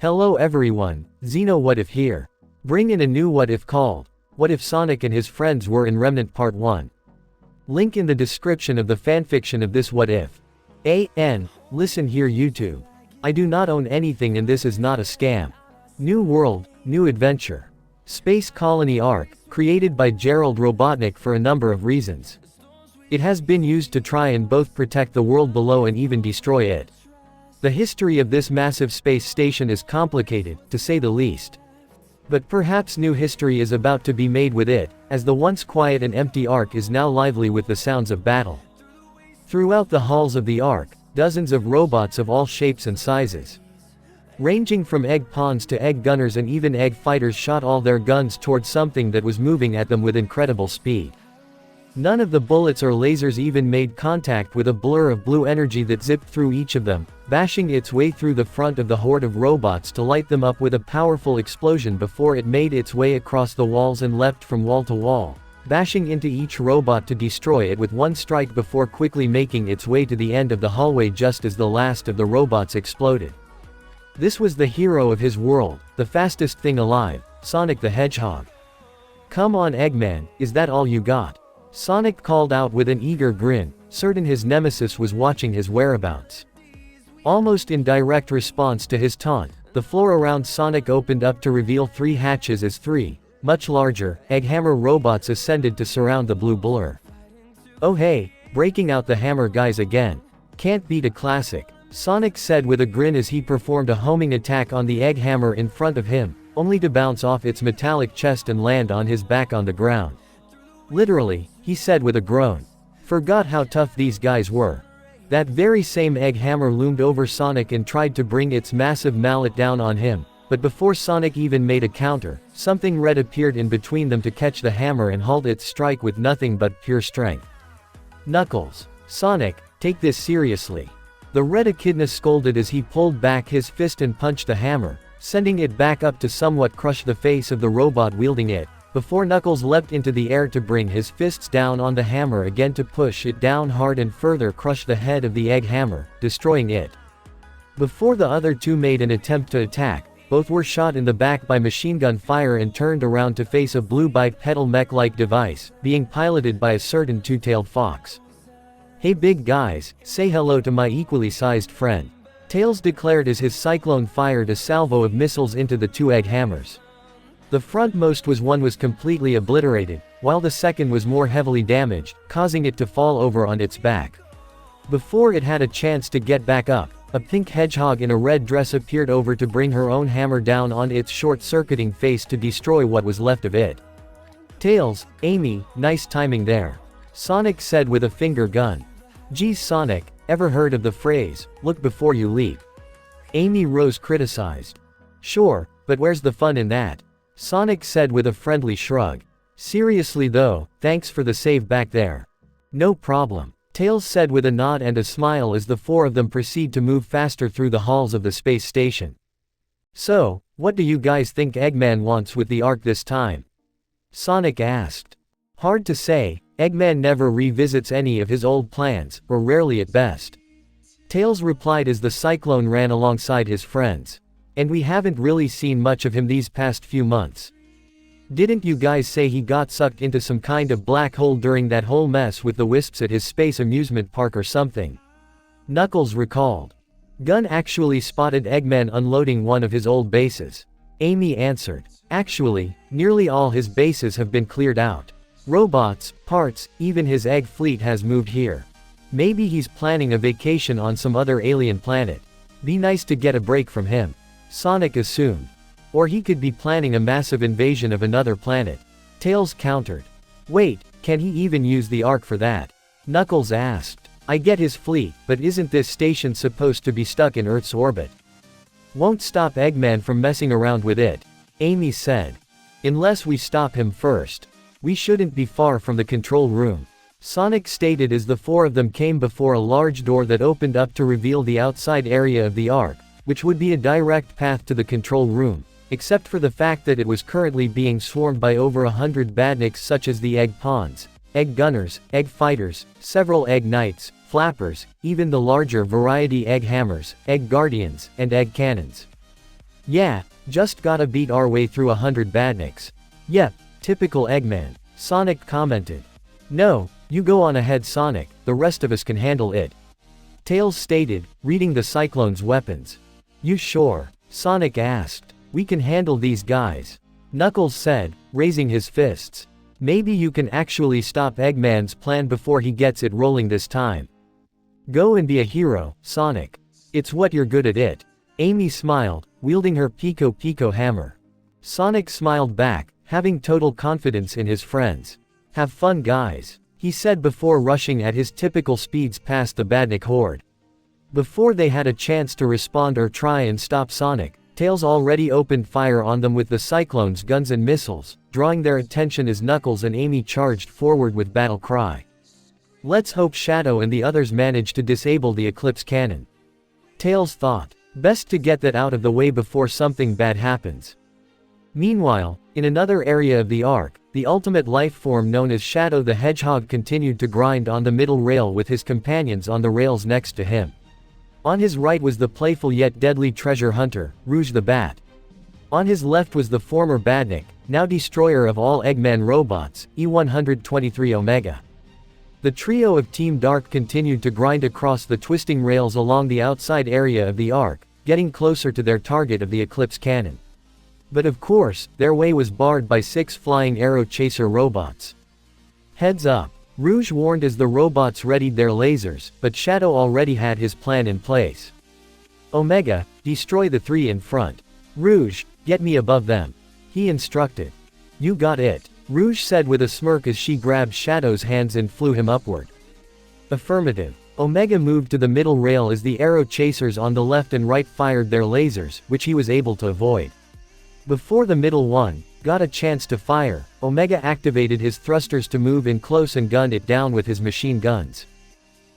Hello everyone, Xeno What If here. Bring in a new what if called, What If Sonic and His Friends Were in Remnant Part 1. Link in the description of the fanfiction of this what if. Listen here YouTube. I do not own anything and this is not a scam. New world, new adventure. Space Colony Arc, created by Gerald Robotnik for a number of reasons. It has been used to try and both protect the world below and even destroy it. The history of this massive space station is complicated, to say the least. But perhaps new history is about to be made with it, as the once quiet and empty Ark is now lively with the sounds of battle. Throughout the halls of the Ark, dozens of robots of all shapes and sizes, ranging from egg pawns to egg gunners and even egg fighters, shot all their guns towards something that was moving at them with incredible speed. None of the bullets or lasers even made contact with a blur of blue energy that zipped through each of them, bashing its way through the front of the horde of robots to light them up with a powerful explosion before it made its way across the walls and leapt from wall to wall, bashing into each robot to destroy it with one strike before quickly making its way to the end of the hallway just as the last of the robots exploded. This was the hero of his world, the fastest thing alive, Sonic the Hedgehog. "Come on Eggman, is that all you got?" Sonic called out with an eager grin, certain his nemesis was watching his whereabouts. Almost in direct response to his taunt, the floor around Sonic opened up to reveal three hatches as three, much larger, Egghammer robots ascended to surround the blue blur. "Oh hey, breaking out the hammer guys again. Can't beat a classic," Sonic said with a grin as he performed a homing attack on the Egghammer in front of him, only to bounce off its metallic chest and land on his back on the ground. "Literally," he said with a groan. "Forgot how tough these guys were." That very same Egghammer loomed over Sonic and tried to bring its massive mallet down on him, but before Sonic even made a counter, something red appeared in between them to catch the hammer and halt its strike with nothing but pure strength. "Knuckles. Sonic, take this seriously." The red echidna scolded as he pulled back his fist and punched the hammer, sending it back up to somewhat crush the face of the robot wielding it, before Knuckles leapt into the air to bring his fists down on the hammer again to push it down hard and further crush the head of the Egghammer, destroying it. Before the other two made an attempt to attack, both were shot in the back by machine gun fire and turned around to face a blue bipedal mech-like device, being piloted by a certain two-tailed fox. "Hey big guys, say hello to my equally sized friend," Tails declared as his cyclone fired a salvo of missiles into the two Egghammers. The frontmost was completely obliterated, while the second was more heavily damaged, causing it to fall over on its back. Before it had a chance to get back up, a pink hedgehog in a red dress appeared over to bring her own hammer down on its short-circuiting face to destroy what was left of it. "Tails, Amy, nice timing there," Sonic said with a finger gun. "Geez Sonic, ever heard of the phrase, look before you leap?" Amy Rose criticized. "Sure, but where's the fun in that?" Sonic said with a friendly shrug. "Seriously though, thanks for the save back there." "No problem," Tails said with a nod and a smile as the four of them proceed to move faster through the halls of the space station. "So, what do you guys think Eggman wants with the Ark this time?" Sonic asked. "Hard to say, Eggman never revisits any of his old plans, or rarely at best," Tails replied as the cyclone ran alongside his friends. "And we haven't really seen much of him these past few months. Didn't you guys say he got sucked into some kind of black hole during that whole mess with the wisps at his space amusement park or something?" Knuckles recalled. "Gun actually spotted Eggman unloading one of his old bases," Amy answered. "Actually, nearly all his bases have been cleared out. Robots, parts, even his egg fleet has moved here. Maybe he's planning a vacation on some other alien planet. Be nice to get a break from him," Sonic assumed. "Or he could be planning a massive invasion of another planet," Tails countered. "Wait, can he even use the Ark for that?" Knuckles asked. "I get his fleet, but isn't this station supposed to be stuck in Earth's orbit?" "Won't stop Eggman from messing around with it," Amy said. "Unless we stop him first. We shouldn't be far from the control room," Sonic stated as the four of them came before a large door that opened up to reveal the outside area of the Ark, which would be a direct path to the control room, except for the fact that it was currently being swarmed by over 100 badniks such as the Egg Pawns, Egg Gunners, Egg Fighters, several Egg Knights, Flappers, even the larger variety Egghammers, Egg Guardians, and Egg Cannons. Yeah, just gotta beat our way through 100 badniks. Yep, typical Eggman, Sonic commented. No, you go on ahead Sonic, the rest of us can handle it. Tails stated, reading the Cyclone's weapons. You sure? Sonic asked. We can handle these guys. Knuckles said, raising his fists. Maybe you can actually stop Eggman's plan before he gets it rolling this time. Go and be a hero, Sonic. It's what you're good at it. Amy smiled, wielding her Pico Pico hammer. Sonic smiled back, having total confidence in his friends. Have fun guys, he said before rushing at his typical speeds past the Badnik horde. Before they had a chance to respond or try and stop Sonic, Tails already opened fire on them with the Cyclone's guns and missiles, drawing their attention as Knuckles and Amy charged forward with battle cry. Let's hope Shadow and the others manage to disable the Eclipse cannon. Tails thought, best to get that out of the way before something bad happens. Meanwhile, in another area of the arc, the ultimate life form known as Shadow the Hedgehog continued to grind on the middle rail with his companions on the rails next to him. On his right was the playful yet deadly treasure hunter, Rouge the Bat. On his left was the former Badnik, now destroyer of all Eggman robots, E-123 Omega. The trio of Team Dark continued to grind across the twisting rails along the outside area of the arc, getting closer to their target of the Eclipse cannon. But of course, their way was barred by 6 flying arrow chaser robots. Heads up, Rouge warned as the robots readied their lasers, but Shadow already had his plan in place. Omega, destroy the 3 in front. Rouge, get me above them. He instructed. You got it, Rouge said with a smirk as she grabbed Shadow's hands and flew him upward. Affirmative. Omega moved to the middle rail as the arrow chasers on the left and right fired their lasers, which he was able to avoid. Before the middle one got a chance to fire, Omega activated his thrusters to move in close and gunned it down with his machine guns.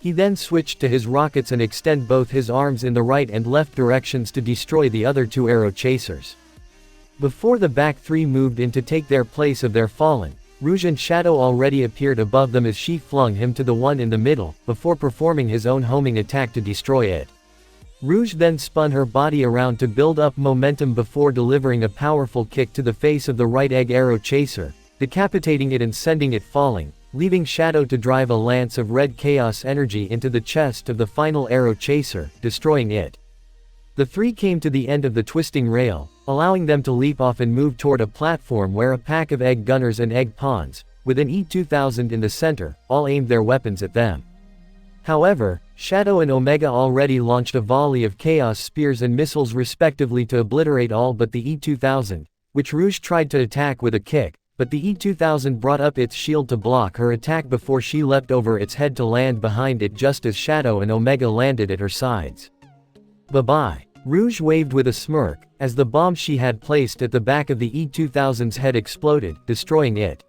He then switched to his rockets and extend both his arms in the right and left directions to destroy the other 2 arrow chasers. Before the back 3 moved in to take their place of their fallen, Rouge and Shadow already appeared above them as she flung him to the one in the middle, before performing his own homing attack to destroy it. Rouge then spun her body around to build up momentum before delivering a powerful kick to the face of the right egg arrow chaser, decapitating it and sending it falling, leaving Shadow to drive a lance of red chaos energy into the chest of the final arrow chaser, destroying it. The 3 came to the end of the twisting rail, allowing them to leap off and move toward a platform where a pack of egg gunners and egg pawns, with an E-2000 in the center, all aimed their weapons at them. However, Shadow and Omega already launched a volley of chaos spears and missiles respectively to obliterate all but the E-2000, which Rouge tried to attack with a kick, but the E-2000 brought up its shield to block her attack before she leapt over its head to land behind it just as Shadow and Omega landed at her sides. Bye-bye. Rouge waved with a smirk, as the bomb she had placed at the back of the E-2000's head exploded, destroying it.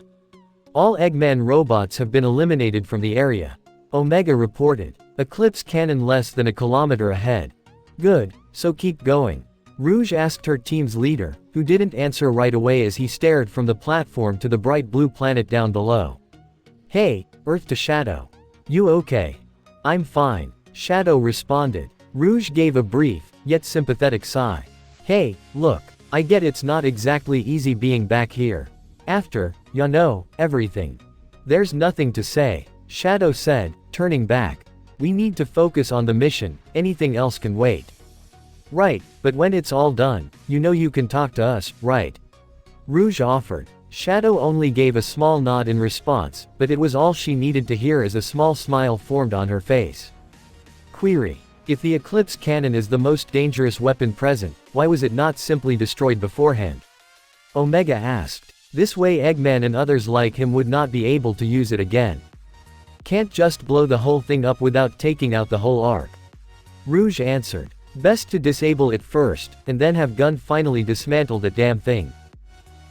All Eggman robots have been eliminated from the area. Omega reported. Eclipse cannon less than a kilometer ahead. Good, so keep going. Rouge asked her team's leader, who didn't answer right away as he stared from the platform to the bright blue planet down below. Hey, Earth to Shadow. You okay? I'm fine, Shadow responded. Rouge gave a brief, yet sympathetic sigh. Hey, look, I get it's not exactly easy being back here. After, you know, everything. There's nothing to say, Shadow said, turning back. We need to focus on the mission, anything else can wait. Right, but when it's all done, you know you can talk to us, right? Rouge offered. Shadow only gave a small nod in response, but it was all she needed to hear as a small smile formed on her face. Query. If the Eclipse cannon is the most dangerous weapon present, why was it not simply destroyed beforehand? Omega asked. This way Eggman and others like him would not be able to use it again. Can't just blow the whole thing up without taking out the whole arc. Rouge answered. Best to disable it first, and then have Gun finally dismantle that damn thing.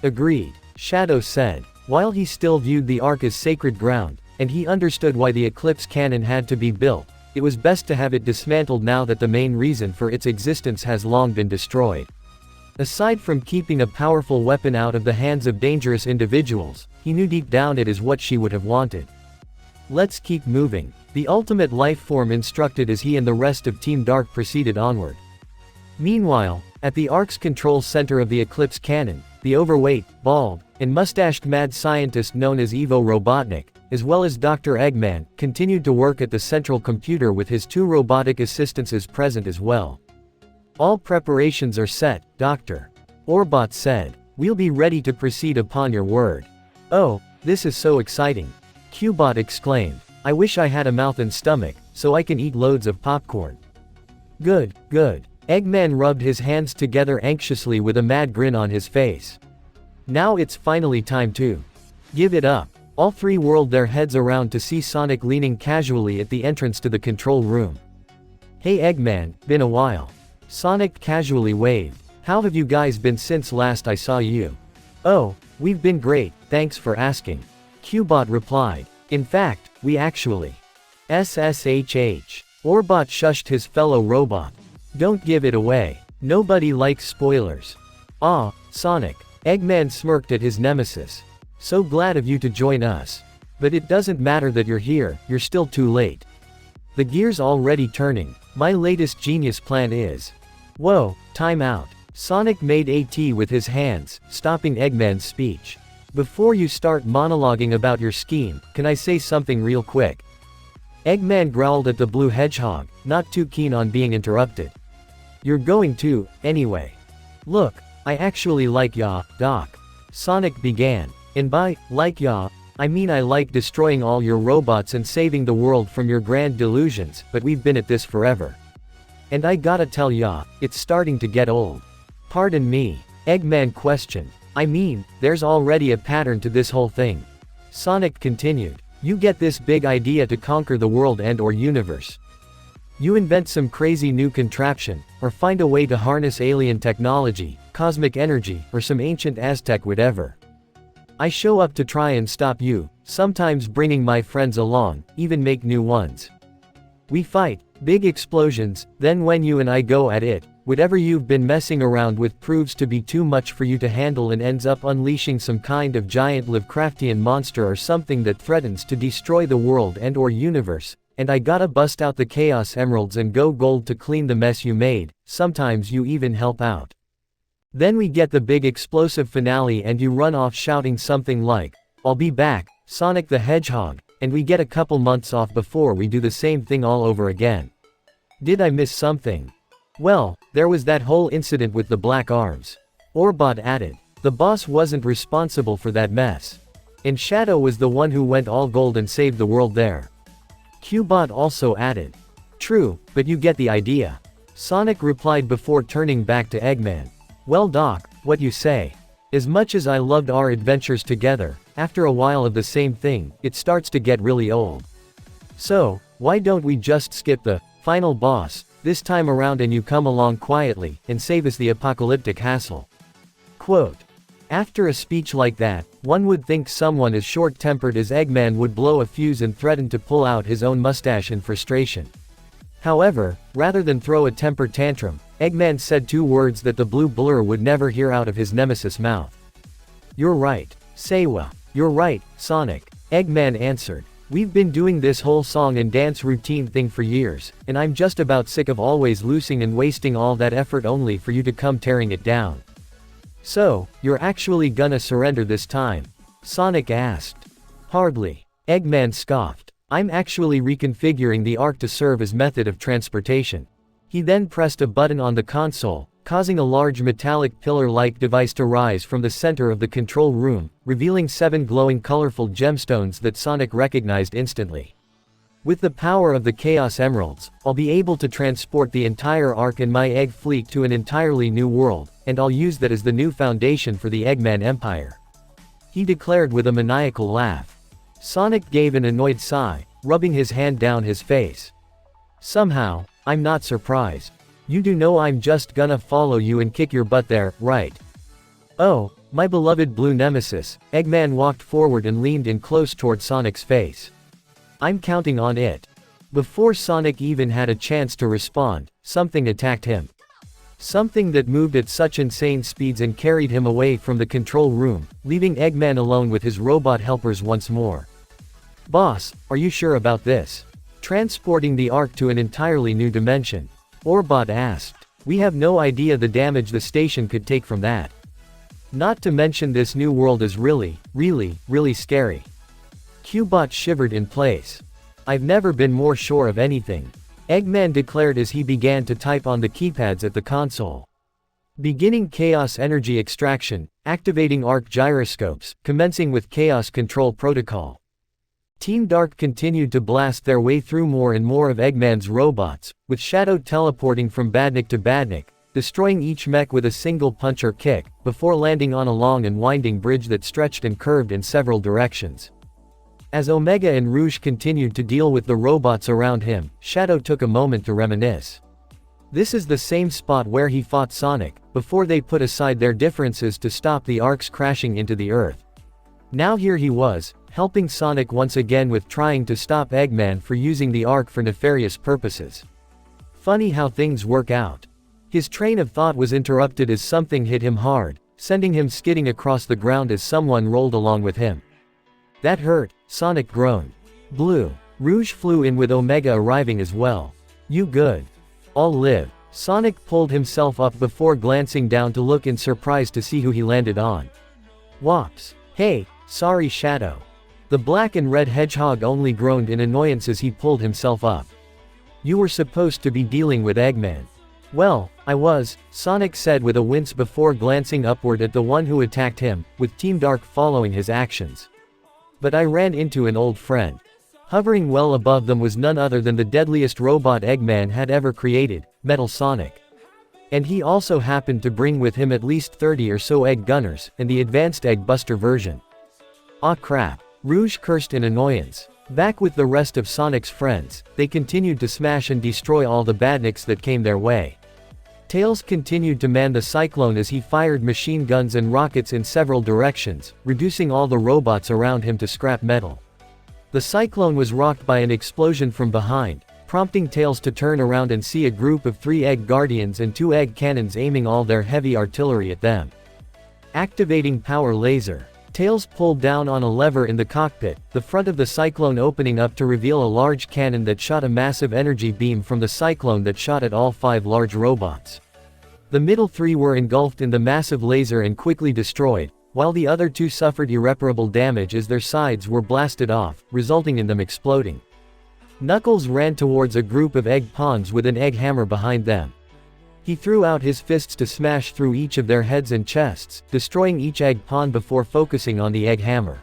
Agreed, Shadow said. While he still viewed the arc as sacred ground, and he understood why the Eclipse cannon had to be built, it was best to have it dismantled now that the main reason for its existence has long been destroyed. Aside from keeping a powerful weapon out of the hands of dangerous individuals, he knew deep down it is what she would have wanted. Let's keep moving, the ultimate life form instructed as he and the rest of Team Dark proceeded onward. Meanwhile, at the Ark's control center of the Eclipse Cannon, the overweight, bald, and mustached mad scientist known as Evo Robotnik, as well as Dr. Eggman, continued to work at the central computer with his 2 robotic assistants present as well. All preparations are set, Dr. Orbot said. We'll be ready to proceed upon your word. Oh, this is so exciting. Cubot exclaimed. I wish I had a mouth and stomach, so I can eat loads of popcorn. Good, good. Eggman rubbed his hands together anxiously with a mad grin on his face. Now it's finally time to give it up. All 3 whirled their heads around to see Sonic leaning casually at the entrance to the control room. Hey Eggman, been a while. Sonic casually waved. How have you guys been since last I saw you? Oh, we've been great, thanks for asking. Cubot replied. In fact, we actually. SSHH. Orbot shushed his fellow robot. Don't give it away. Nobody likes spoilers. Ah, Sonic. Eggman smirked at his nemesis. So glad of you to join us. But it doesn't matter that you're here, you're still too late. The gear's already turning. My latest genius plan is. Whoa, time out. Sonic made a T with his hands, stopping Eggman's speech. Before you start monologuing about your scheme, can I say something real quick? Eggman growled at the blue hedgehog, not too keen on being interrupted. You're going to, anyway. Look, I actually like ya, Doc. Sonic began. And by, like ya, I mean I like destroying all your robots and saving the world from your grand delusions, but we've been at this forever. And I gotta tell ya, it's starting to get old. Pardon me? Eggman questioned. I mean, there's already a pattern to this whole thing. Sonic continued. You get this big idea to conquer the world and/or universe. You invent some crazy new contraption, or find a way to harness alien technology, cosmic energy, or some ancient Aztec whatever. I show up to try and stop you, sometimes bringing my friends along, even make new ones. We fight, big explosions, then when you and I go at it, whatever you've been messing around with proves to be too much for you to handle and ends up unleashing some kind of giant Lovecraftian monster or something that threatens to destroy the world and/or universe, and I gotta bust out the Chaos Emeralds and go gold to clean the mess you made, sometimes you even help out. Then we get the big explosive finale and you run off shouting something like, I'll be back, Sonic the Hedgehog, and we get a couple months off before we do the same thing all over again. Did I miss something? Well, there was that whole incident with the black arms. Orbot added. The boss wasn't responsible for that mess. And Shadow was the one who went all gold and saved the world there. Cubot also added. True, but you get the idea. Sonic replied before turning back to Eggman. Well Doc, what you say? As much as I loved our adventures together, after a while of the same thing, it starts to get really old. So, why don't we just skip the final boss this time around and you come along quietly and save us the apocalyptic hassle? Quote. After a speech like that, one would think someone as short-tempered as Eggman would blow a fuse and threaten to pull out his own mustache in frustration. However, rather than throw a temper tantrum, Eggman said 2 words that the blue blur would never hear out of his nemesis' mouth. You're right. Saywa. You're right, Sonic. Eggman answered. We've been doing this whole song and dance routine thing for years, and I'm just about sick of always losing and wasting all that effort only for you to come tearing it down. So, you're actually gonna surrender this time? Sonic asked. Hardly. Eggman scoffed. I'm actually reconfiguring the Ark to serve as method of transportation. He then pressed a button on the console, causing a large metallic pillar-like device to rise from the center of the control room, revealing 7 glowing colorful gemstones that Sonic recognized instantly. With the power of the Chaos Emeralds, I'll be able to transport the entire Ark and my egg fleet to an entirely new world, and I'll use that as the new foundation for the Eggman Empire. He declared with a maniacal laugh. Sonic gave an annoyed sigh, rubbing his hand down his face. Somehow, I'm not surprised. You do know I'm just gonna follow you and kick your butt there, right? Oh, my beloved blue nemesis. Eggman walked forward and leaned in close toward Sonic's face. I'm counting on it. Before Sonic even had a chance to respond, something attacked him. Something that moved at such insane speeds and carried him away from the control room, leaving Eggman alone with his robot helpers once more. Boss, are you sure about this? Transporting the Ark to an entirely new dimension? Orbot asked. We have no idea the damage the station could take from that. Not to mention this new world is really scary. Q-Bot shivered in place. I've never been more sure of anything, Eggman declared as he began to type on the keypads at the console. Beginning chaos energy extraction, activating arc gyroscopes, commencing with chaos control protocol. Team Dark continued to blast their way through more and more of Eggman's robots, with Shadow teleporting from Badnik to Badnik, destroying each mech with a single punch or kick, before landing on a long and winding bridge that stretched and curved in several directions. As Omega and Rouge continued to deal with the robots around him, Shadow took a moment to reminisce. This is the same spot where he fought Sonic, before they put aside their differences to stop the arcs crashing into the Earth. Now here he was, helping Sonic once again with trying to stop Eggman for using the arc for nefarious purposes. Funny how things work out. His train of thought was interrupted as something hit him hard, sending him skidding across the ground as someone rolled along with him. That hurt, Sonic groaned. Blue. Rouge flew in with Omega arriving as well. You good? I'll live. Sonic pulled himself up before glancing down to look in surprise to see who he landed on. Whops. Hey, sorry Shadow. The black and red hedgehog only groaned in annoyance as he pulled himself up. You were supposed to be dealing with Eggman. Well, I was, Sonic said with a wince before glancing upward at the one who attacked him, with Team Dark following his actions. But I ran into an old friend. Hovering well above them was none other than the deadliest robot Eggman had ever created, Metal Sonic. And he also happened to bring with him at least 30 or so egg gunners, and the advanced egg buster version. Aw crap. Rouge cursed in annoyance. Back with the rest of Sonic's friends, they continued to smash and destroy all the badniks that came their way. Tails continued to man the Cyclone as he fired machine guns and rockets in several directions, reducing all the robots around him to scrap metal. The Cyclone was rocked by an explosion from behind, prompting Tails to turn around and see a group of 3 egg guardians and 2 egg cannons aiming all their heavy artillery at them. Activating power laser. Tails pulled down on a lever in the cockpit, the front of the Cyclone opening up to reveal a large cannon that shot a massive energy beam from the Cyclone that shot at all 5 large robots. The middle 3 were engulfed in the massive laser and quickly destroyed, while the other 2 suffered irreparable damage as their sides were blasted off, resulting in them exploding. Knuckles ran towards a group of egg pawns with an egg hammer behind them. He threw out his fists to smash through each of their heads and chests, destroying each egg pawn before focusing on the egg hammer.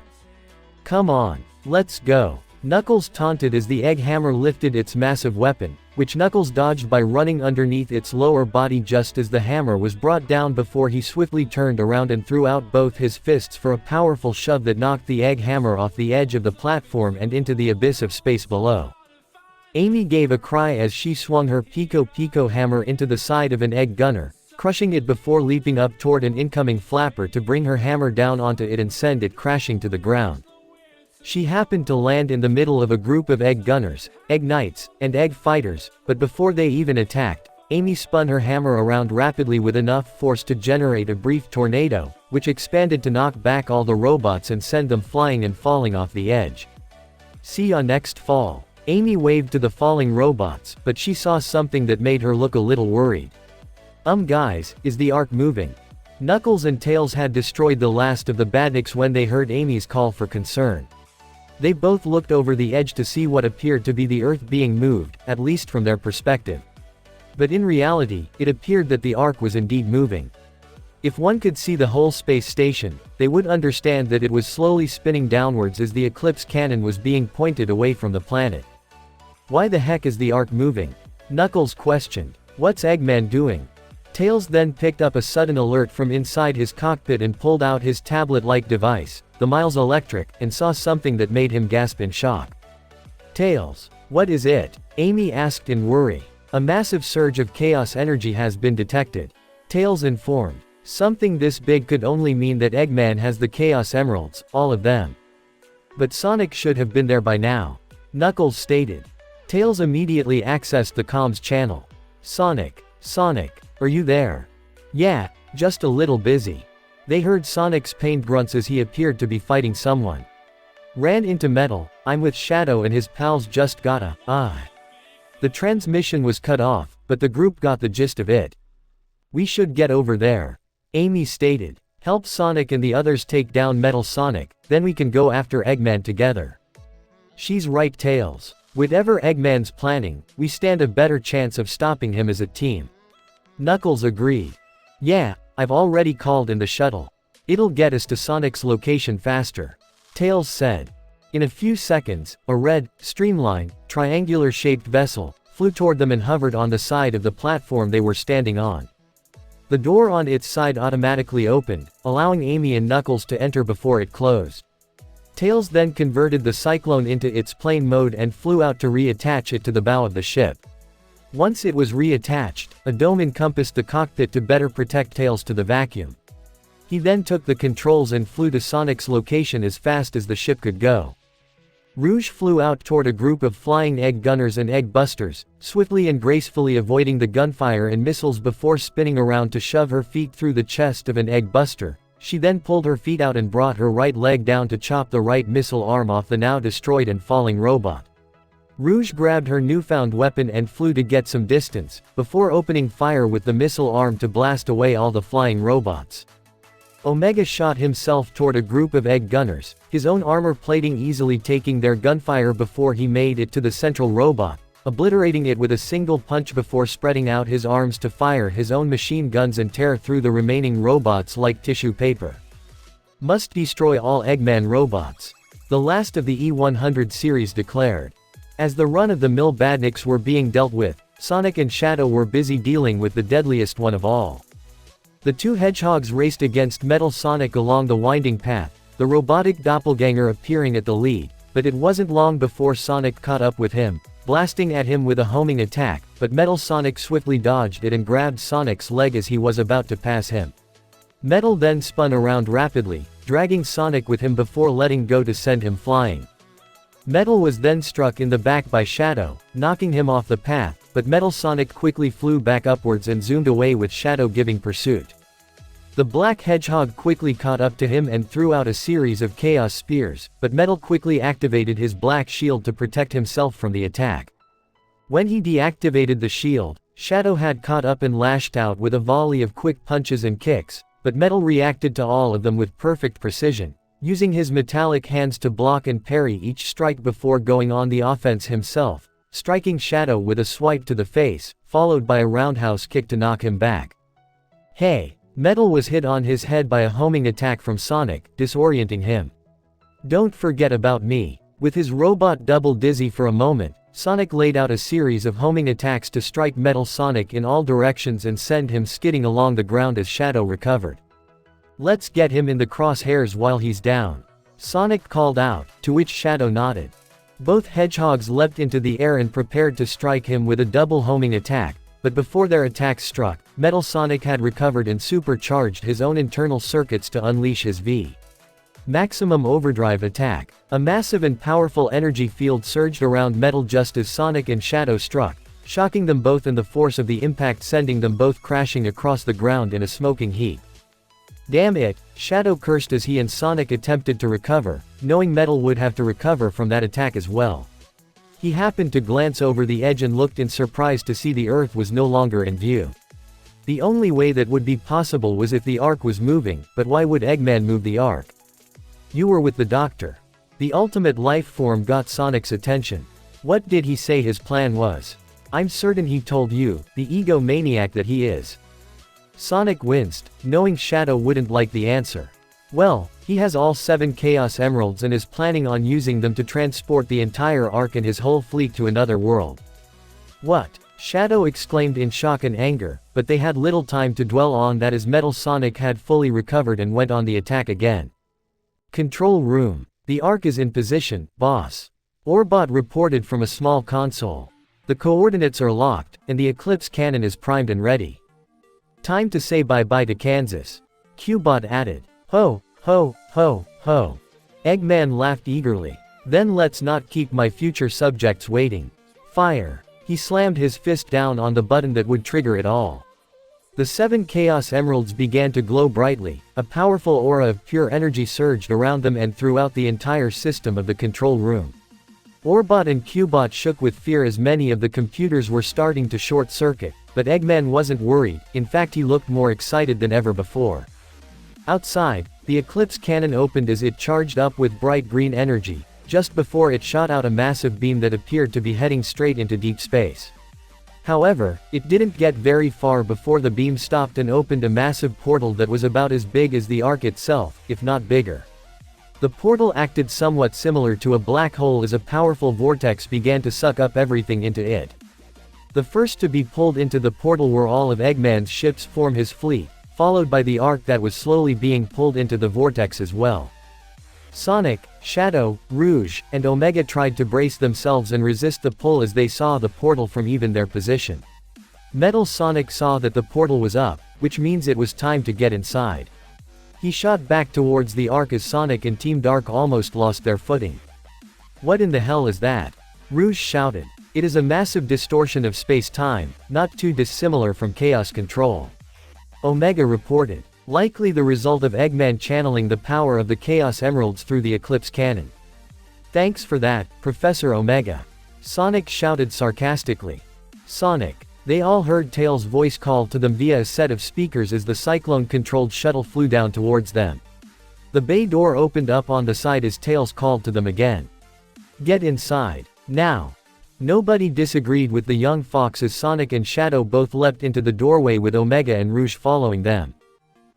Come on, let's go. Knuckles taunted as the egg hammer lifted its massive weapon, which Knuckles dodged by running underneath its lower body just as the hammer was brought down before he swiftly turned around and threw out both his fists for a powerful shove that knocked the egg hammer off the edge of the platform and into the abyss of space below. Amy gave a cry as she swung her Pico Pico hammer into the side of an egg gunner, crushing it before leaping up toward an incoming flapper to bring her hammer down onto it and send it crashing to the ground. She happened to land in the middle of a group of egg gunners, egg knights, and egg fighters, but before they even attacked, Amy spun her hammer around rapidly with enough force to generate a brief tornado, which expanded to knock back all the robots and send them flying and falling off the edge. See ya next fall. Amy waved to the falling robots, but she saw something that made her look a little worried. Guys, is the arc moving? Knuckles and Tails had destroyed the last of the badniks when they heard Amy's call for concern. They both looked over the edge to see what appeared to be the Earth being moved, at least from their perspective. But in reality, it appeared that the arc was indeed moving. If one could see the whole space station, they would understand that it was slowly spinning downwards as the Eclipse cannon was being pointed away from the planet. Why the heck is the arc moving? Knuckles questioned. What's Eggman doing? Tails then picked up a sudden alert from inside his cockpit and pulled out his tablet-like device, the Miles Electric, and saw something that made him gasp in shock. Tails, what is it? Amy asked in worry. A massive surge of chaos energy has been detected. Tails informed. Something this big could only mean that Eggman has the Chaos Emeralds, all of them. But Sonic should have been there by now. Knuckles stated. Tails immediately accessed the comms channel. Sonic, are you there? Yeah, just a little busy. They heard Sonic's pained grunts as he appeared to be fighting someone. Ran into Metal, I'm with Shadow and his pals just gotta, The transmission was cut off, but the group got the gist of it. We should get over there. Amy stated. Help Sonic and the others take down Metal Sonic, then we can go after Eggman together. She's right, Tails. Whatever Eggman's planning, we stand a better chance of stopping him as a team. Knuckles agreed. Yeah, I've already called in the shuttle. It'll get us to Sonic's location faster. Tails said. In a few seconds, a red, streamlined, triangular-shaped vessel flew toward them and hovered on the side of the platform they were standing on. The door on its side automatically opened, allowing Amy and Knuckles to enter before it closed. Tails then converted the Cyclone into its plane mode and flew out to reattach it to the bow of the ship. Once it was reattached, a dome encompassed the cockpit to better protect Tails to the vacuum. He then took the controls and flew to Sonic's location as fast as the ship could go. Rouge flew out toward a group of flying egg gunners and egg busters, swiftly and gracefully avoiding the gunfire and missiles before spinning around to shove her feet through the chest of an egg buster. She then pulled her feet out and brought her right leg down to chop the right missile arm off the now destroyed and falling robot. Rouge grabbed her newfound weapon and flew to get some distance, before opening fire with the missile arm to blast away all the flying robots. Omega shot himself toward a group of egg gunners, his own armor plating easily taking their gunfire before he made it to the central robot, obliterating it with a single punch before spreading out his arms to fire his own machine guns and tear through the remaining robots like tissue paper. Must destroy all Eggman robots. The last of the E100 series declared. As the run-of-the-mill badniks were being dealt with, Sonic and Shadow were busy dealing with the deadliest one of all. The two hedgehogs raced against Metal Sonic along the winding path, the robotic doppelganger appearing at the lead, but it wasn't long before Sonic caught up with him, blasting at him with a homing attack, but Metal Sonic swiftly dodged it and grabbed Sonic's leg as he was about to pass him. Metal then spun around rapidly, dragging Sonic with him before letting go to send him flying. Metal was then struck in the back by Shadow, knocking him off the path, but Metal Sonic quickly flew back upwards and zoomed away with Shadow giving pursuit. The Black Hedgehog quickly caught up to him and threw out a series of Chaos Spears, but Metal quickly activated his black shield to protect himself from the attack. When he deactivated the shield, Shadow had caught up and lashed out with a volley of quick punches and kicks, but Metal reacted to all of them with perfect precision, using his metallic hands to block and parry each strike before going on the offense himself, striking Shadow with a swipe to the face, followed by a roundhouse kick to knock him back. Hey! Metal was hit on his head by a homing attack from Sonic, disorienting him. Don't forget about me. With his robot double dizzy for a moment, Sonic laid out a series of homing attacks to strike Metal Sonic in all directions and send him skidding along the ground as Shadow recovered. Let's get him in the crosshairs while he's down. Sonic called out, to which Shadow nodded. Both hedgehogs leapt into the air and prepared to strike him with a double homing attack, but before their attacks struck, Metal Sonic had recovered and supercharged his own internal circuits to unleash his V. Maximum Overdrive attack. A massive and powerful energy field surged around Metal just as Sonic and Shadow struck, shocking them both and the force of the impact sending them both crashing across the ground in a smoking heap. Damn it, Shadow cursed as he and Sonic attempted to recover, knowing Metal would have to recover from that attack as well. He happened to glance over the edge and looked in surprise to see the Earth was no longer in view. The only way that would be possible was if the Ark was moving, but why would Eggman move the Ark? You were with the Doctor. The ultimate life form got Sonic's attention. What did he say his plan was? I'm certain he told you, the egomaniac that he is. Sonic winced, knowing Shadow wouldn't like the answer. Well, he has all 7 Chaos Emeralds and is planning on using them to transport the entire Ark and his whole fleet to another world. What? Shadow exclaimed in shock and anger, but they had little time to dwell on that as Metal Sonic had fully recovered and went on the attack again. Control room. The Ark is in position, boss. Orbot reported from a small console. The coordinates are locked, and the Eclipse cannon is primed and ready. Time to say bye-bye to Kansas. Cubot added. Ho, ho, ho, ho. Eggman laughed eagerly. Then let's not keep my future subjects waiting. Fire. He slammed his fist down on the button that would trigger it all. The 7 Chaos Emeralds began to glow brightly, a powerful aura of pure energy surged around them and throughout the entire system of the control room. Orbot and Cubot shook with fear as many of the computers were starting to short-circuit, but Eggman wasn't worried, in fact he looked more excited than ever before. Outside, the Eclipse cannon opened as it charged up with bright green energy, just before it shot out a massive beam that appeared to be heading straight into deep space. However, it didn't get very far before the beam stopped and opened a massive portal that was about as big as the Ark itself, if not bigger. The portal acted somewhat similar to a black hole as a powerful vortex began to suck up everything into it. The first to be pulled into the portal were all of Eggman's ships from his fleet, followed by the Ark that was slowly being pulled into the vortex as well. Sonic, Shadow, Rouge, and Omega tried to brace themselves and resist the pull as they saw the portal from even their position. Metal Sonic saw that the portal was up, which means it was time to get inside. He shot back towards the Ark as Sonic and Team Dark almost lost their footing. "What in the hell is that?" Rouge shouted. "It is a massive distortion of space-time, not too dissimilar from Chaos Control," Omega reported. "Likely the result of Eggman channeling the power of the Chaos Emeralds through the Eclipse cannon." "Thanks for that, Professor Omega," Sonic shouted sarcastically. "Sonic." They all heard Tails' voice call to them via a set of speakers as the cyclone-controlled shuttle flew down towards them. The bay door opened up on the side as Tails called to them again. "Get inside. Now." Nobody disagreed with the young fox as Sonic and Shadow both leapt into the doorway with Omega and Rouge following them.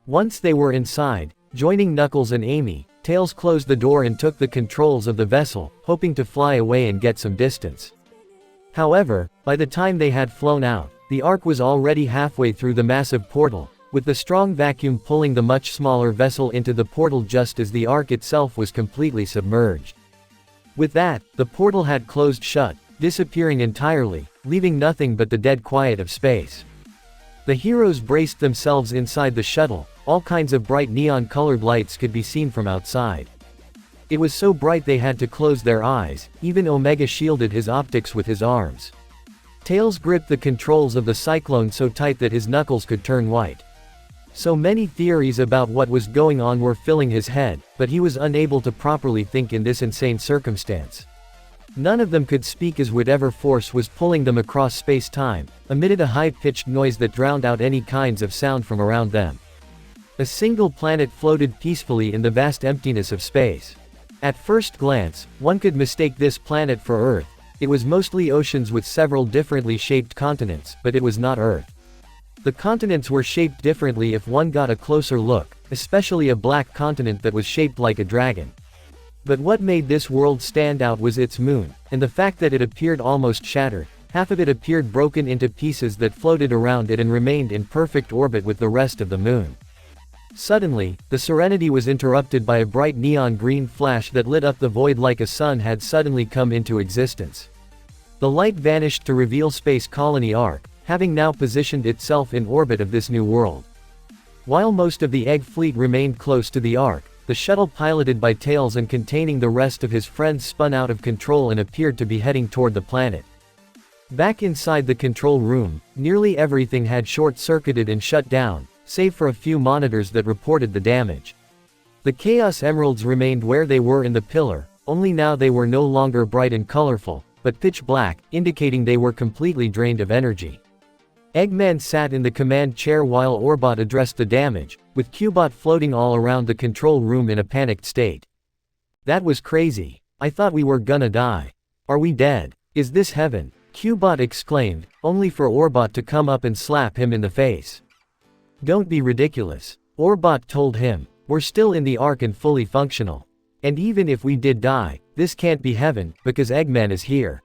Once they were inside, joining Knuckles and Amy, Tails closed the door and took the controls of the vessel, hoping to fly away and get some distance. However, by the time they had flown out, the Ark was already halfway through the massive portal, with the strong vacuum pulling the much smaller vessel into the portal just as the Ark itself was completely submerged. With that, the portal had closed shut, disappearing entirely, leaving nothing but the dead quiet of space. The heroes braced themselves inside the shuttle. All kinds of bright neon-colored lights could be seen from outside. It was so bright they had to close their eyes, even Omega shielded his optics with his arms. Tails gripped the controls of the cyclone so tight that his knuckles could turn white. So many theories about what was going on were filling his head, but he was unable to properly think in this insane circumstance. None of them could speak as whatever force was pulling them across space-time, emitted a high-pitched noise that drowned out any kinds of sound from around them. A single planet floated peacefully in the vast emptiness of space. At first glance, one could mistake this planet for Earth. It was mostly oceans with several differently shaped continents, but it was not Earth. The continents were shaped differently if one got a closer look, especially a black continent that was shaped like a dragon. But what made this world stand out was its moon, and the fact that it appeared almost shattered. Half of it appeared broken into pieces that floated around it and remained in perfect orbit with the rest of the moon. Suddenly, the serenity was interrupted by a bright neon green flash that lit up the void like a sun had suddenly come into existence. The light vanished to reveal Space Colony Ark, having now positioned itself in orbit of this new world. While most of the Egg fleet remained close to the Ark, the shuttle piloted by Tails and containing the rest of his friends spun out of control and appeared to be heading toward the planet. Back inside the control room, nearly everything had short-circuited and shut down, save for a few monitors that reported the damage. The Chaos Emeralds remained where they were in the pillar, only now they were no longer bright and colorful, but pitch black, indicating they were completely drained of energy. Eggman sat in the command chair while Orbot addressed the damage, with Cubot floating all around the control room in a panicked state. "That was crazy. I thought we were gonna die. Are we dead? Is this heaven?" Cubot exclaimed, only for Orbot to come up and slap him in the face. "Don't be ridiculous," Orbot told him. "We're still in the Ark and fully functional. And even if we did die, this can't be heaven, because Eggman is here."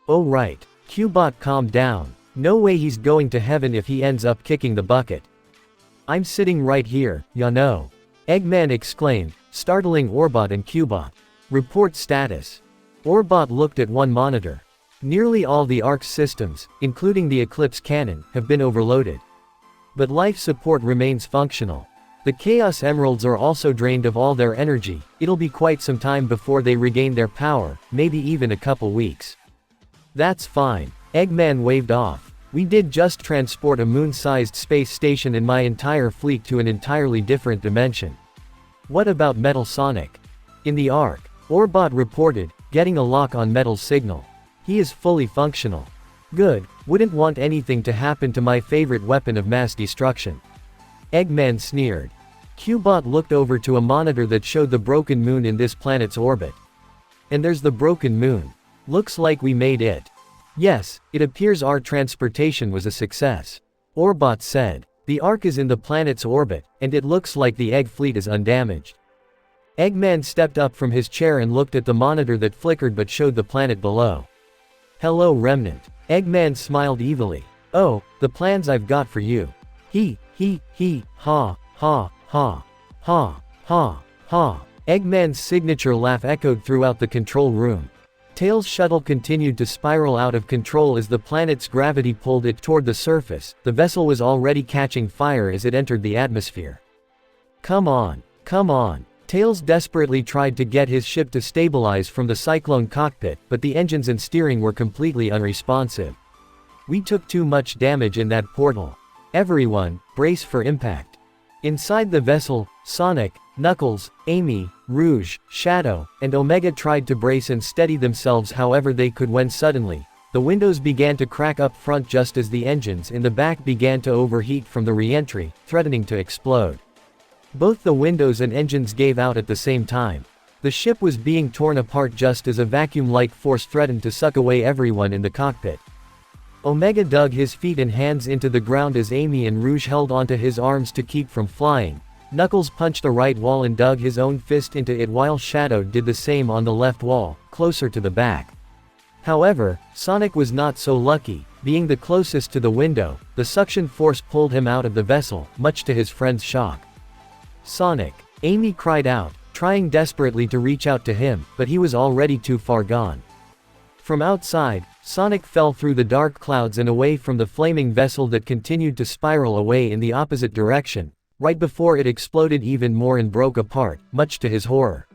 "Oh right." Cubot calmed down. "No way he's going to heaven if he ends up kicking the bucket." "I'm sitting right here, ya know," Eggman exclaimed, startling Orbot and Cubot. "Report status." Orbot looked at one monitor. Nearly all the Ark's systems, including the Eclipse cannon, have been overloaded. But life support remains functional. The Chaos Emeralds are also drained of all their energy. It'll be quite some time before they regain their power, maybe even a couple weeks. "That's fine." Eggman waved off. "We did just transport a moon-sized space station and my entire fleet to an entirely different dimension." "What about Metal Sonic?" "In the Ark," Orbot reported, getting a lock on Metal's signal. "He is fully functional." Good, wouldn't want anything to happen to my favorite weapon of mass destruction. Eggman sneered. Cubot looked over to a monitor that showed the broken moon in this planet's orbit. And there's the broken moon. Looks like we made it. Yes, it appears our transportation was a success. Orbot said. The Ark is in the planet's orbit, and it looks like the Egg Fleet is undamaged. Eggman stepped up from his chair and looked at the monitor that flickered but showed the planet below. Hello Remnant. Eggman smiled evilly. Oh, the plans I've got for you. Ha, ha, ha, ha, ha, ha. Eggman's signature laugh echoed throughout the control room. Tails' shuttle continued to spiral out of control as the planet's gravity pulled it toward the surface. The vessel was already catching fire as it entered the atmosphere. Come on, come on. Tails desperately tried to get his ship to stabilize from the cyclone cockpit, but the engines and steering were completely unresponsive. We took too much damage in that portal. Everyone, brace for impact. Inside the vessel, Sonic, Knuckles, Amy, Rouge, Shadow, and Omega tried to brace and steady themselves however they could when suddenly, the windows began to crack up front just as the engines in the back began to overheat from the re-entry, threatening to explode. Both the windows and engines gave out at the same time. The ship was being torn apart just as a vacuum-like force threatened to suck away everyone in the cockpit. Omega dug his feet and hands into the ground as Amy and Rouge held onto his arms to keep from flying. Knuckles punched a right wall and dug his own fist into it while Shadow did the same on the left wall, closer to the back. However, Sonic was not so lucky. Being the closest to the window, the suction force pulled him out of the vessel, much to his friend's shock. Sonic! Amy cried out, trying desperately to reach out to him, but he was already too far gone. From outside, Sonic fell through the dark clouds and away from the flaming vessel that continued to spiral away in the opposite direction, right before it exploded even more and broke apart, much to his horror.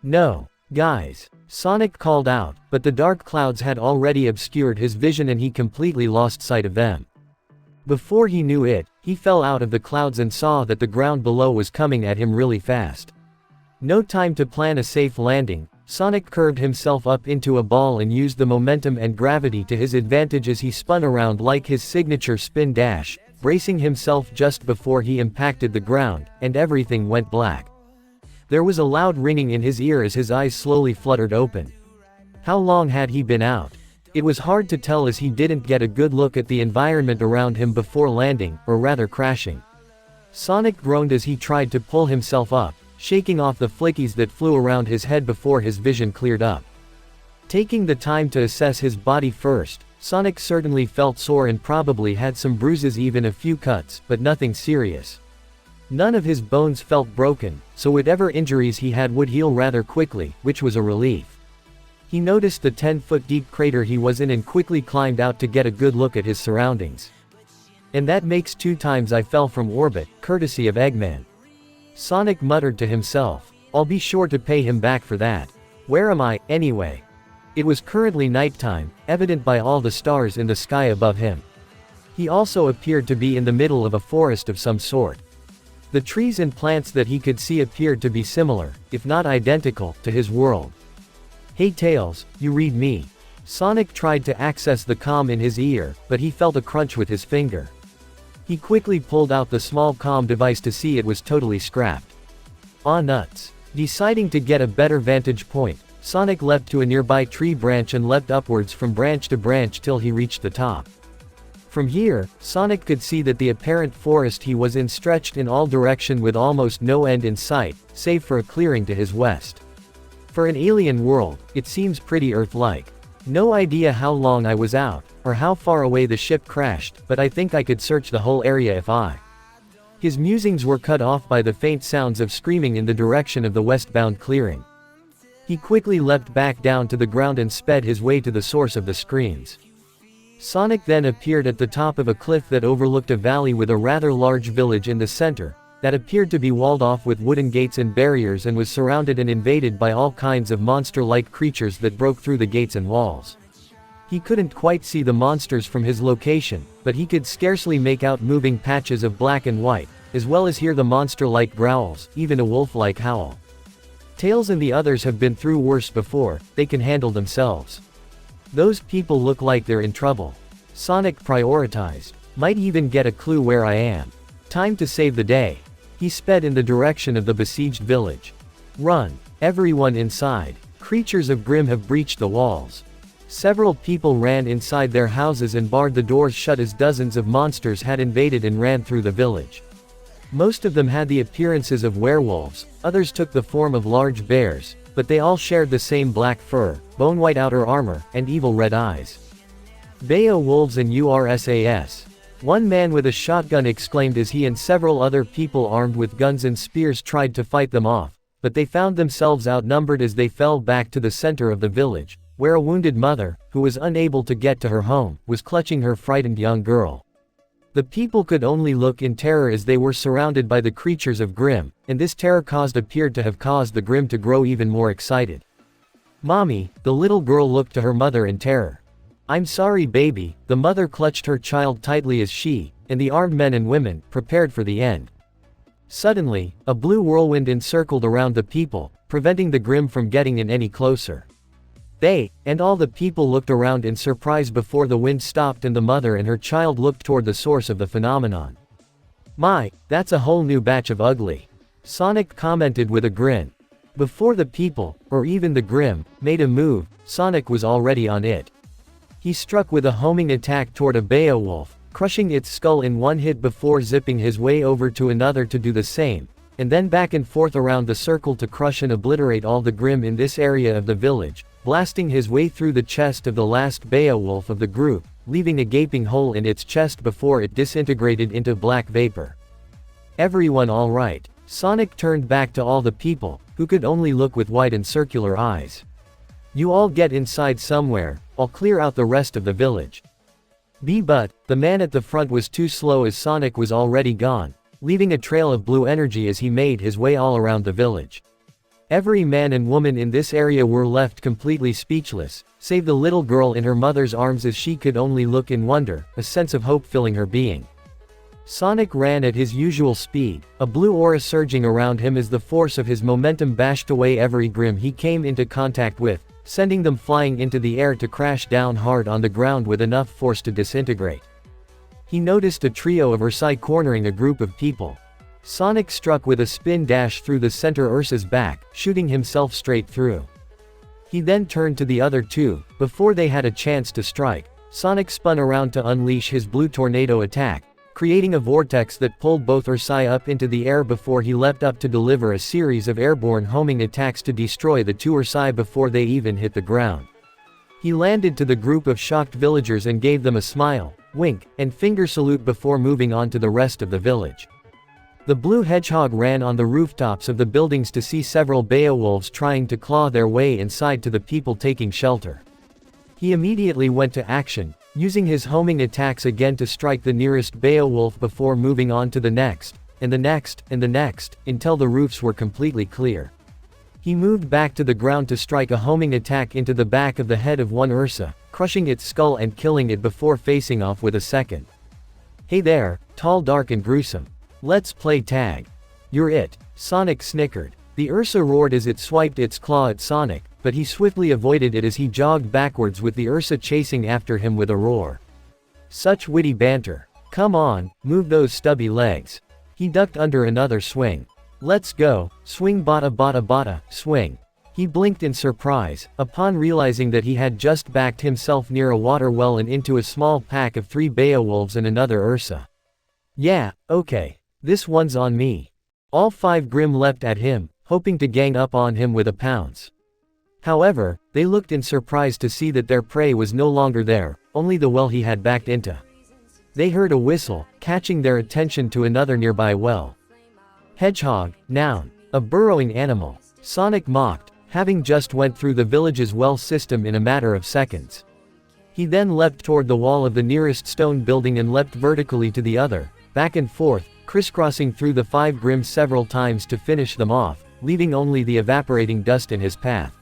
No, guys! Sonic called out, but the dark clouds had already obscured his vision and he completely lost sight of them. Before he knew it, he fell out of the clouds and saw that the ground below was coming at him really fast. No time to plan a safe landing, Sonic curved himself up into a ball and used the momentum and gravity to his advantage as he spun around like his signature spin dash, bracing himself just before he impacted the ground, and everything went black. There was a loud ringing in his ear as his eyes slowly fluttered open. How long had he been out? It was hard to tell as he didn't get a good look at the environment around him before landing, or rather crashing. Sonic groaned as he tried to pull himself up, shaking off the flickies that flew around his head before his vision cleared up. Taking the time to assess his body first, Sonic certainly felt sore and probably had some bruises, even a few cuts, but nothing serious. None of his bones felt broken, so whatever injuries he had would heal rather quickly, which was a relief. He noticed the 10-foot deep crater he was in and quickly climbed out to get a good look at his surroundings. And that makes 2 times I fell from orbit, courtesy of Eggman. Sonic muttered to himself. I'll be sure to pay him back for that. Where am I, anyway? It was currently nighttime, evident by all the stars in the sky above him. He also appeared to be in the middle of a forest of some sort. The trees and plants that he could see appeared to be similar, if not identical, to his world. Hey Tails, you read me. Sonic tried to access the comm in his ear, but he felt a crunch with his finger. He quickly pulled out the small comm device to see it was totally scrapped. Aw nuts. Deciding to get a better vantage point, Sonic leapt to a nearby tree branch and leapt upwards from branch to branch till he reached the top. From here, Sonic could see that the apparent forest he was in stretched in all direction with almost no end in sight, save for a clearing to his west. For an alien world, it seems pretty Earth-like. No idea how long I was out, or how far away the ship crashed, but I think I could search the whole area if I. His musings were cut off by the faint sounds of screaming in the direction of the westbound clearing. He quickly leapt back down to the ground and sped his way to the source of the screams. Sonic then appeared at the top of a cliff that overlooked a valley with a rather large village in the center, that appeared to be walled off with wooden gates and barriers and was surrounded and invaded by all kinds of monster-like creatures that broke through the gates and walls. He couldn't quite see the monsters from his location, but he could scarcely make out moving patches of black and white, as well as hear the monster-like growls, even a wolf-like howl. Tails and the others have been through worse before, they can handle themselves. Those people look like they're in trouble. Sonic prioritized. Might even get a clue where I am. Time to save the day. He sped in the direction of the besieged village. Run. Everyone inside. Creatures of Grimm have breached the walls. Several people ran inside their houses and barred the doors shut as dozens of monsters had invaded and ran through the village. Most of them had the appearances of werewolves, others took the form of large bears, but they all shared the same black fur, bone-white outer armor, and evil red eyes. Beowulfs and URSAS. One man with a shotgun exclaimed as he and several other people armed with guns and spears tried to fight them off, but they found themselves outnumbered as they fell back to the center of the village, where a wounded mother, who was unable to get to her home, was clutching her frightened young girl. The people could only look in terror as they were surrounded by the creatures of Grimm, and this terror appeared to have caused the Grimm to grow even more excited. "Mommy," the little girl looked to her mother in terror. "I'm sorry, baby," the mother clutched her child tightly as she, and the armed men and women, prepared for the end. Suddenly, a blue whirlwind encircled around the people, preventing the Grimm from getting in any closer. They, and all the people looked around in surprise before the wind stopped and the mother and her child looked toward the source of the phenomenon. "My, that's a whole new batch of ugly," Sonic commented with a grin. Before the people, or even the Grimm, made a move, Sonic was already on it. He struck with a homing attack toward a Beowulf, crushing its skull in one hit before zipping his way over to another to do the same, and then back and forth around the circle to crush and obliterate all the Grimm in this area of the village, blasting his way through the chest of the last Beowulf of the group, leaving a gaping hole in its chest before it disintegrated into black vapor. "Everyone all right?" Sonic turned back to all the people, who could only look with wide and circular eyes. "You all get inside somewhere, I'll clear out the rest of the village." But the man at the front was too slow as Sonic was already gone, leaving a trail of blue energy as he made his way all around the village. Every man and woman in this area were left completely speechless, save the little girl in her mother's arms as she could only look in wonder, a sense of hope filling her being. Sonic ran at his usual speed, a blue aura surging around him as the force of his momentum bashed away every Grimm he came into contact with, sending them flying into the air to crash down hard on the ground with enough force to disintegrate. He noticed a trio of Ursai cornering a group of people. Sonic struck with a spin dash through the center Ursa's back, shooting himself straight through. He then turned to the other two. Before they had a chance to strike, Sonic spun around to unleash his blue tornado attack, creating a vortex that pulled both Ursai up into the air before he leapt up to deliver a series of airborne homing attacks to destroy the two Ursai before they even hit the ground. He landed to the group of shocked villagers and gave them a smile, wink, and finger salute before moving on to the rest of the village. The blue hedgehog ran on the rooftops of the buildings to see several Beowulfs trying to claw their way inside to the people taking shelter. He immediately went to action, using his homing attacks again to strike the nearest Beowulf before moving on to the next, and the next, and the next, until the roofs were completely clear. He moved back to the ground to strike a homing attack into the back of the head of one Ursa, crushing its skull and killing it before facing off with a second. "Hey there, tall, dark and gruesome. Let's play tag." "You're it," Sonic snickered. The Ursa roared as it swiped its claw at Sonic, but he swiftly avoided it as he jogged backwards with the Ursa chasing after him with a roar. Such witty banter. "Come on, move those stubby legs." He ducked under another swing. "Let's go, swing bada bada bada, swing." He blinked in surprise, upon realizing that he had just backed himself near a water well and into a small pack of 3 Beowulfs and another Ursa. "Yeah, okay. This one's on me." All 5 Grimm leapt at him, hoping to gang up on him with a pounce. However, they looked in surprise to see that their prey was no longer there, only the well he had backed into. They heard a whistle, catching their attention to another nearby well. "Hedgehog, noun. A burrowing animal," Sonic mocked, having just went through the village's well system in a matter of seconds. He then leapt toward the wall of the nearest stone building and leapt vertically to the other, back and forth, crisscrossing through the 5 Grimm several times to finish them off, leaving only the evaporating dust in his path.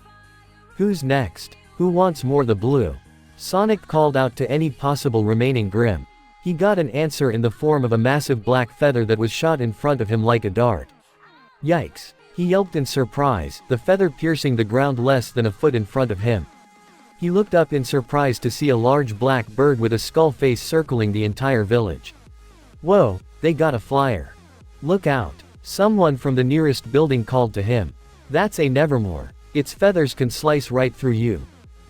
"Who's next? Who wants more the blue?" Sonic called out to any possible remaining Grimm. He got an answer in the form of a massive black feather that was shot in front of him like a dart. "Yikes!" he yelped in surprise, the feather piercing the ground less than a foot in front of him. He looked up in surprise to see a large black bird with a skull face circling the entire village. Whoa, they got a flyer. Look out. Someone from the nearest building called to him. That's a Nevermore. Its feathers can slice right through you.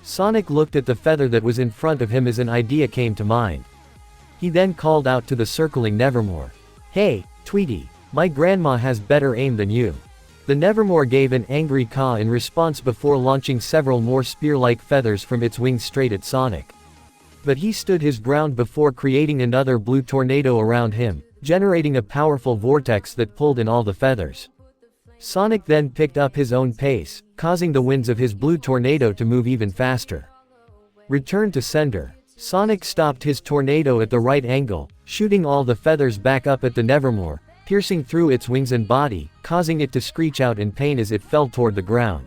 Sonic looked at the feather that was in front of him as an idea came to mind. He then called out to the circling Nevermore. Hey, Tweety, my grandma has better aim than you. The Nevermore gave an angry caw in response before launching several more spear-like feathers from its wings straight at Sonic. But he stood his ground before creating another blue tornado around him, generating a powerful vortex that pulled in all the feathers. Sonic then picked up his own pace, causing the winds of his blue tornado to move even faster. Return to sender. Sonic stopped his tornado at the right angle, shooting all the feathers back up at the Nevermore, piercing through its wings and body, causing it to screech out in pain as it fell toward the ground.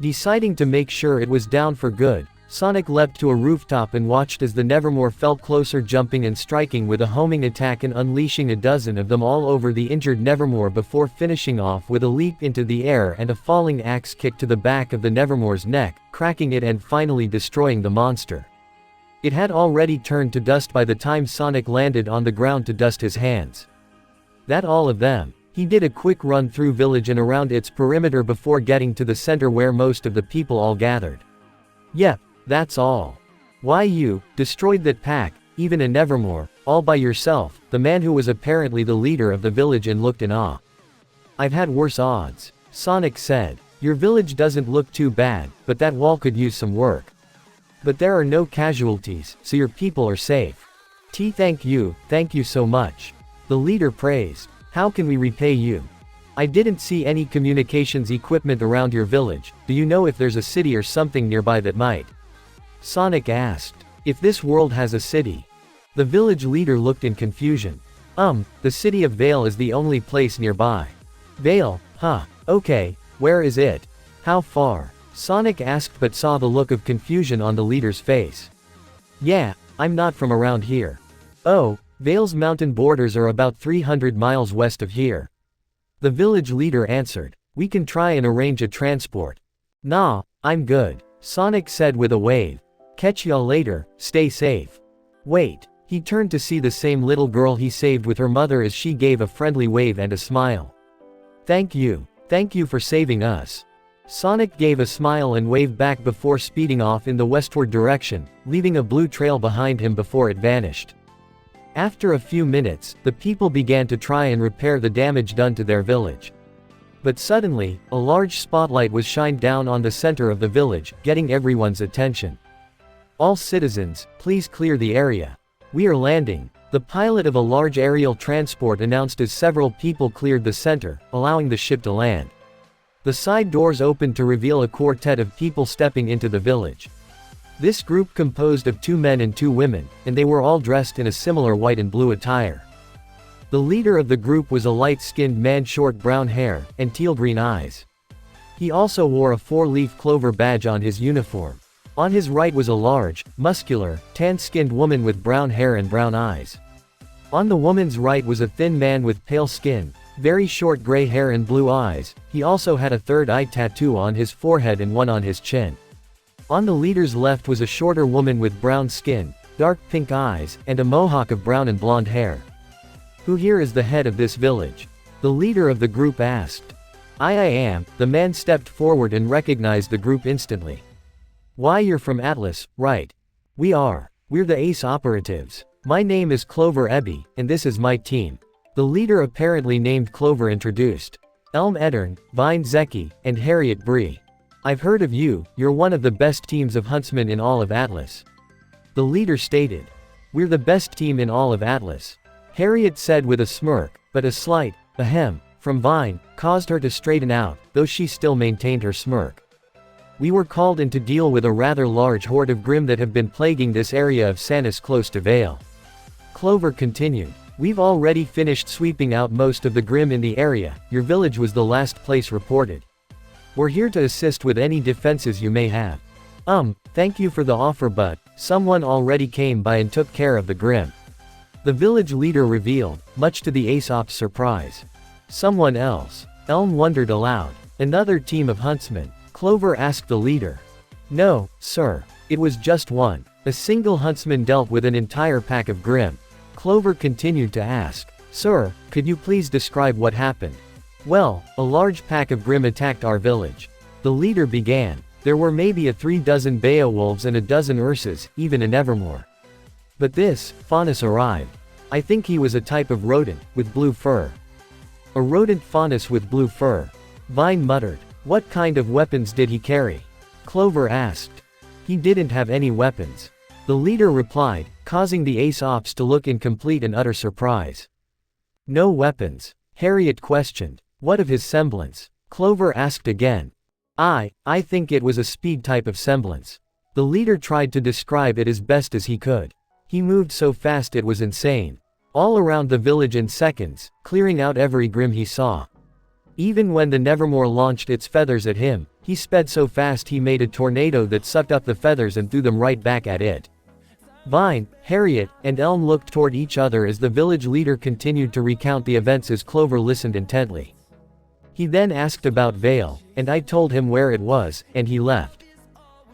Deciding to make sure it was down for good, Sonic leapt to a rooftop and watched as the Nevermore fell closer, jumping and striking with a homing attack and unleashing a dozen of them all over the injured Nevermore before finishing off with a leap into the air and a falling axe kick to the back of the Nevermore's neck, cracking it and finally destroying the monster. It had already turned to dust by the time Sonic landed on the ground to dust his hands. That all of them. He did a quick run through village and around its perimeter before getting to the center where most of the people all gathered. Yep, that's all. Why you destroyed that pack, even a Nevermore, all by yourself, the man who was apparently the leader of the village and looked in awe. I've had worse odds, Sonic said. Your village doesn't look too bad, but that wall could use some work. But there are no casualties, so your people are safe. Thank you so much. The leader praised. How can we repay you? I didn't see any communications equipment around your village. Do you know if there's a city or something nearby that might? Sonic asked. If this world has a city. The village leader looked in confusion. The city of Vale is the only place nearby. Vale, huh, okay, where is it? How far? Sonic asked but saw the look of confusion on the leader's face. Yeah, I'm not from around here. Oh, Vale's mountain borders are about 300 miles west of here. The village leader answered. We can try and arrange a transport. Nah, I'm good, Sonic said with a wave. Catch y'all later, stay safe. Wait, he turned to see the same little girl he saved with her mother as she gave a friendly wave and a smile. Thank you for saving us. Sonic gave a smile and waved back before speeding off in the westward direction, leaving a blue trail behind him before it vanished. After a few minutes, the people began to try and repair the damage done to their village. But suddenly, a large spotlight was shined down on the center of the village, getting everyone's attention. All citizens, please clear the area. We are landing. The pilot of a large aerial transport announced as several people cleared the center, allowing the ship to land. The side doors opened to reveal a quartet of people stepping into the village. This group composed of 2 men and 2 women, and they were all dressed in a similar white and blue attire. The leader of the group was a light-skinned man, short brown hair, and teal-green eyes. He also wore a 4-leaf clover badge on his uniform. On his right was a large, muscular, tan-skinned woman with brown hair and brown eyes. On the woman's right was a thin man with pale skin, very short gray hair and blue eyes. He also had a third eye tattoo on his forehead and one on his chin. On the leader's left was a shorter woman with brown skin, dark pink eyes, and a mohawk of brown and blonde hair. Who here is the head of this village? The leader of the group asked. I am. The man stepped forward and recognized the group instantly. Why, you're from Atlas, right? We're the Ace Operatives. My name is Clover Ebby, and this is my team. The leader, apparently named Clover, introduced. Elm Eddern, Vine Zeki, and Harriet Bree. I've heard of you, you're one of the best teams of huntsmen in all of Atlas. The leader stated. We're the best team in all of Atlas. Harriet said with a smirk, but a slight, ahem, from Vine, caused her to straighten out, though she still maintained her smirk. We were called in to deal with a rather large horde of Grimm that have been plaguing this area of Sanus close to Vale. Clover continued. We've already finished sweeping out most of the Grimm in the area. Your village was the last place reported. We're here to assist with any defenses you may have. Thank you for the offer, but someone already came by and took care of the Grimm. The village leader revealed, much to the Ace Ops' surprise. Someone else? Elm wondered aloud. Another team of huntsmen? Clover asked the leader. No, sir. It was just one. A single huntsman dealt with an entire pack of Grimm. Clover continued to ask. Sir, could you please describe what happened? Well, a large pack of Grimm attacked our village. The leader began. There were maybe a 3 dozen Beowulfs and a dozen Ursas, even a Nevermore. But this, Faunus arrived. I think he was a type of rodent, with blue fur. A rodent Faunus with blue fur. Vine muttered. What kind of weapons did he carry? Clover asked. He didn't have any weapons. The leader replied, causing the Ace Ops to look in complete and utter surprise. No weapons? Harriet questioned. What of his semblance? Clover asked again. I think it was a speed type of semblance. The leader tried to describe it as best as he could. He moved so fast it was insane. All around the village in seconds, clearing out every Grimm he saw. Even when the Nevermore launched its feathers at him, he sped so fast he made a tornado that sucked up the feathers and threw them right back at it. Vine, Harriet, and Elm looked toward each other as the village leader continued to recount the events as Clover listened intently. He then asked about Vale, and I told him where it was, and he left.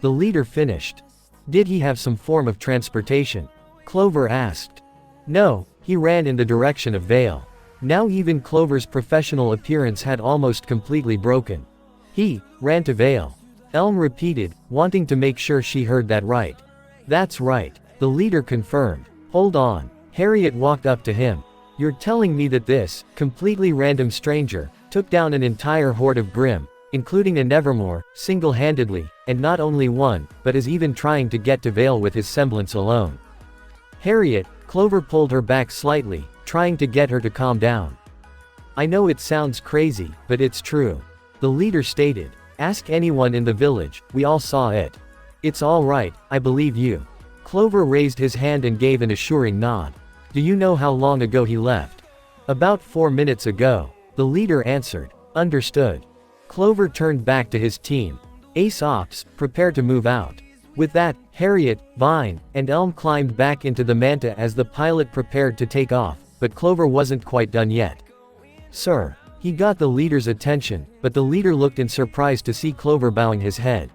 The leader finished. Did he have some form of transportation? Clover asked. No, he ran in the direction of Vale. Now even Clover's professional appearance had almost completely broken. He ran to Vale. Elm repeated, wanting to make sure she heard that right. That's right, the leader confirmed. Hold on. Harriet walked up to him. You're telling me that this, completely random stranger, took down an entire horde of Grimm, including a Nevermore, single-handedly, and not only one, but is even trying to get to Vale with his semblance alone. Harriet, Clover pulled her back slightly, trying to get her to calm down. I know it sounds crazy, but it's true. The leader stated. Ask anyone in the village, we all saw it. It's all right, I believe you. Clover raised his hand and gave an assuring nod. Do you know how long ago he left? About 4 minutes ago. The leader answered. Understood. Clover turned back to his team. Ace Ops, prepare to move out. With that, Harriet, Vine, and Elm climbed back into the Manta as the pilot prepared to take off, but Clover wasn't quite done yet. Sir. He got the leader's attention, but the leader looked in surprise to see Clover bowing his head.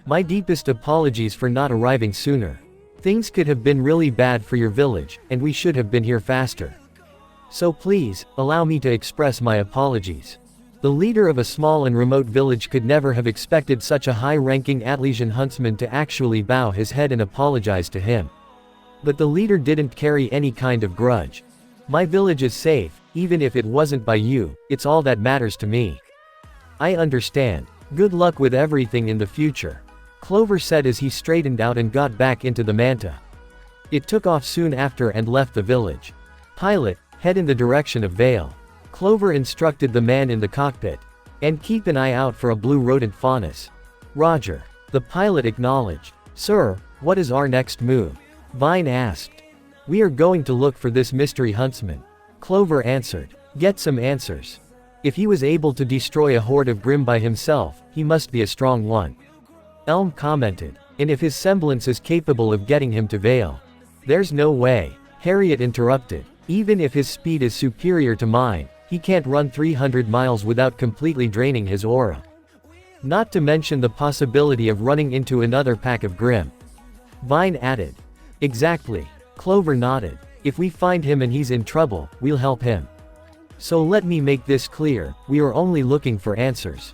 My deepest apologies for not arriving sooner. Things could have been really bad for your village, and we should have been here faster. So please, allow me to express my apologies. The leader of a small and remote village could never have expected such a high-ranking Atlesian huntsman to actually bow his head and apologize to him. But the leader didn't carry any kind of grudge. My village is safe, even if it wasn't by you, it's all that matters to me. I understand. Good luck with everything in the future. Clover said as he straightened out and got back into the Manta. It took off soon after and left the village. Pilot, head in the direction of Vale. Clover instructed the man in the cockpit. And keep an eye out for a blue rodent Faunus. Roger. The pilot acknowledged. Sir, what is our next move? Vine asked. We are going to look for this mystery huntsman. Clover answered. Get some answers. If he was able to destroy a horde of Grimm by himself, he must be a strong one. Elm commented. And if his semblance is capable of getting him to Vale. There's no way. Harriet interrupted. Even if his speed is superior to mine, he can't run 300 miles without completely draining his aura. Not to mention the possibility of running into another pack of Grimm. Vine added. Exactly. Clover nodded. If we find him and he's in trouble, we'll help him. So let me make this clear, we are only looking for answers.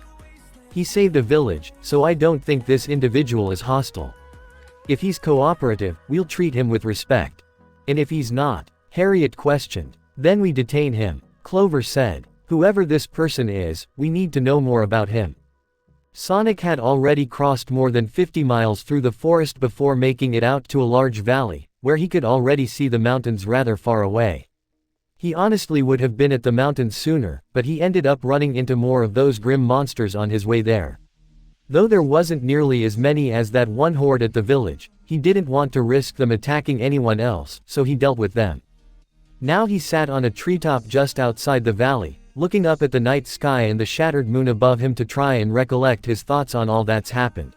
He saved a village, so I don't think this individual is hostile. If he's cooperative, we'll treat him with respect. And if he's not? Harriet questioned. Then we detain him. Clover said. Whoever this person is, we need to know more about him. Sonic had already crossed more than 50 miles through the forest before making it out to a large valley, where he could already see the mountains rather far away. He honestly would have been at the mountains sooner, but he ended up running into more of those Grimm monsters on his way there. Though there wasn't nearly as many as that one horde at the village, he didn't want to risk them attacking anyone else, so he dealt with them. Now he sat on a treetop just outside the valley, looking up at the night sky and the shattered moon above him to try and recollect his thoughts on all that's happened.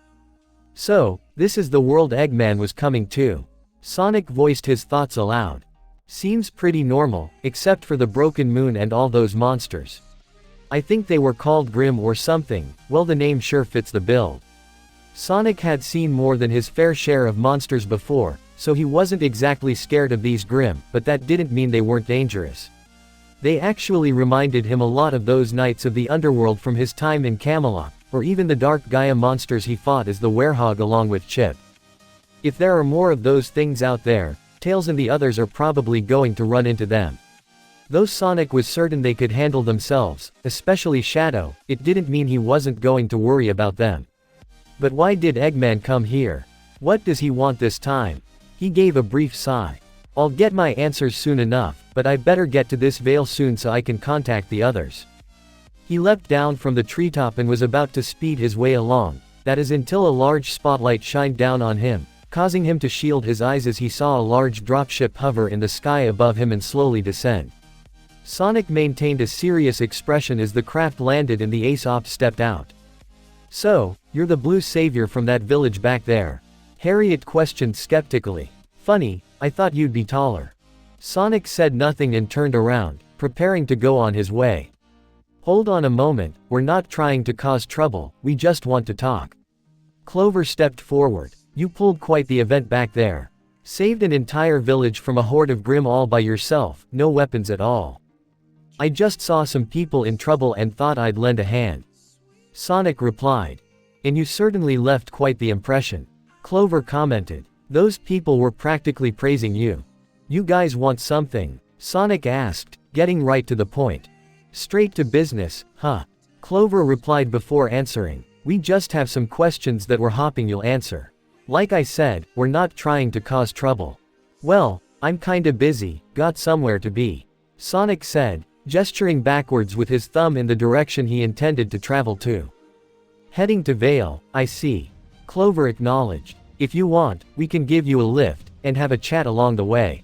So, this is the world Eggman was coming to. Sonic voiced his thoughts aloud. Seems pretty normal, except for the broken moon and all those monsters. I think they were called Grimm or something, well the name sure fits the bill. Sonic had seen more than his fair share of monsters before, so he wasn't exactly scared of these Grimm, but that didn't mean they weren't dangerous. They actually reminded him a lot of those knights of the underworld from his time in Camelot, or even the dark Gaia monsters he fought as the Werehog along with Chip. If there are more of those things out there, Tails and the others are probably going to run into them. Though Sonic was certain they could handle themselves, especially Shadow, it didn't mean he wasn't going to worry about them. But why did Eggman come here? What does he want this time? He gave a brief sigh. I'll get my answers soon enough, but I better get to this Vale soon so I can contact the others. He leapt down from the treetop and was about to speed his way along, that is until a large spotlight shined down on him, causing him to shield his eyes as he saw a large dropship hover in the sky above him and slowly descend. Sonic maintained a serious expression as the craft landed and the Ace Ops stepped out. So, you're the blue savior from that village back there? Harriet questioned skeptically. Funny, I thought you'd be taller. Sonic said nothing and turned around, preparing to go on his way. Hold on a moment, we're not trying to cause trouble, we just want to talk. Clover stepped forward. You pulled quite the event back there. Saved an entire village from a horde of Grimm all by yourself, no weapons at all. I just saw some people in trouble and thought I'd lend a hand. Sonic replied. And you certainly left quite the impression. Clover commented. Those people were practically praising you. You guys want something? Sonic asked, getting right to the point. Straight to business, huh? Clover replied before answering. We just have some questions that we're hoping you'll answer. Like I said, we're not trying to cause trouble. Well, I'm kinda busy, got somewhere to be. Sonic said, gesturing backwards with his thumb in the direction he intended to travel to. Heading to Vale, I see. Clover acknowledged. If you want, we can give you a lift, and have a chat along the way.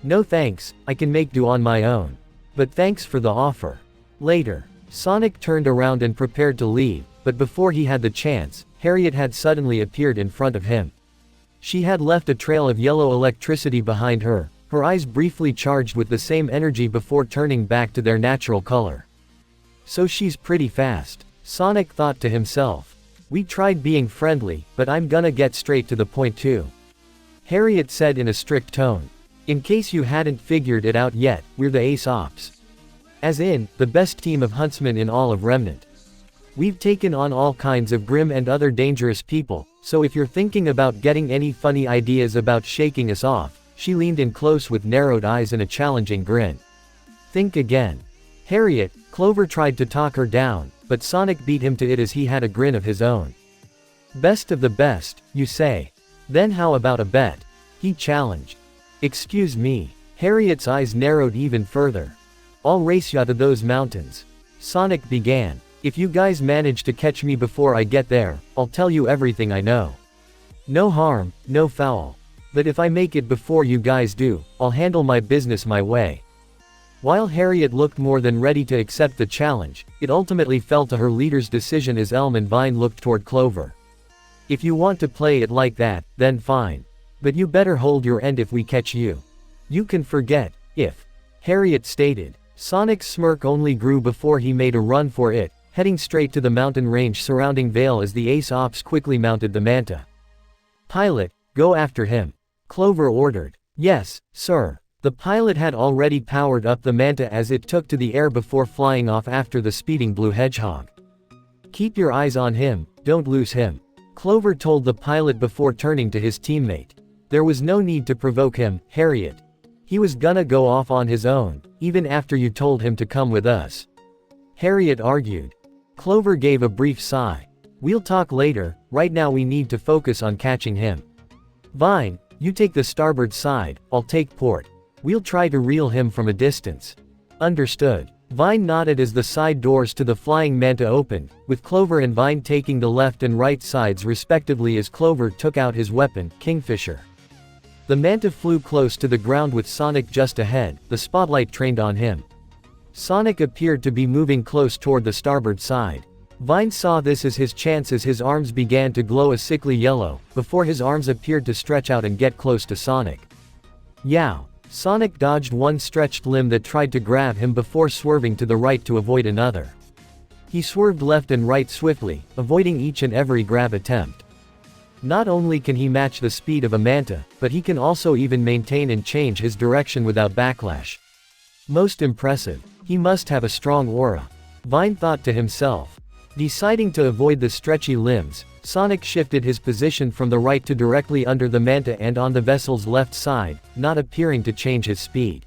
No thanks, I can make do on my own. But thanks for the offer. Later, Sonic turned around and prepared to leave, but before he had the chance, Harriet had suddenly appeared in front of him. She had left a trail of yellow electricity behind her, her eyes briefly charged with the same energy before turning back to their natural color. So she's pretty fast, Sonic thought to himself. We tried being friendly, but I'm gonna get straight to the point too. Harriet said in a strict tone. In case you hadn't figured it out yet, we're the Ace Ops. As in, the best team of huntsmen in all of Remnant. We've taken on all kinds of Grimm and other dangerous people, so if you're thinking about getting any funny ideas about shaking us off, she leaned in close with narrowed eyes and a challenging grin. Think again. Harriet, Clover tried to talk her down, but Sonic beat him to it as he had a grin of his own. Best of the best, you say? Then how about a bet? He challenged. Excuse me. Harriet's eyes narrowed even further. I'll race ya to those mountains. Sonic began. If you guys manage to catch me before I get there, I'll tell you everything I know. No harm, no foul. But if I make it before you guys do, I'll handle my business my way. While Harriet looked more than ready to accept the challenge, it ultimately fell to her leader's decision as Elm and Vine looked toward Clover. If you want to play it like that, then fine. But you better hold your end if we catch you. You can forget, if. Harriet stated. Sonic's smirk only grew before he made a run for it, heading straight to the mountain range surrounding Vale as the Ace Ops quickly mounted the Manta. Pilot, go after him. Clover ordered. Yes, sir. The pilot had already powered up the Manta as it took to the air before flying off after the speeding blue hedgehog. Keep your eyes on him, don't lose him. Clover told the pilot before turning to his teammate. There was no need to provoke him, Harriet. He was gonna go off on his own, even after you told him to come with us. Harriet argued. Clover gave a brief sigh. We'll talk later, right now we need to focus on catching him. Vine, you take the starboard side, I'll take port. We'll try to reel him from a distance. Understood. Vine nodded as the side doors to the flying Manta opened, with Clover and Vine taking the left and right sides respectively as Clover took out his weapon, Kingfisher. The Manta flew close to the ground with Sonic just ahead, the spotlight trained on him. Sonic appeared to be moving close toward the starboard side. Vine saw this as his chance as his arms began to glow a sickly yellow, before his arms appeared to stretch out and get close to Sonic. Yow! Sonic dodged one stretched limb that tried to grab him before swerving to the right to avoid another. He swerved left and right swiftly, avoiding each and every grab attempt. Not only can he match the speed of a manta, but he can also even maintain and change his direction without backlash. Most impressive. He must have a strong aura. Vine thought to himself. Deciding to avoid the stretchy limbs, Sonic shifted his position from the right to directly under the manta and on the vessel's left side, not appearing to change his speed.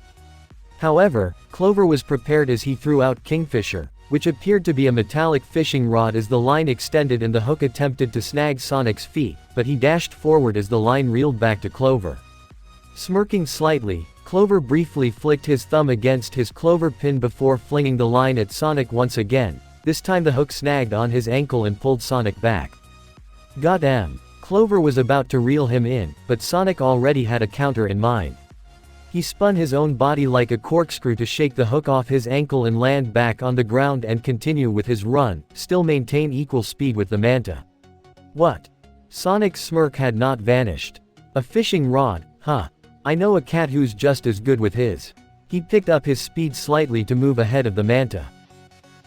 However, Clover was prepared as he threw out Kingfisher, which appeared to be a metallic fishing rod as the line extended and the hook attempted to snag Sonic's feet, but he dashed forward as the line reeled back to Clover. Smirking slightly, Clover briefly flicked his thumb against his clover pin before flinging the line at Sonic once again. This time the hook snagged on his ankle and pulled Sonic back. Goddamn. Clover was about to reel him in, but Sonic already had a counter in mind. He spun his own body like a corkscrew to shake the hook off his ankle and land back on the ground and continue with his run, still maintain equal speed with the manta. What? Sonic's smirk had not vanished. A fishing rod, huh? I know a cat who's just as good with his. He picked up his speed slightly to move ahead of the manta.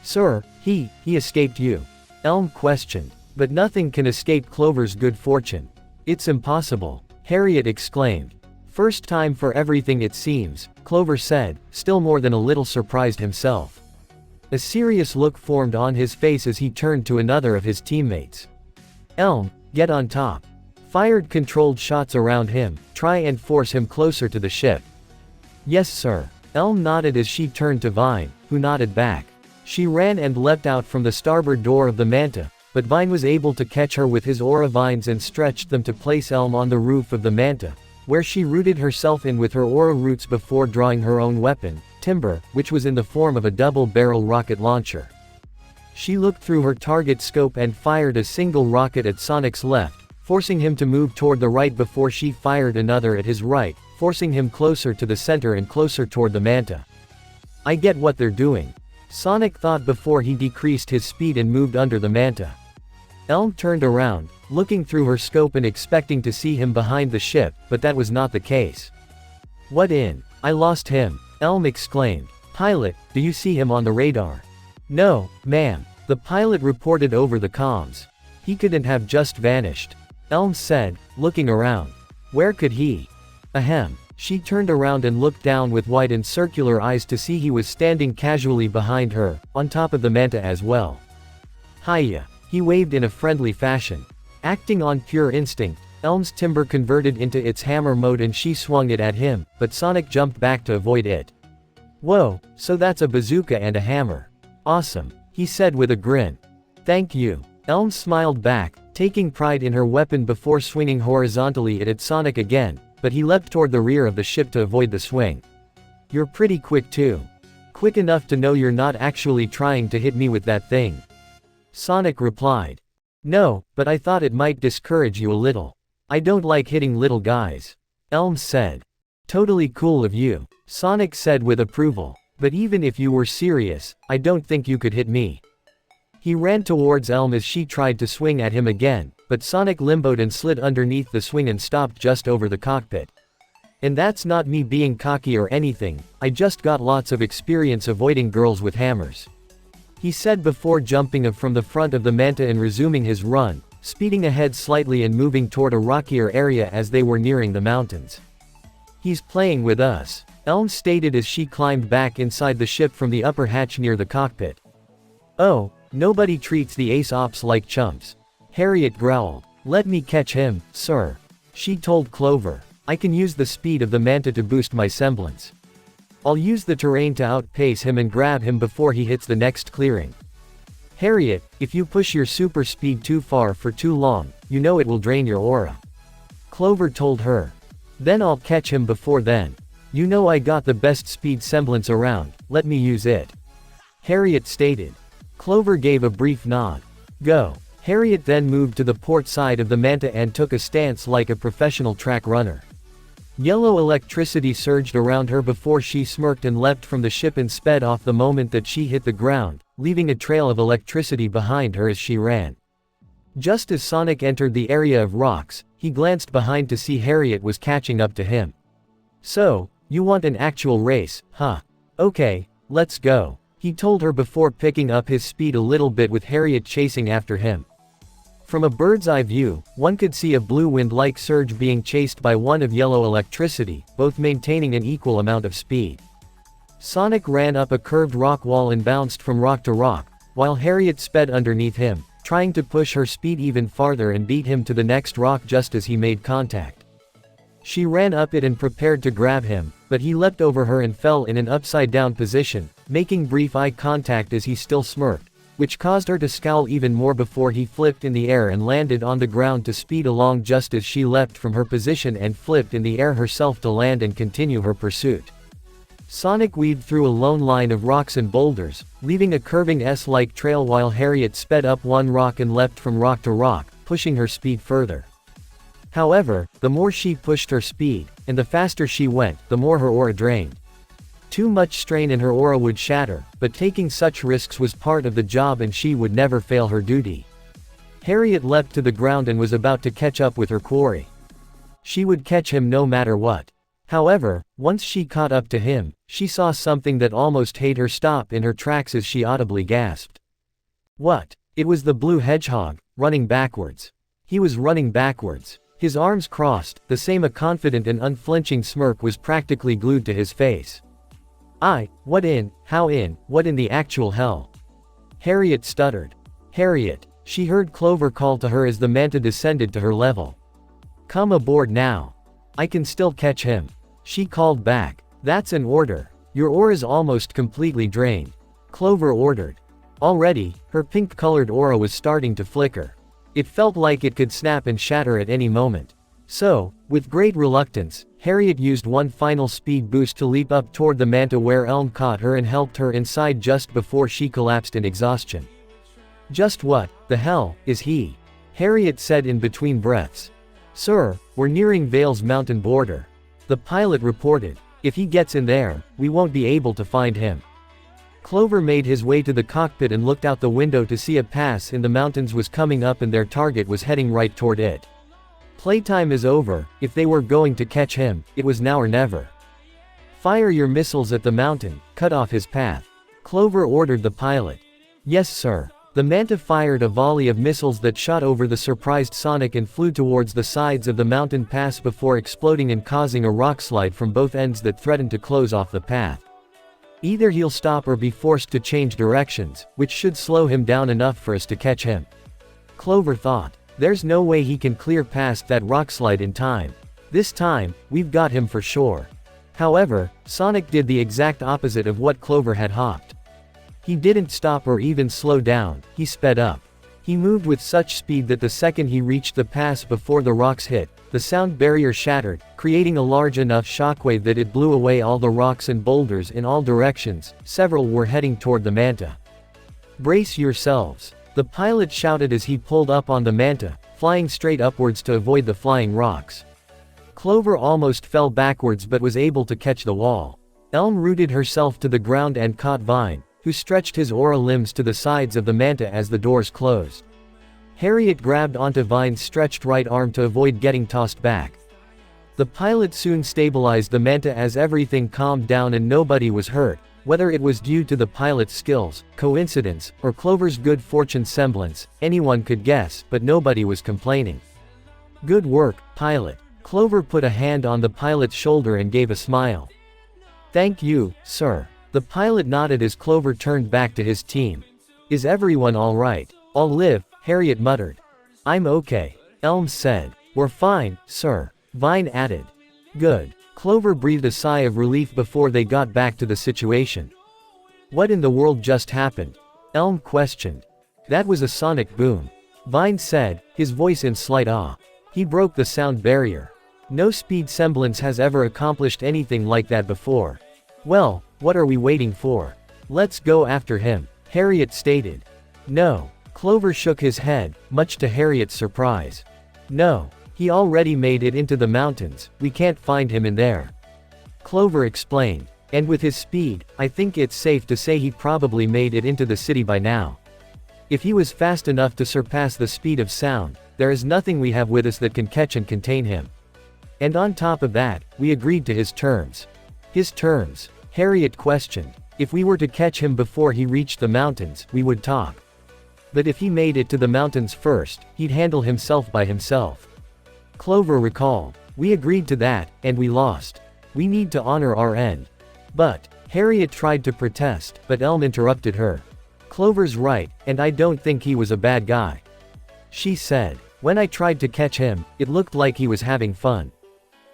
Sir, he escaped you? Elm questioned. But nothing can escape Clover's good fortune. It's impossible, Harriet exclaimed. First time for everything it seems, Clover said, still more than a little surprised himself. A serious look formed on his face as he turned to another of his teammates. Elm, get on top. Fired controlled shots around him, try and force him closer to the ship. Yes sir. Elm nodded as she turned to Vine, who nodded back. She ran and leapt out from the starboard door of the manta, but Vine was able to catch her with his aura vines and stretched them to place Elm on the roof of the manta, where she rooted herself in with her aura roots before drawing her own weapon, Timber, which was in the form of a double-barrel rocket launcher. She looked through her target scope and fired a single rocket at Sonic's left, forcing him to move toward the right before she fired another at his right, forcing him closer to the center and closer toward the manta. I get what they're doing. Sonic thought before he decreased his speed and moved under the manta. Elm turned around, looking through her scope and expecting to see him behind the ship, but that was not the case. What in? I lost him, Elm exclaimed. Pilot, do you see him on the radar? No, ma'am, the pilot reported over the comms. He couldn't have just vanished, Elm said, looking around. Where could he? Ahem. She turned around and looked down with wide and circular eyes to see he was standing casually behind her, on top of the manta as well. Hiya. He waved in a friendly fashion. Acting on pure instinct, Elm's timber converted into its hammer mode and she swung it at him, but Sonic jumped back to avoid it. Whoa, so that's a bazooka and a hammer. Awesome, he said with a grin. Thank you. Elm smiled back, taking pride in her weapon before swinging horizontally at Sonic again, but he leapt toward the rear of the ship to avoid the swing. You're pretty quick too. Quick enough to know you're not actually trying to hit me with that thing. Sonic replied. No, but I thought it might discourage you a little. I don't like hitting little guys. Elm said. Totally cool of you, Sonic said with approval, but even if you were serious, I don't think you could hit me. He ran towards Elm as she tried to swing at him again, but Sonic limboed and slid underneath the swing and stopped just over the cockpit. And that's not me being cocky or anything, I just got lots of experience avoiding girls with hammers. He said before jumping from the front of the manta and resuming his run, speeding ahead slightly and moving toward a rockier area as they were nearing the mountains. He's playing with us, Elm stated as she climbed back inside the ship from the upper hatch near the cockpit. Oh, nobody treats the Ace Ops like chumps. Harriet growled. Let me catch him, sir. She told Clover. I can use the speed of the manta to boost my semblance. I'll use the terrain to outpace him and grab him before he hits the next clearing. Harriet, if you push your super speed too far for too long, you know it will drain your aura. Clover told her. Then I'll catch him before then. You know I got the best speed semblance around, let me use it. Harriet stated. Clover gave a brief nod. Go. Harriet then moved to the port side of the manta and took a stance like a professional track runner. Yellow electricity surged around her before she smirked and leapt from the ship and sped off the moment that she hit the ground, leaving a trail of electricity behind her as she ran. Just as Sonic entered the area of rocks, he glanced behind to see Harriet was catching up to him. So, you want an actual race, huh? Okay, let's go, he told her before picking up his speed a little bit with Harriet chasing after him. From a bird's eye view, one could see a blue wind-like surge being chased by one of yellow electricity, both maintaining an equal amount of speed. Sonic ran up a curved rock wall and bounced from rock to rock, while Harriet sped underneath him, trying to push her speed even farther and beat him to the next rock just as he made contact. She ran up it and prepared to grab him, but he leapt over her and fell in an upside-down position, making brief eye contact as he still smirked, which caused her to scowl even more before he flipped in the air and landed on the ground to speed along just as she leapt from her position and flipped in the air herself to land and continue her pursuit. Sonic weaved through a lone line of rocks and boulders, leaving a curving S-like trail while Harriet sped up one rock and leapt from rock to rock, pushing her speed further. However, the more she pushed her speed, and the faster she went, the more her aura drained. Too much strain and her aura would shatter, but taking such risks was part of the job and she would never fail her duty. Harriet leapt to the ground and was about to catch up with her quarry. She would catch him no matter what. However, once she caught up to him, she saw something that almost made her stop in her tracks as she audibly gasped. What? It was the blue hedgehog, running backwards. He was running backwards. His arms crossed, the same a confident and unflinching smirk was practically glued to his face. What in the actual hell? Harriet stuttered. Harriet, she heard Clover call to her as the manta descended to her level. Come aboard now. I can still catch him. She called back. That's an order. Your aura's almost completely drained. Clover ordered. Already, her pink-colored aura was starting to flicker. It felt like it could snap and shatter at any moment. So, with great reluctance, Harriet used one final speed boost to leap up toward the manta where Elm caught her and helped her inside just before she collapsed in exhaustion. Just what the hell is he? Harriet said in between breaths. Sir, we're nearing Vale's mountain border. The pilot reported. If he gets in there, we won't be able to find him. Clover made his way to the cockpit and looked out the window to see a pass in the mountains was coming up and their target was heading right toward it. Playtime is over. If they were going to catch him, it was now or never. Fire your missiles at the mountain, cut off his path. Clover ordered the pilot. Yes sir. The manta fired a volley of missiles that shot over the surprised Sonic and flew towards the sides of the mountain pass before exploding and causing a rockslide from both ends that threatened to close off the path. Either he'll stop or be forced to change directions, which should slow him down enough for us to catch him. Clover thought. There's no way he can clear past that rockslide in time. This time, we've got him for sure. However, Sonic did the exact opposite of what Clover had hoped. He didn't stop or even slow down, he sped up. He moved with such speed that the second he reached the pass before the rocks hit, the sound barrier shattered, creating a large enough shockwave that it blew away all the rocks and boulders in all directions. Several were heading toward the manta. Brace yourselves. The pilot shouted as he pulled up on the manta, flying straight upwards to avoid the flying rocks. Clover almost fell backwards but was able to catch the wall. Elm rooted herself to the ground and caught Vine, who stretched his aura limbs to the sides of the manta as the doors closed. Harriet grabbed onto Vine's stretched right arm to avoid getting tossed back. The pilot soon stabilized the manta as everything calmed down and nobody was hurt. Whether it was due to the pilot's skills, coincidence, or Clover's good fortune semblance, anyone could guess, but nobody was complaining. Good work, pilot. Clover put a hand on the pilot's shoulder and gave a smile. Thank you, sir. The pilot nodded as Clover turned back to his team. Is everyone all right? I'll live, Harriet muttered. I'm okay. Elm said. We're fine, sir. Vine added. Good. Clover breathed a sigh of relief before they got back to the situation. What in the world just happened? Elm questioned. That was a sonic boom. Vine said, his voice in slight awe. He broke the sound barrier. No speed semblance has ever accomplished anything like that before. Well, what are we waiting for? Let's go after him, Harriet stated. No. Clover shook his head, much to Harriet's surprise. No. He already made it into the mountains, we can't find him in there. Clover explained. And with his speed, I think it's safe to say he probably made it into the city by now. If he was fast enough to surpass the speed of sound, there is nothing we have with us that can catch and contain him. And on top of that, we agreed to his terms. His terms? Harriet questioned. If we were to catch him before he reached the mountains, we would talk. But if he made it to the mountains first, he'd handle himself by himself. Clover recalled. We agreed to that, and we lost. We need to honor our end. But, Harriet tried to protest, but Elm interrupted her. Clover's right, and I don't think he was a bad guy. She said. When I tried to catch him, it looked like he was having fun.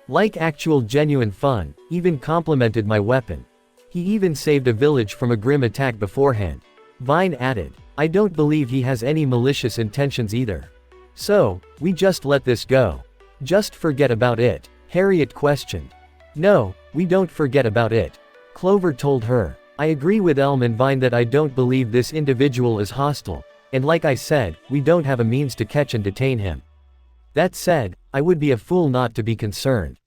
Like actual genuine fun, even complimented my weapon. He even saved a village from a Grimm attack beforehand. Vine added. I don't believe he has any malicious intentions either. So, we just let this go. Just forget about it, Harriet questioned. No, we don't forget about it. Clover told her. I agree with Elm and Vine that I don't believe this individual is hostile, and like I said, we don't have a means to catch and detain him. That said, I would be a fool not to be concerned.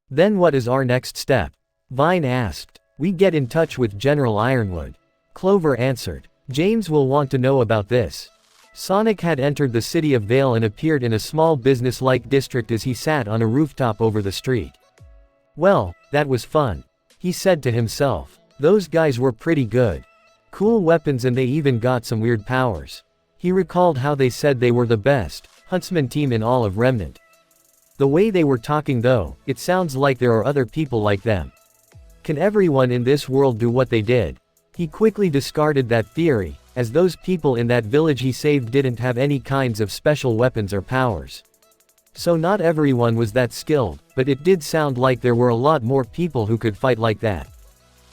Then what is our next step? Vine asked. We get in touch with General Ironwood. Clover answered. James will want to know about this. Sonic had entered the city of Vale and appeared in a small business-like district as he sat on a rooftop over the street. Well, that was fun. He said to himself. Those guys were pretty good. Cool weapons and they even got some weird powers. He recalled how they said they were the best huntsman team in all of Remnant. The way they were talking though, it sounds like there are other people like them. Can everyone in this world do what they did? He quickly discarded that theory, as those people in that village he saved didn't have any kinds of special weapons or powers. So not everyone was that skilled, but it did sound like there were a lot more people who could fight like that.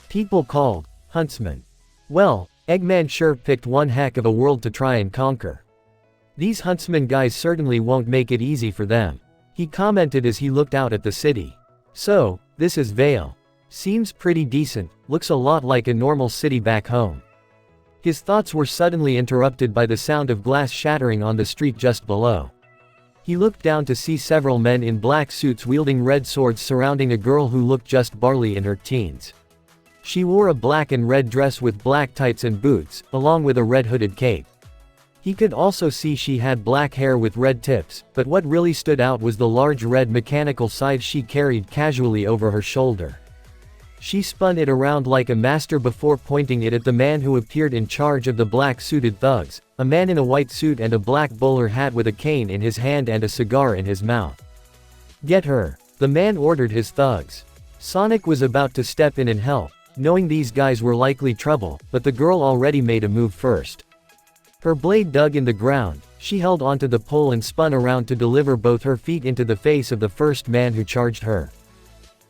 People called huntsmen. Well, Eggman sure picked one heck of a world to try and conquer. These huntsman guys certainly won't make it easy for them. He commented as he looked out at the city. So, this is Vale. Seems pretty decent, looks a lot like a normal city back home. His thoughts were suddenly interrupted by the sound of glass shattering on the street just below. He looked down to see several men in black suits wielding red swords surrounding a girl who looked just barely in her teens. She wore a black and red dress with black tights and boots, along with a red hooded cape. He could also see she had black hair with red tips, but what really stood out was the large red mechanical scythe she carried casually over her shoulder. She spun it around like a master before pointing it at the man who appeared in charge of the black-suited thugs, a man in a white suit and a black bowler hat with a cane in his hand and a cigar in his mouth. Get her, the man ordered his thugs. Sonic was about to step in and help, knowing these guys were likely trouble, but the girl already made a move first. Her blade dug in the ground, she held onto the pole and spun around to deliver both her feet into the face of the first man who charged her.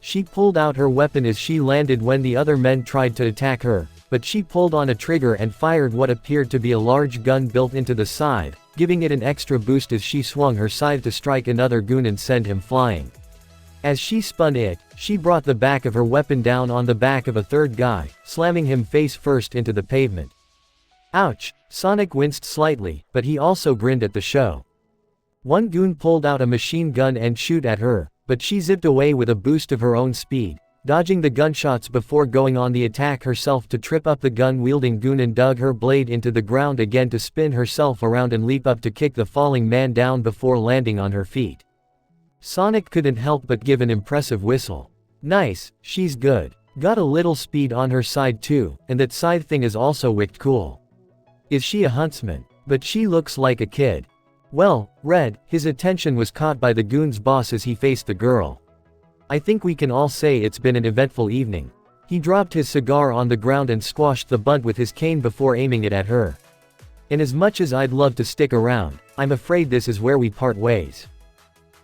She pulled out her weapon as she landed when the other men tried to attack her, but she pulled on a trigger and fired what appeared to be a large gun built into the scythe, giving it an extra boost as she swung her scythe to strike another goon and send him flying. As she spun it, she brought the back of her weapon down on the back of a third guy, slamming him face first into the pavement. Ouch! Sonic winced slightly, but he also grinned at the show. One goon pulled out a machine gun and shoot at her, but she zipped away with a boost of her own speed, dodging the gunshots before going on the attack herself to trip up the gun-wielding goon and dug her blade into the ground again to spin herself around and leap up to kick the falling man down before landing on her feet. Sonic couldn't help but give an impressive whistle. Nice, she's good. Got a little speed on her side too, and that scythe thing is also wicked cool. Is she a huntsman? But she looks like a kid. Well, Red, his attention was caught by the goon's boss as he faced the girl. I think we can all say it's been an eventful evening. He dropped his cigar on the ground and squashed the bunt with his cane before aiming it at her. And as much as I'd love to stick around, I'm afraid this is where we part ways.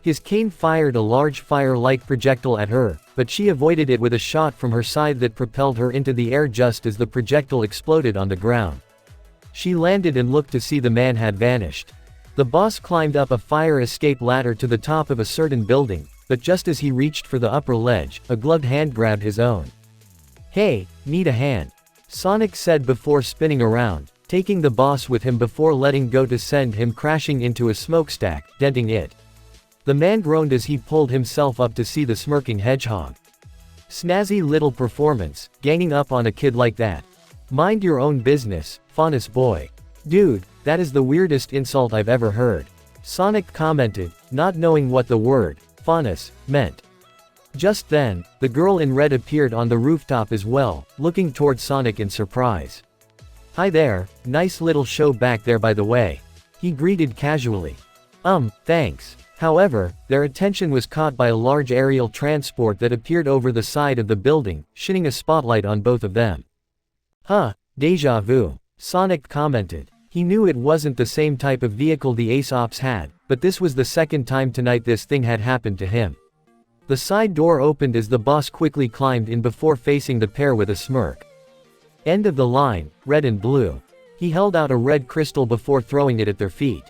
His cane fired a large fire-like projectile at her, but she avoided it with a shot from her scythe that propelled her into the air just as the projectile exploded on the ground. She landed and looked to see the man had vanished. The boss climbed up a fire escape ladder to the top of a certain building, but just as he reached for the upper ledge, a gloved hand grabbed his own. Hey, need a hand? Sonic said before spinning around, taking the boss with him before letting go to send him crashing into a smokestack, denting it. The man groaned as he pulled himself up to see the smirking hedgehog. Snazzy little performance, ganging up on a kid like that. Mind your own business, Faunus boy. Dude, that is the weirdest insult I've ever heard. Sonic commented, not knowing what the word, Faunus, meant. Just then, the girl in red appeared on the rooftop as well, looking toward Sonic in surprise. "Hi there, nice little show back there by the way," he greeted casually. Thanks." However, their attention was caught by a large aerial transport that appeared over the side of the building, shining a spotlight on both of them. "Huh, déjà vu," Sonic commented. He knew it wasn't the same type of vehicle the Ace Ops had, but this was the second time tonight this thing had happened to him. The side door opened as the boss quickly climbed in before facing the pair with a smirk. "End of the line, red and blue." He held out a red crystal before throwing it at their feet.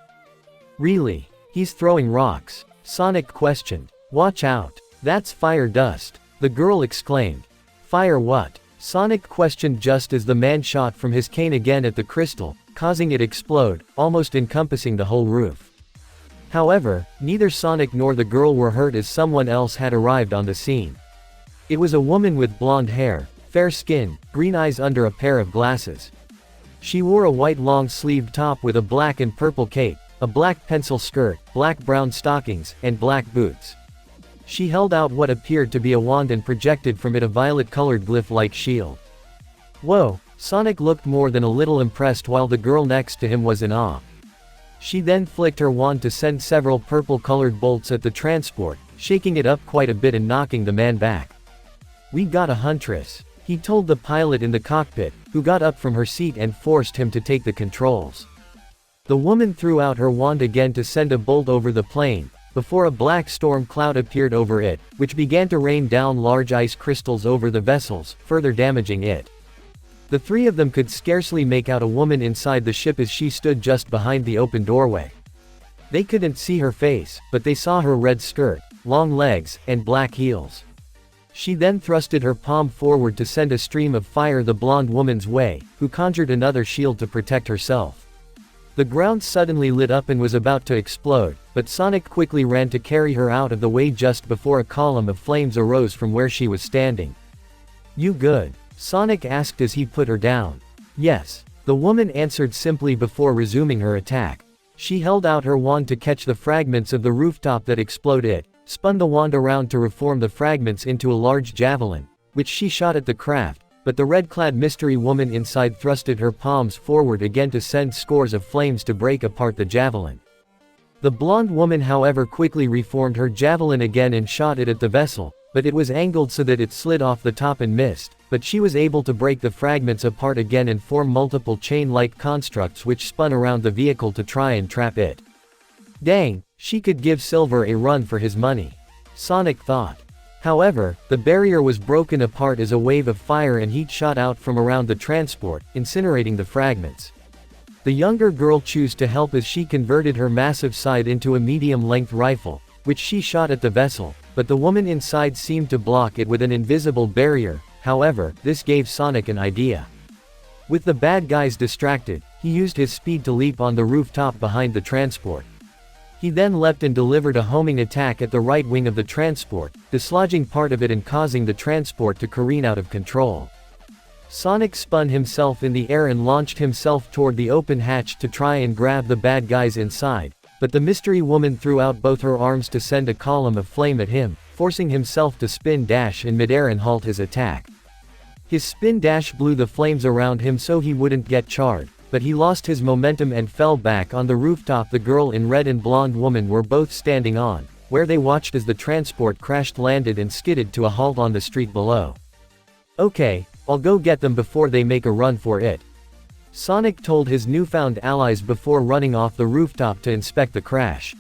"Really? He's throwing rocks?" Sonic questioned. "Watch out. That's fire dust," the girl exclaimed. "Fire what?" Sonic questioned just as the man shot from his cane again at the crystal, causing it explode, almost encompassing the whole roof. However, neither Sonic nor the girl were hurt as someone else had arrived on the scene. It was a woman with blonde hair, fair skin, green eyes under a pair of glasses. She wore a white long-sleeved top with a black and purple cape, a black pencil skirt, black-brown stockings, and black boots. She held out what appeared to be a wand and projected from it a violet-colored glyph-like shield. Whoa, Sonic looked more than a little impressed while the girl next to him was in awe. She then flicked her wand to send several purple-colored bolts at the transport, shaking it up quite a bit and knocking the man back. "We got a huntress," he told the pilot in the cockpit, who got up from her seat and forced him to take the controls. The woman threw out her wand again to send a bolt over the plane, before a black storm cloud appeared over it, which began to rain down large ice crystals over the vessels, further damaging it. The three of them could scarcely make out a woman inside the ship as she stood just behind the open doorway. They couldn't see her face, but they saw her red skirt, long legs, and black heels. She then thrusted her palm forward to send a stream of fire the blonde woman's way, who conjured another shield to protect herself. The ground suddenly lit up and was about to explode, but Sonic quickly ran to carry her out of the way just before a column of flames arose from where she was standing. "You good?" Sonic asked as he put her down. "Yes," the woman answered simply before resuming her attack. She held out her wand to catch the fragments of the rooftop that exploded, spun the wand around to reform the fragments into a large javelin, which she shot at the craft, but the red-clad mystery woman inside thrusted her palms forward again to send scores of flames to break apart the javelin. The blonde woman however quickly reformed her javelin again and shot it at the vessel, but it was angled so that it slid off the top and missed, but she was able to break the fragments apart again and form multiple chain-like constructs which spun around the vehicle to try and trap it. Dang, she could give Silver a run for his money, Sonic thought. However, the barrier was broken apart as a wave of fire and heat shot out from around the transport, incinerating the fragments. The younger girl chose to help as she converted her massive side into a medium-length rifle, which she shot at the vessel, but the woman inside seemed to block it with an invisible barrier. However, this gave Sonic an idea. With the bad guys distracted, he used his speed to leap on the rooftop behind the transport. He then leapt and delivered a homing attack at the right wing of the transport, dislodging part of it and causing the transport to careen out of control. Sonic spun himself in the air and launched himself toward the open hatch to try and grab the bad guys inside, but the mystery woman threw out both her arms to send a column of flame at him, forcing himself to spin dash in midair and halt his attack. His spin dash blew the flames around him so he wouldn't get charred, but he lost his momentum and fell back on the rooftop the girl in red and blonde woman were both standing on, where they watched as the transport landed and skidded to a halt on the street below. "Okay, I'll go get them before they make a run for it," Sonic told his newfound allies before running off the rooftop to inspect the crash.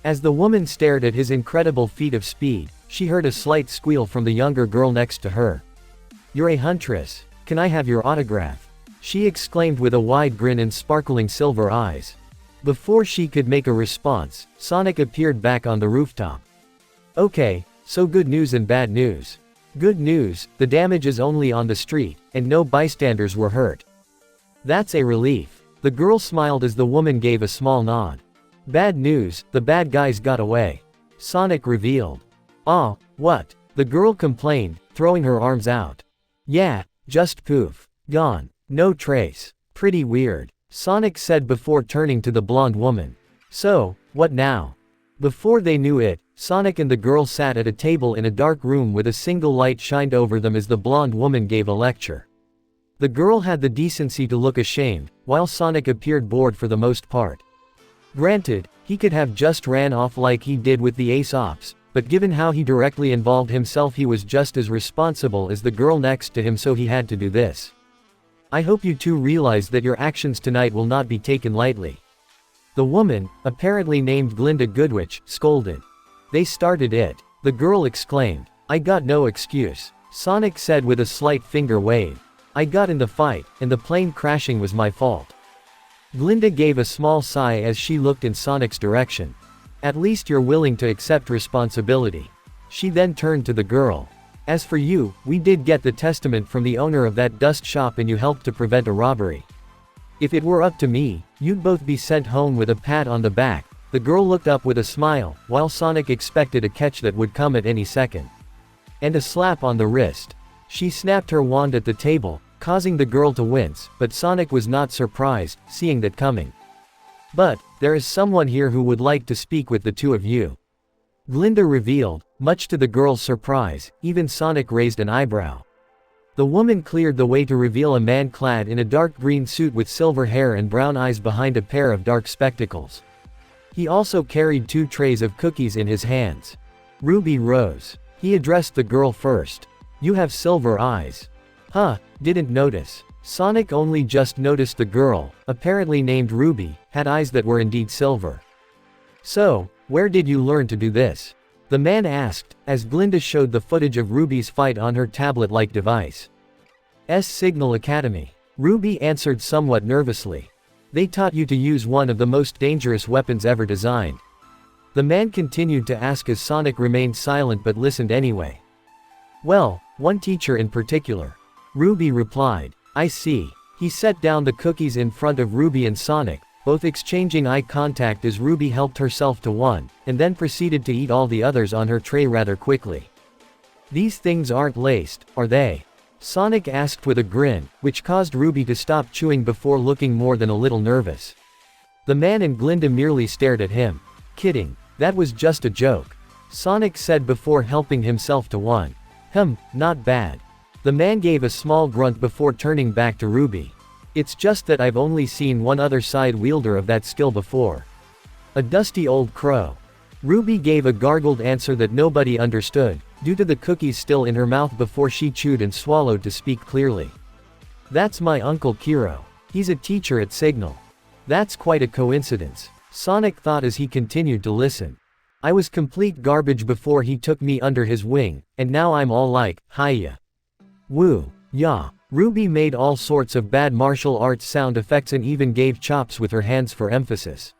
As the woman stared at his incredible feat of speed, she heard a slight squeal from the younger girl next to her. "You're a huntress. Can I have your autograph?" she exclaimed with a wide grin and sparkling silver eyes. Before she could make a response, Sonic appeared back on the rooftop. "Okay, so good news and bad news. Good news, the damage is only on the street, and no bystanders were hurt." "That's a relief." The girl smiled as the woman gave a small nod. "Bad news, the bad guys got away," Sonic revealed. "Aw, what?" the girl complained, throwing her arms out. "Yeah, just poof. Gone. No trace. Pretty weird," Sonic said before turning to the blonde woman. "So, what now?" Before they knew it, Sonic and the girl sat at a table in a dark room with a single light shined over them as the blonde woman gave a lecture. The girl had the decency to look ashamed, while Sonic appeared bored for the most part. Granted, he could have just ran off like he did with the Ace Ops, but given how he directly involved himself, he was just as responsible as the girl next to him, so he had to do this. I hope you two realize that your actions tonight will not be taken lightly. The woman, apparently named Glinda Goodwitch, scolded. They started it. The girl exclaimed. I got no excuse. Sonic said with a slight finger wave. I got in the fight, and the plane crashing was my fault. Glinda gave a small sigh as she looked in Sonic's direction. At least you're willing to accept responsibility. She then turned to the girl. As for you, we did get the testament from the owner of that dust shop and you helped to prevent a robbery. If it were up to me, you'd both be sent home with a pat on the back. The girl looked up with a smile, while Sonic expected a catch that would come at any second. And a slap on the wrist. She snapped her wand at the table, causing the girl to wince, but Sonic was not surprised, seeing that coming. But, there is someone here who would like to speak with the two of you. Glinda revealed, much to the girl's surprise. Even Sonic raised an eyebrow. The woman cleared the way to reveal a man clad in a dark green suit with silver hair and brown eyes behind a pair of dark spectacles. He also carried 2 trays of cookies in his hands. RWBY rose. He addressed the girl first. You have silver eyes. Huh, didn't notice. Sonic only just noticed the girl, apparently named RWBY, had eyes that were indeed silver. So, where did you learn to do this? The man asked, as Glinda showed the footage of RWBY's fight on her tablet-like device. Signal Academy. RWBY answered somewhat nervously. They taught you to use one of the most dangerous weapons ever designed. The man continued to ask as Sonic remained silent but listened anyway. Well, one teacher in particular. RWBY replied. I see. He set down the cookies in front of RWBY and Sonic, both exchanging eye contact as RWBY helped herself to one, and then proceeded to eat all the others on her tray rather quickly. These things aren't laced, are they? Sonic asked with a grin, which caused RWBY to stop chewing before looking more than a little nervous. The man and Glinda merely stared at him. Kidding. That was just a joke. Sonic said before helping himself to one. Not bad. The man gave a small grunt before turning back to RWBY. It's just that I've only seen one other side wielder of that skill before. A dusty old crow. RWBY gave a gargled answer that nobody understood, due to the cookies still in her mouth before she chewed and swallowed to speak clearly. That's my Uncle Kiro. He's a teacher at Signal. That's quite a coincidence, Sonic thought as he continued to listen. I was complete garbage before he took me under his wing, and now I'm all like, hiya. Woo. Yeah. RWBY made all sorts of bad martial arts sound effects and even gave chops with her hands for emphasis.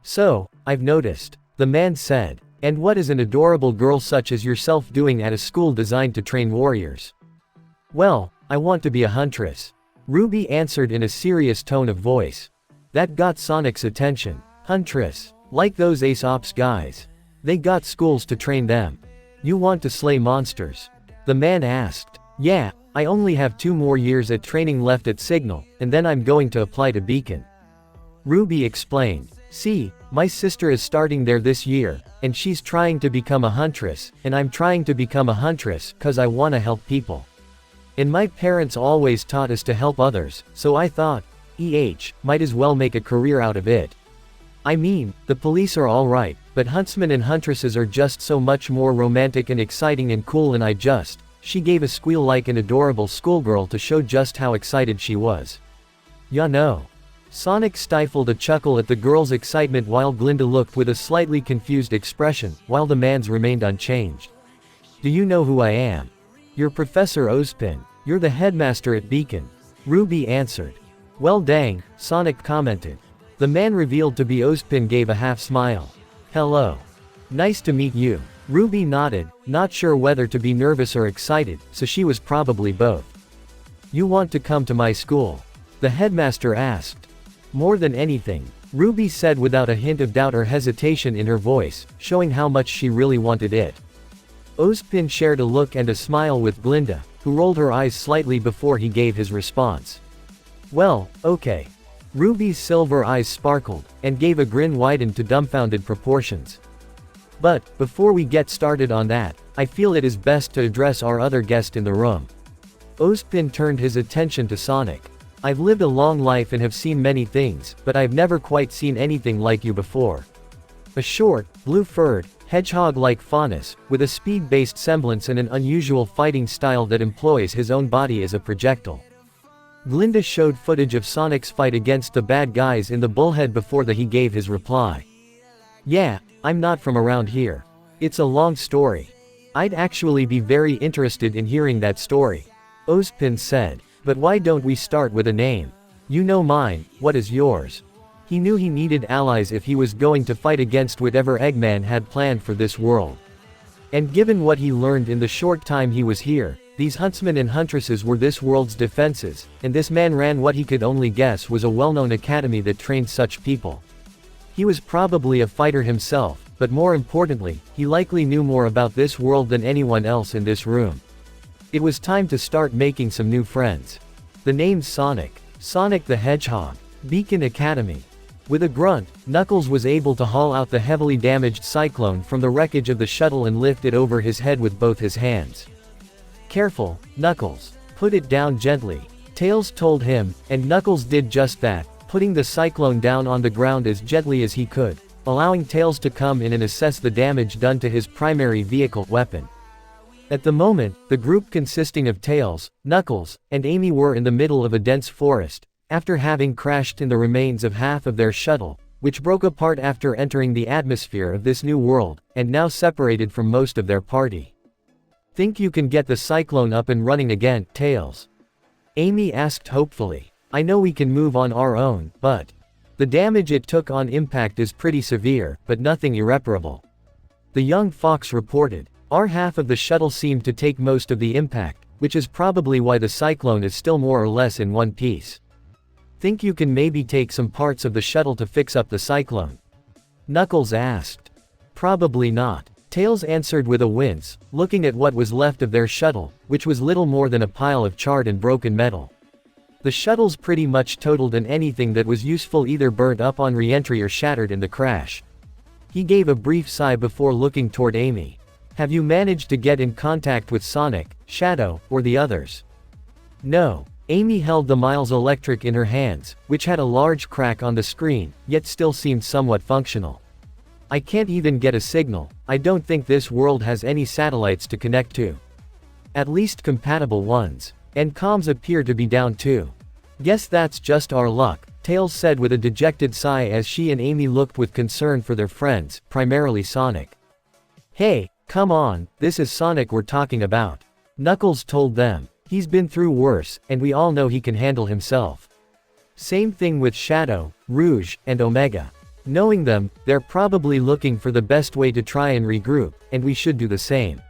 So, I've noticed. The man said. And what is an adorable girl such as yourself doing at a school designed to train warriors? Well, I want to be a huntress. RWBY answered in a serious tone of voice. That got Sonic's attention. Huntress. Like those Ace Ops guys. They got schools to train them. You want to slay monsters? The man asked. Yeah, I only have 2 more years at training left at Signal, and then I'm going to apply to Beacon. RWBY explained. See, my sister is starting there this year, and she's trying to become a huntress, and I'm trying to become a huntress, cause I wanna help people. And my parents always taught us to help others, so I thought, might as well make a career out of it. I mean, the police are alright, but huntsmen and huntresses are just so much more romantic and exciting and cool, and she gave a squeal like an adorable schoolgirl to show just how excited she was. Ya know. Sonic stifled a chuckle at the girl's excitement while Glinda looked with a slightly confused expression, while the man's remained unchanged. Do you know who I am? You're Professor Ozpin. You're the headmaster at Beacon. RWBY answered. Well dang, Sonic commented. The man revealed to be Ozpin gave a half smile. Hello. Nice to meet you. RWBY nodded, not sure whether to be nervous or excited, so she was probably both. You want to come to my school? The headmaster asked. More than anything, RWBY said without a hint of doubt or hesitation in her voice, showing how much she really wanted it. Ozpin shared a look and a smile with Glinda, who rolled her eyes slightly before he gave his response. Well, okay. RWBY's silver eyes sparkled, and gave a grin widened to dumbfounded proportions. But, before we get started on that, I feel it is best to address our other guest in the room. Ozpin turned his attention to Sonic. I've lived a long life and have seen many things, but I've never quite seen anything like you before. A short, blue-furred, hedgehog-like faunus, with a speed-based semblance and an unusual fighting style that employs his own body as a projectile. Glinda showed footage of Sonic's fight against the bad guys in the bullhead before he gave his reply. Yeah, I'm not from around here. It's a long story. I'd actually be very interested in hearing that story. Ozpin said. But why don't we start with a name? You know mine, what is yours? He knew he needed allies if he was going to fight against whatever Eggman had planned for this world. And given what he learned in the short time he was here, these huntsmen and huntresses were this world's defenses, and this man ran what he could only guess was a well-known academy that trained such people. He was probably a fighter himself, but more importantly, he likely knew more about this world than anyone else in this room. It was time to start making some new friends. The name's Sonic. Sonic the Hedgehog. Beacon Academy. With a grunt, Knuckles was able to haul out the heavily damaged Cyclone from the wreckage of the shuttle and lift it over his head with both his hands. Careful, Knuckles. Put it down gently. Tails told him, and Knuckles did just that, putting the Cyclone down on the ground as gently as he could, allowing Tails to come in and assess the damage done to his primary vehicle weapon. At the moment, the group consisting of Tails, Knuckles, and Amy were in the middle of a dense forest, after having crashed in the remains of half of their shuttle, which broke apart after entering the atmosphere of this new world, and now separated from most of their party. Think you can get the Cyclone up and running again, Tails? Amy asked hopefully. I know we can move on our own, but the damage it took on impact is pretty severe, but nothing irreparable. The young fox reported. Our half of the shuttle seemed to take most of the impact, which is probably why the Cyclone is still more or less in one piece. Think you can maybe take some parts of the shuttle to fix up the Cyclone? Knuckles asked. Probably not. Tails answered with a wince, looking at what was left of their shuttle, which was little more than a pile of charred and broken metal. The shuttle's pretty much totaled and anything that was useful either burnt up on re-entry or shattered in the crash. He gave a brief sigh before looking toward Amy. Have you managed to get in contact with Sonic, Shadow, or the others? No. Amy held the Miles Electric in her hands, which had a large crack on the screen, yet still seemed somewhat functional. I can't even get a signal. I don't think this world has any satellites to connect to. At least compatible ones. And comms appear to be down too. Guess that's just our luck, Tails said with a dejected sigh as she and Amy looked with concern for their friends, primarily Sonic. Hey, come on, this is Sonic we're talking about. Knuckles told them. He's been through worse, and we all know he can handle himself. Same thing with Shadow, Rouge, and Omega. Knowing them, they're probably looking for the best way to try and regroup, and we should do the same.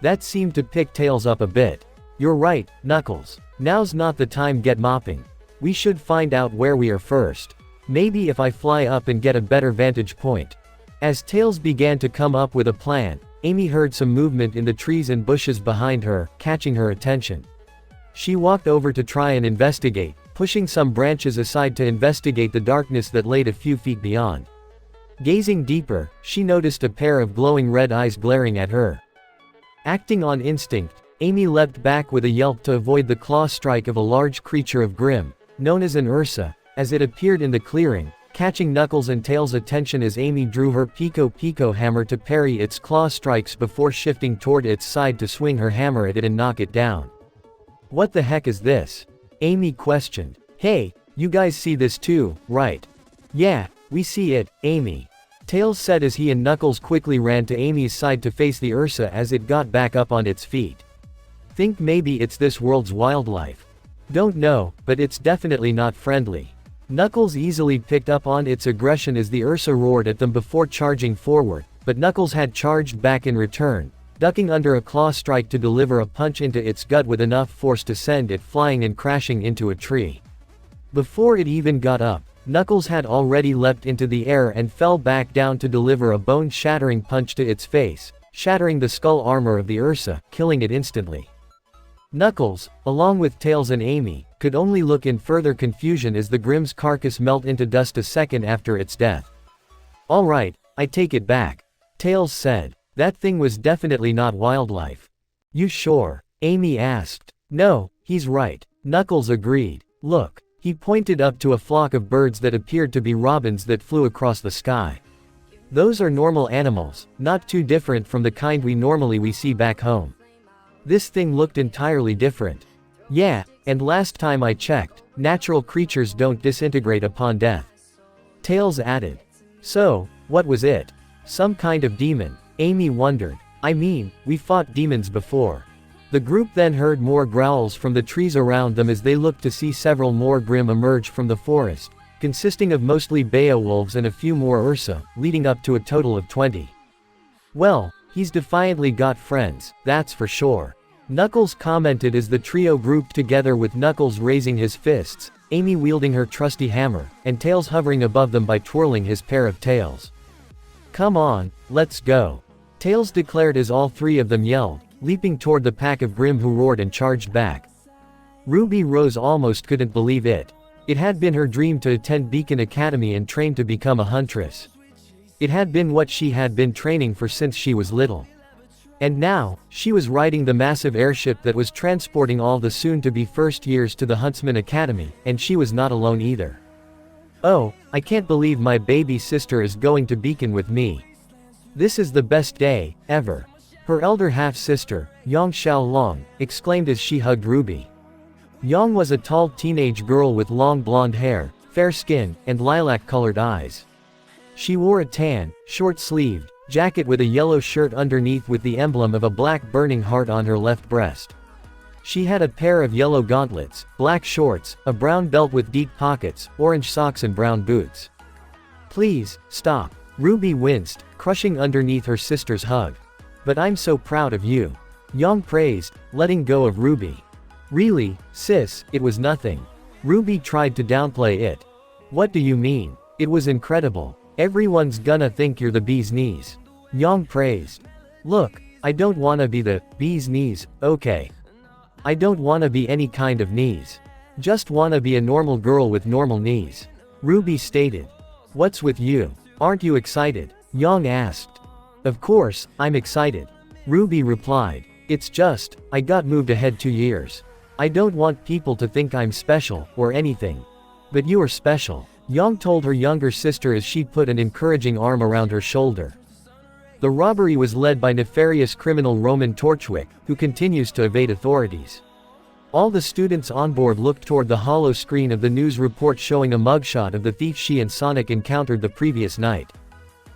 That seemed to pick Tails up a bit. You're right, Knuckles. Now's not the time get mopping. We should find out where we are first. Maybe if I fly up and get a better vantage point. As Tails began to come up with a plan, Amy heard some movement in the trees and bushes behind her, catching her attention. She walked over to try and investigate, pushing some branches aside to investigate the darkness that laid a few feet beyond. Gazing deeper, she noticed a pair of glowing red eyes glaring at her. Acting on instinct, Amy leapt back with a yelp to avoid the claw strike of a large creature of Grimm, known as an Ursa, as it appeared in the clearing, catching Knuckles and Tails' attention as Amy drew her Pico hammer to parry its claw strikes before shifting toward its side to swing her hammer at it and knock it down. What the heck is this? Amy questioned. Hey, you guys see this too, right? Yeah, we see it, Amy. Tails said as he and Knuckles quickly ran to Amy's side to face the Ursa as it got back up on its feet. Think maybe it's this world's wildlife. Don't know, but it's definitely not friendly. Knuckles easily picked up on its aggression as the Ursa roared at them before charging forward, but Knuckles had charged back in return, ducking under a claw strike to deliver a punch into its gut with enough force to send it flying and crashing into a tree. Before it even got up, Knuckles had already leapt into the air and fell back down to deliver a bone-shattering punch to its face, shattering the skull armor of the Ursa, killing it instantly. Knuckles, along with Tails and Amy, could only look in further confusion as the Grimm's carcass melt into dust a second after its death. Alright, I take it back. Tails said. That thing was definitely not wildlife. You sure? Amy asked. No, he's right. Knuckles agreed. Look. He pointed up to a flock of birds that appeared to be robins that flew across the sky. Those are normal animals, not too different from the kind we see back home. This thing looked entirely different. Yeah, and last time I checked, natural creatures don't disintegrate upon death. Tails added. So, what was it? Some kind of demon, Amy wondered. I mean, we fought demons before. The group then heard more growls from the trees around them as they looked to see several more Grimm emerge from the forest, consisting of mostly Beowulfs and a few more Ursa, leading up to a total of 20. Well, he's defiantly got friends, that's for sure. Knuckles commented as the trio grouped together with Knuckles raising his fists, Amy wielding her trusty hammer, and Tails hovering above them by twirling his pair of tails. Come on, let's go. Tails declared as all three of them yelled, leaping toward the pack of Grimm who roared and charged back. Ruby Rose almost couldn't believe it. It had been her dream to attend Beacon Academy and train to become a huntress. It had been what she had been training for since she was little. And now, she was riding the massive airship that was transporting all the soon-to-be first years to the Huntsman Academy, and she was not alone either. Oh, I can't believe my baby sister is going to Beacon with me. This is the best day, ever. Her elder half-sister, Yang Xiaolong, exclaimed as she hugged Ruby. Yang was a tall teenage girl with long blonde hair, fair skin, and lilac-colored eyes. She wore a tan, short-sleeved, jacket with a yellow shirt underneath with the emblem of a black burning heart on her left breast. She had a pair of yellow gauntlets, black shorts, a brown belt with deep pockets, orange socks and brown boots. Please, stop. Ruby winced, crushing underneath her sister's hug. But I'm so proud of you. Yang praised, letting go of Ruby. Really, sis, it was nothing. Ruby tried to downplay it. What do you mean? It was incredible. Everyone's gonna think you're the bee's knees. Yang praised. Look, I don't wanna be the bee's knees, okay? I don't wanna be any kind of knees. Just wanna be a normal girl with normal knees. Ruby stated. What's with you? Aren't you excited? Yang asked. Of course, I'm excited. Ruby replied. It's just, I got moved ahead 2 years. I don't want people to think I'm special, or anything. But you are special. Yang told her younger sister as she put an encouraging arm around her shoulder. The robbery was led by nefarious criminal Roman Torchwick, who continues to evade authorities. All the students on board looked toward the hollow screen of the news report showing a mugshot of the thief she and Sonic encountered the previous night.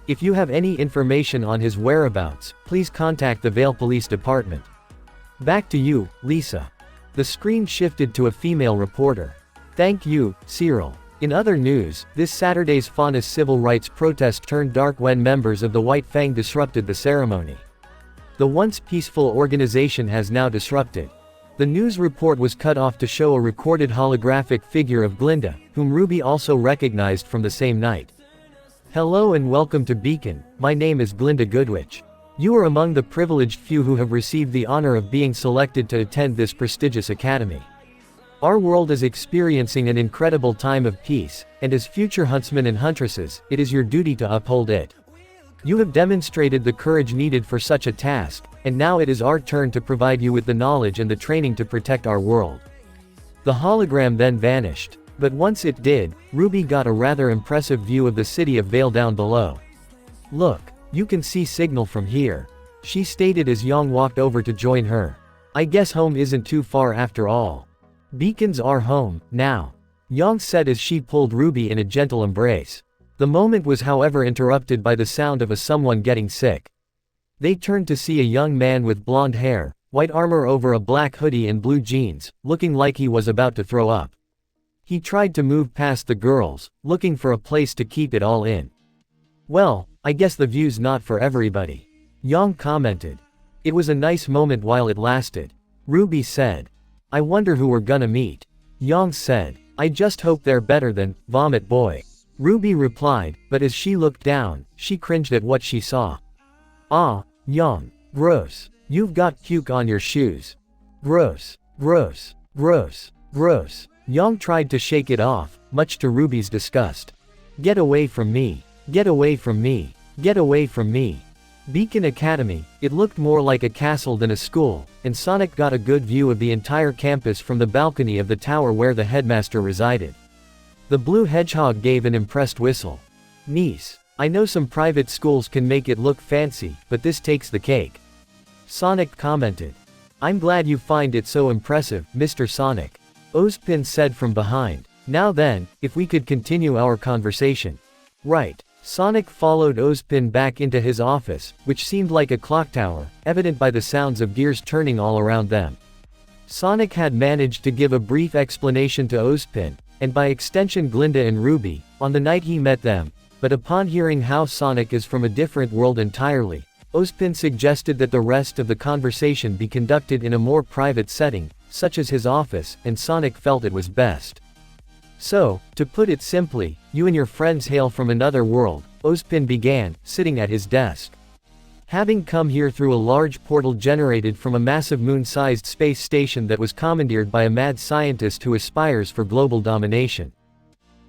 If you have any information on his whereabouts, please contact the Vale Police Department. Back to you, Lisa. The screen shifted to a female reporter. Thank you, Cyril. In other news, this Saturday's Faunus civil rights protest turned dark when members of the White Fang disrupted the ceremony. The once peaceful organization has now disrupted. The news report was cut off to show a recorded holographic figure of Glinda, whom Ruby also recognized from the same night. Hello and welcome to Beacon, my name is Glinda Goodwitch. You are among the privileged few who have received the honor of being selected to attend this prestigious academy. Our world is experiencing an incredible time of peace, and as future huntsmen and huntresses, it is your duty to uphold it. You have demonstrated the courage needed for such a task, and now it is our turn to provide you with the knowledge and the training to protect our world. The hologram then vanished. But once it did, Ruby got a rather impressive view of the city of Vale down below. Look, you can see signal from here, she stated as Yang walked over to join her. I guess home isn't too far after all. Beacons are home, now. Yang said as she pulled Ruby in a gentle embrace. The moment was however interrupted by the sound of someone getting sick. They turned to see a young man with blonde hair, white armor over a black hoodie and blue jeans, looking like he was about to throw up. He tried to move past the girls, looking for a place to keep it all in. Well, I guess the view's not for everybody. Yang commented. It was a nice moment while it lasted. Ruby said. I wonder who we're gonna meet. Yang said. I just hope they're better than Vomit Boy. Ruby replied, but as she looked down, she cringed at what she saw. Ah, Yang. Gross. You've got puke on your shoes. Gross. Gross. Gross. Gross. Yang tried to shake it off, much to Ruby's disgust. Get away from me. Get away from me. Get away from me. Beacon Academy. It looked more like a castle than a school, and Sonic got a good view of the entire campus from the balcony of the tower where the headmaster resided. The blue hedgehog gave an impressed whistle. Nice. I know some private schools can make it look fancy, but this takes the cake. Sonic commented. I'm glad you find it so impressive, Mr. Sonic. Ozpin said from behind. Now then, if we could continue our conversation. Right. Sonic followed Ozpin back into his office, which seemed like a clock tower, evident by the sounds of gears turning all around them. Sonic had managed to give a brief explanation to Ozpin, and by extension Glinda and RWBY, on the night he met them, but upon hearing how Sonic is from a different world entirely, Ozpin suggested that the rest of the conversation be conducted in a more private setting, such as his office, and Sonic felt it was best. So, to put it simply, you and your friends hail from another world, Ozpin began, sitting at his desk. Having come here through a large portal generated from a massive moon-sized space station that was commandeered by a mad scientist who aspires for global domination.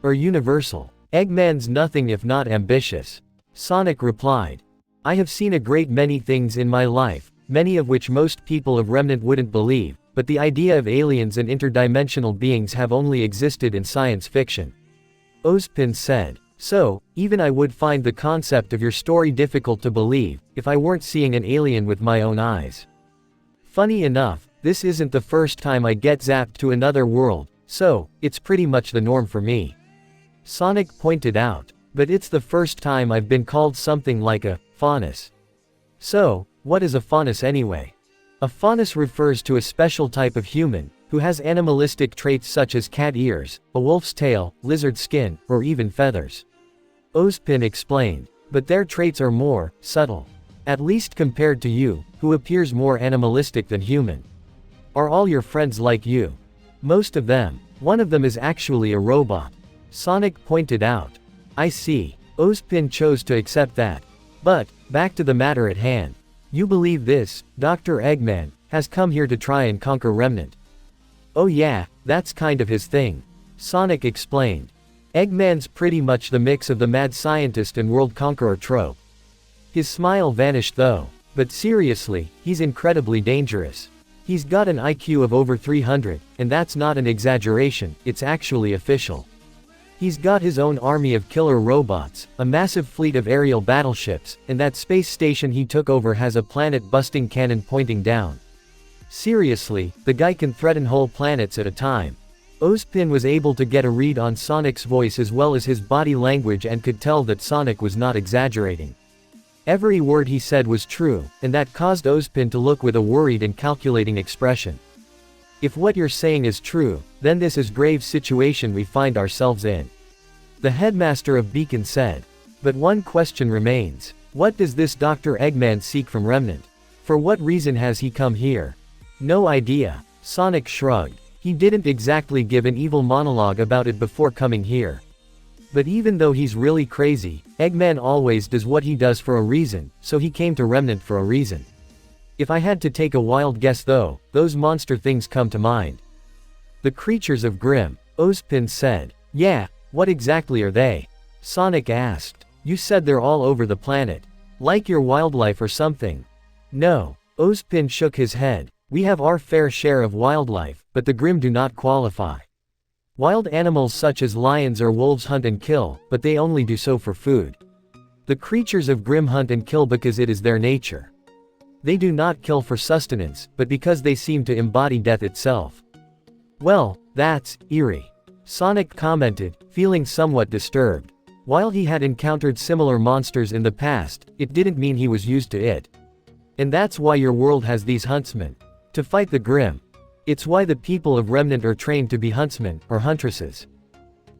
Or universal. Eggman's nothing if not ambitious. Sonic replied. I have seen a great many things in my life, many of which most people of Remnant wouldn't believe, but the idea of aliens and interdimensional beings have only existed in science fiction. Ozpin said. So, even I would find the concept of your story difficult to believe, if I weren't seeing an alien with my own eyes. Funny enough, this isn't the first time I get zapped to another world, so, it's pretty much the norm for me. Sonic pointed out. But it's the first time I've been called something like a faunus. So, what is a faunus anyway? A faunus refers to a special type of human, who has animalistic traits such as cat ears, a wolf's tail, lizard skin, or even feathers. Ozpin explained. But their traits are more subtle. At least compared to you, who appears more animalistic than human. Are all your friends like you? Most of them. One of them is actually a robot. Sonic pointed out. I see. Ozpin chose to accept that. But, back to the matter at hand. You believe this, Dr. Eggman, has come here to try and conquer Remnant. Oh yeah, that's kind of his thing. Sonic explained. Eggman's pretty much the mix of the mad scientist and world conqueror trope. His smile vanished though. But seriously, he's incredibly dangerous. He's got an IQ of over 300, and that's not an exaggeration, it's actually official. He's got his own army of killer robots, a massive fleet of aerial battleships, and that space station he took over has a planet-busting cannon pointing down. Seriously, the guy can threaten whole planets at a time. Ozpin was able to get a read on Sonic's voice as well as his body language and could tell that Sonic was not exaggerating. Every word he said was true, and that caused Ozpin to look with a worried and calculating expression. If what you're saying is true, then this is grave situation we find ourselves in. The headmaster of Beacon said. But one question remains. What does this Dr. Eggman seek from Remnant? For what reason has he come here? No idea. Sonic shrugged. He didn't exactly give an evil monologue about it before coming here. But even though he's really crazy, Eggman always does what he does for a reason, so he came to Remnant for a reason. If I had to take a wild guess though, those monster things come to mind. The creatures of Grimm, Ozpin said. Yeah, what exactly are they? Sonic asked. You said they're all over the planet. Like your wildlife or something. No. Ozpin shook his head. We have our fair share of wildlife, but the Grimm do not qualify. Wild animals such as lions or wolves hunt and kill, but they only do so for food. The creatures of Grimm hunt and kill because it is their nature. They do not kill for sustenance, but because they seem to embody death itself. Well, that's eerie. Sonic commented, feeling somewhat disturbed. While he had encountered similar monsters in the past, it didn't mean he was used to it. And that's why your world has these huntsmen. To fight the Grimm. It's why the people of Remnant are trained to be huntsmen, or huntresses.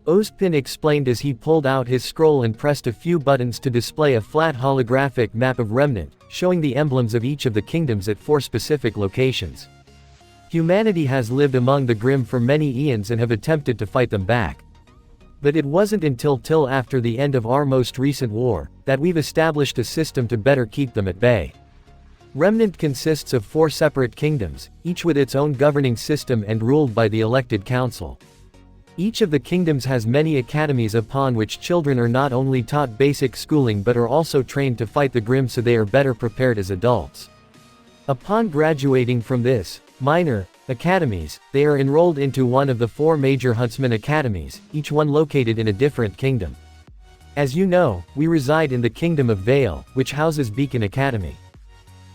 Ozpin explained as he pulled out his scroll and pressed a few buttons to display a flat holographic map of Remnant, showing the emblems of each of the kingdoms at 4 specific locations. Humanity has lived among the Grimm for many eons and have attempted to fight them back. But it wasn't until after the end of our most recent war, that we've established a system to better keep them at bay. Remnant consists of 4 separate kingdoms, each with its own governing system and ruled by the elected council. Each of the kingdoms has many academies upon which children are not only taught basic schooling but are also trained to fight the Grimm so they are better prepared as adults. Upon graduating from this minor academies, they are enrolled into one of the 4 major huntsman academies, each one located in a different kingdom. As you know, we reside in the kingdom of Vale, which houses Beacon Academy.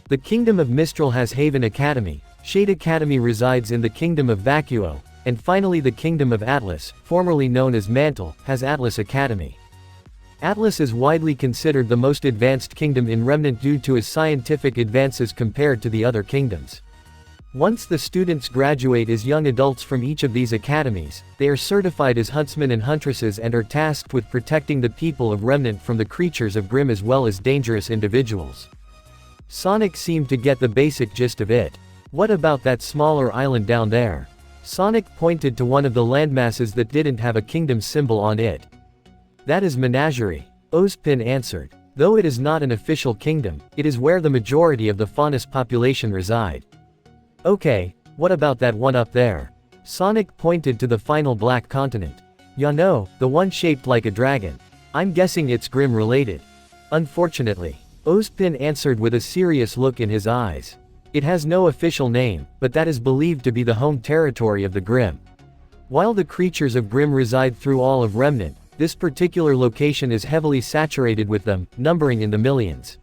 The kingdom of Mistral has Haven Academy, Shade Academy resides in the kingdom of Vacuo, and finally the kingdom of Atlas, formerly known as Mantle, has Atlas Academy. Atlas is widely considered the most advanced kingdom in Remnant due to its scientific advances compared to the other kingdoms. Once the students graduate as young adults from each of these academies, they are certified as huntsmen and huntresses and are tasked with protecting the people of Remnant from the creatures of Grimm as well as dangerous individuals. Sonic seemed to get the basic gist of it. What about that smaller island down there? Sonic pointed to one of the landmasses that didn't have a kingdom symbol on it. That is Menagerie. Ozpin answered. Though it is not an official kingdom, it is where the majority of the faunus population reside. Okay, what about that one up there? Sonic pointed to the final black continent. Ya know, the one shaped like a dragon. I'm guessing it's Grimm related. Unfortunately. Ozpin answered with a serious look in his eyes. It has no official name, but that is believed to be the home territory of the Grimm. While the creatures of Grimm reside through all of Remnant, this particular location is heavily saturated with them, numbering in the millions.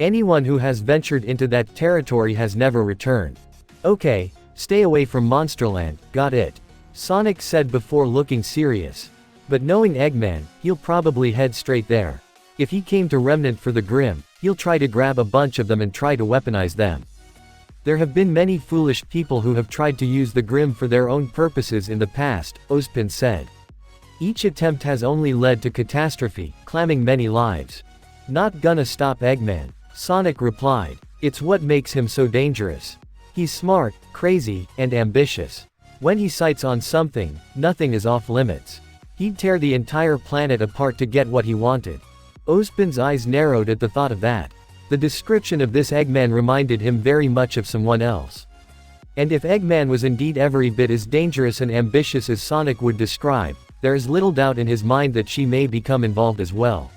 Anyone who has ventured into that territory has never returned. Okay, stay away from Monsterland, got it? Sonic said before looking serious. But knowing Eggman, he'll probably head straight there. If he came to Remnant for the Grimm, he'll try to grab a bunch of them and try to weaponize them. There have been many foolish people who have tried to use the Grimm for their own purposes in the past, Ozpin said. Each attempt has only led to catastrophe, claiming many lives. Not gonna stop Eggman, Sonic replied. It's what makes him so dangerous. He's smart, crazy, and ambitious. When he sights on something, nothing is off limits. He'd tear the entire planet apart to get what he wanted. Ozpin's eyes narrowed at the thought of that. The description of this Eggman reminded him very much of someone else. And if Eggman was indeed every bit as dangerous and ambitious as Sonic would describe, there is little doubt in his mind that she may become involved as well.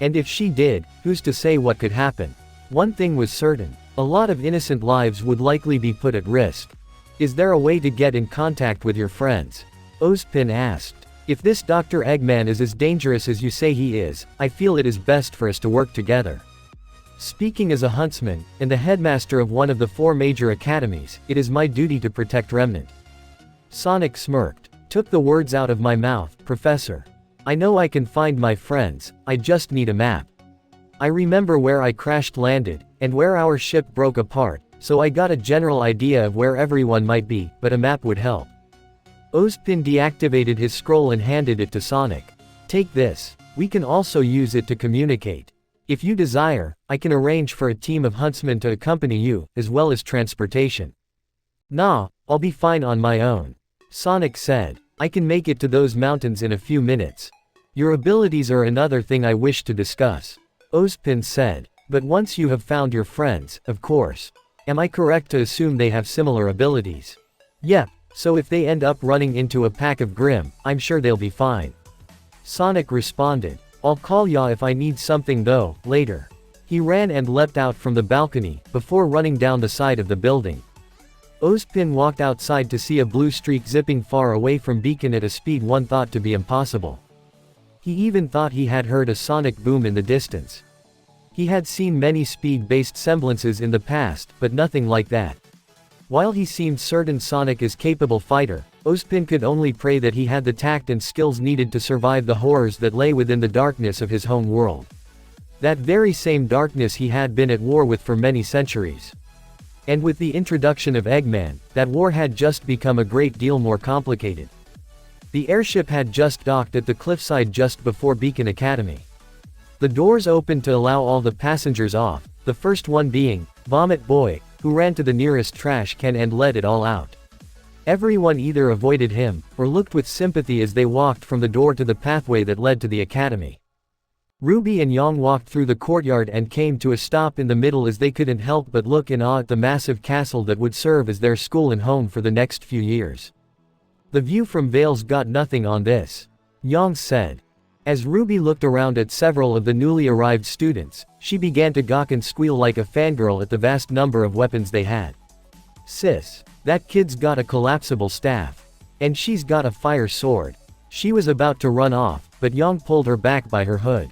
And if she did, who's to say what could happen? One thing was certain. A lot of innocent lives would likely be put at risk. Is there a way to get in contact with your friends? Ozpin asked. If this Dr. Eggman is as dangerous as you say he is, I feel it is best for us to work together. Speaking as a huntsman, and the headmaster of one of the 4 major academies, it is my duty to protect Remnant. Sonic smirked. Took the words out of my mouth, Professor. I know I can find my friends, I just need a map. I remember where I crash landed, and where our ship broke apart, so I got a general idea of where everyone might be, but a map would help. Ozpin deactivated his scroll and handed it to Sonic. Take this. We can also use it to communicate. If you desire, I can arrange for a team of huntsmen to accompany you, as well as transportation. Nah, I'll be fine on my own. Sonic said. I can make it to those mountains in a few minutes. Your abilities are another thing I wish to discuss. Ozpin said. But once you have found your friends, of course. Am I correct to assume they have similar abilities? Yep, so if they end up running into a pack of Grimm, I'm sure they'll be fine. Sonic responded. I'll call ya if I need something though, later. He ran and leapt out from the balcony, before running down the side of the building. Ozpin walked outside to see a blue streak zipping far away from Beacon at a speed one thought to be impossible. He even thought he had heard a sonic boom in the distance. He had seen many speed-based semblances in the past, but nothing like that. While he seemed certain Sonic is a capable fighter, Ozpin could only pray that he had the tact and skills needed to survive the horrors that lay within the darkness of his home world. That very same darkness he had been at war with for many centuries. And with the introduction of Eggman, that war had just become a great deal more complicated. The airship had just docked at the cliffside just before Beacon Academy. The doors opened to allow all the passengers off, the first one being Vomit Boy, who ran to the nearest trash can and let it all out. Everyone either avoided him, or looked with sympathy as they walked from the door to the pathway that led to the academy. RWBY and Jaune walked through the courtyard and came to a stop in the middle as they couldn't help but look in awe at the massive castle that would serve as their school and home for the next few years. The view from Vale's got nothing on this, Jaune said. As RWBY looked around at several of the newly arrived students, she began to gawk and squeal like a fangirl at the vast number of weapons they had. Sis, that kid's got a collapsible staff. And she's got a fire sword. She was about to run off, but Jaune pulled her back by her hood.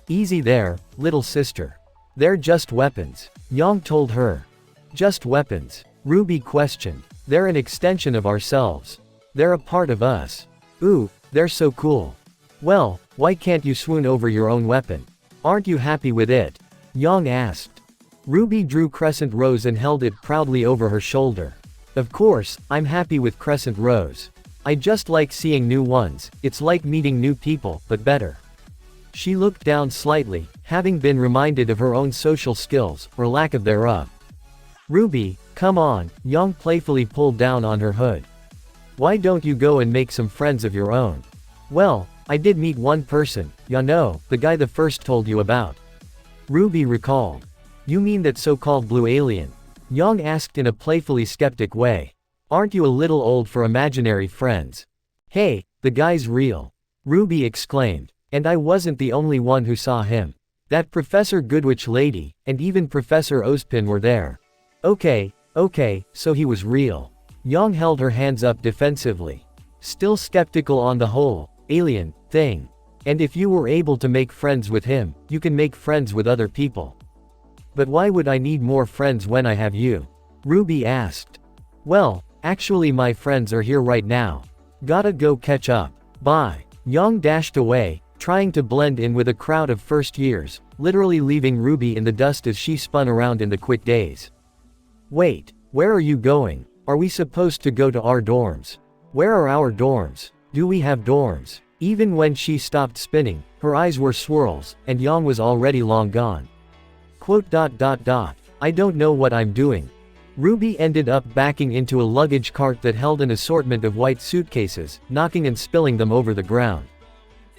Easy there, little sister. They're just weapons, Jaune told her. Just weapons? RWBY questioned. They're an extension of ourselves. They're a part of us. Ooh, they're so cool. Well, why can't you swoon over your own weapon? Aren't you happy with it? Jaune asked. RWBY drew Crescent Rose and held it proudly over her shoulder. Of course, I'm happy with Crescent Rose. I just like seeing new ones, it's like meeting new people, but better. She looked down slightly, having been reminded of her own social skills, or lack of thereof. RWBY, come on, Jaune playfully pulled down on her hood. Why don't you go and make some friends of your own? Well, I did meet one person, Jaune, the guy the first told you about. RWBY recalled. You mean that so-called blue alien? Jaune asked in a playfully skeptic way. Aren't you a little old for imaginary friends? Hey, the guy's real. RWBY exclaimed. And I wasn't the only one who saw him. That Professor Goodwitch lady, and even Professor Ozpin were there. Okay, so he was real. Jaune held her hands up defensively. Still skeptical on the whole alien thing. And if you were able to make friends with him, you can make friends with other people. But why would I need more friends when I have you? RWBY asked. Well, actually my friends are here right now. Gotta go catch up. Bye. Jaune dashed away, trying to blend in with a crowd of first years, literally leaving RWBY in the dust as she spun around in the quick daze. Wait, where are you going? Are we supposed to go to our dorms? Where are our dorms? Do we have dorms? Even when she stopped spinning, her eyes were swirls, and Jaune was already long gone. I don't know what I'm doing. RWBY ended up backing into a luggage cart that held an assortment of white suitcases, knocking and spilling them over the ground.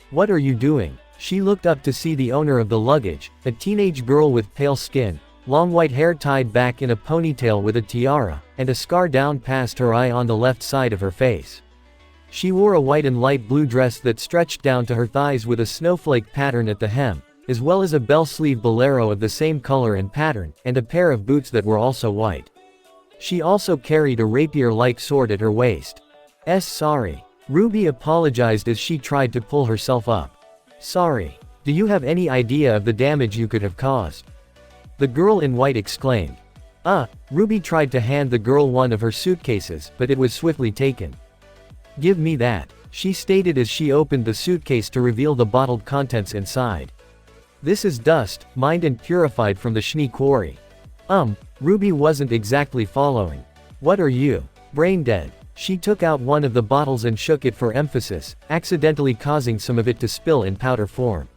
What are you doing? She looked up to see the owner of the luggage, a teenage girl with pale skin, long white hair tied back in a ponytail with a tiara, and a scar down past her eye on the left side of her face. She wore a white and light blue dress that stretched down to her thighs with a snowflake pattern at the hem, as well as a bell-sleeve bolero of the same color and pattern, and a pair of boots that were also white. She also carried a rapier-like sword at her waist. Sorry. RWBY apologized as she tried to pull herself up. Sorry. Do you have any idea of the damage you could have caused? The girl in white exclaimed. RWBY tried to hand the girl one of her suitcases, but it was swiftly taken. Give me that, she stated as she opened the suitcase to reveal the bottled contents inside. This is dust, mined and purified from the Schnee quarry. RWBY wasn't exactly following. What are you? Brain dead. She took out one of the bottles and shook it for emphasis, accidentally causing some of it to spill in powder form.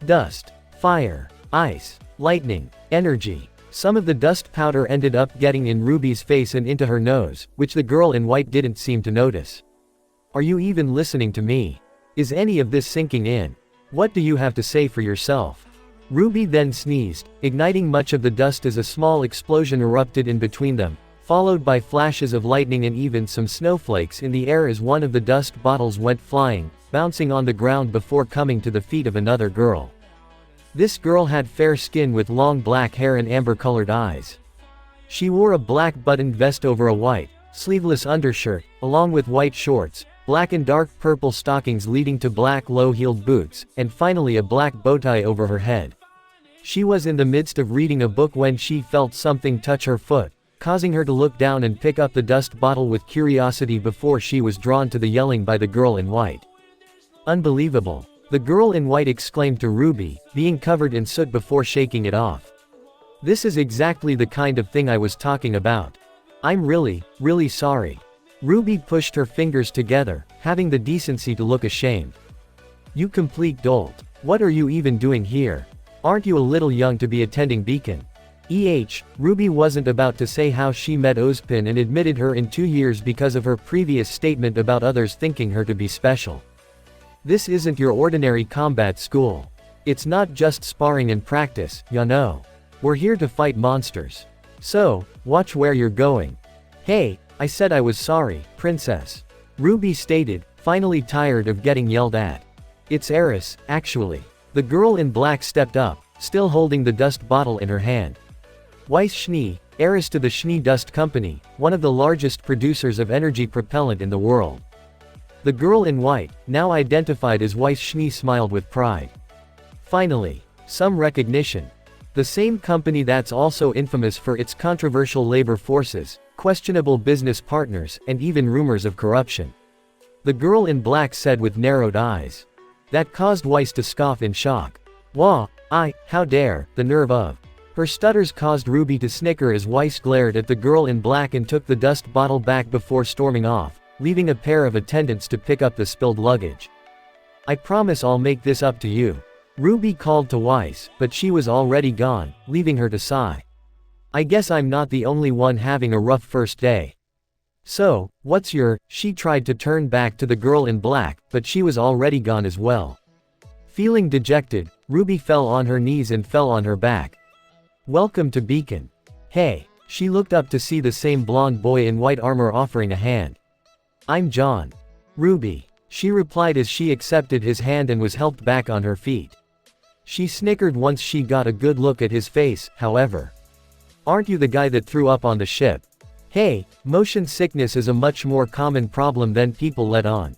Dust, fire, ice, lightning, energy. Some of the dust powder ended up getting in RWBY's face and into her nose, which the girl in white didn't seem to notice. Are you even listening to me? Is any of this sinking in? What do you have to say for yourself? RWBY then sneezed, igniting much of the dust as a small explosion erupted in between them, followed by flashes of lightning and even some snowflakes in the air as one of the dust bottles went flying, bouncing on the ground before coming to the feet of another girl. This girl had fair skin with long black hair and amber-colored eyes. She wore a black buttoned vest over a white, sleeveless undershirt, along with white shorts, black and dark purple stockings leading to black low-heeled boots, and finally a black bow tie over her head. She was in the midst of reading a book when she felt something touch her foot, causing her to look down and pick up the dust bottle with curiosity before she was drawn to the yelling by the girl in white. Unbelievable! The girl in white exclaimed to RWBY, being covered in soot before shaking it off. This is exactly the kind of thing I was talking about. I'm really, really sorry. RWBY pushed her fingers together, having the decency to look ashamed. You complete dolt. What are you even doing here? Aren't you a little young to be attending Beacon? RWBY wasn't about to say how she met Ozpin and admitted her in 2 years because of her previous statement about others thinking her to be special. This isn't your ordinary combat school. It's not just sparring and practice, Jaune. We're here to fight monsters. So, watch where you're going. Hey, I said I was sorry, princess. RWBY stated, finally tired of getting yelled at. It's Eris, actually. The girl in black stepped up, still holding the dust bottle in her hand. Weiss Schnee, heiress to the Schnee Dust Company, one of the largest producers of energy propellant in the world. The girl in white, now identified as Weiss Schnee, smiled with pride. Finally, some recognition. The same company that's also infamous for its controversial labor forces, questionable business partners, and even rumors of corruption. The girl in black said with narrowed eyes. That caused Weiss to scoff in shock. Wah, how dare, the nerve of. Her stutters caused RWBY to snicker as Weiss glared at the girl in black and took the dust bottle back before storming off, leaving a pair of attendants to pick up the spilled luggage. I promise I'll make this up to you. RWBY called to Weiss, but she was already gone, leaving her to sigh. I guess I'm not the only one having a rough first day. So, what's your, she tried to turn back to the girl in black, but she was already gone as well. Feeling dejected, RWBY fell on her knees and fell on her back. Welcome to Beacon. Hey, she looked up to see the same blonde boy in white armor offering a hand. I'm Jaune. RWBY, she replied as she accepted his hand and was helped back on her feet. She snickered once she got a good look at his face, however. Aren't you the guy that threw up on the ship? Hey, motion sickness is a much more common problem than people let on.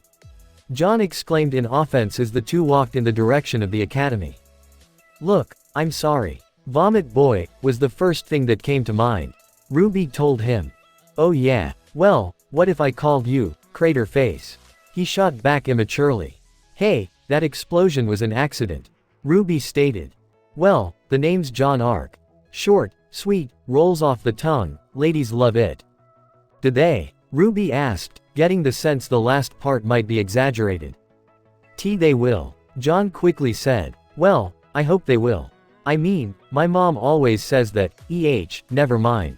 Jaune exclaimed in offense as the two walked in the direction of the academy. Look, I'm sorry. Vomit boy, was the first thing that came to mind. RWBY told him. Oh yeah, well, what if I called you, Crater Face? He shot back immaturely. Hey, that explosion was an accident. RWBY stated. Well, the name's Jaune Arc. Short, sweet, rolls off the tongue, ladies love it. Do they? RWBY asked, getting the sense the last part might be exaggerated. They will. Jaune quickly said. Well, I hope they will. I mean, my mom always says that, never mind.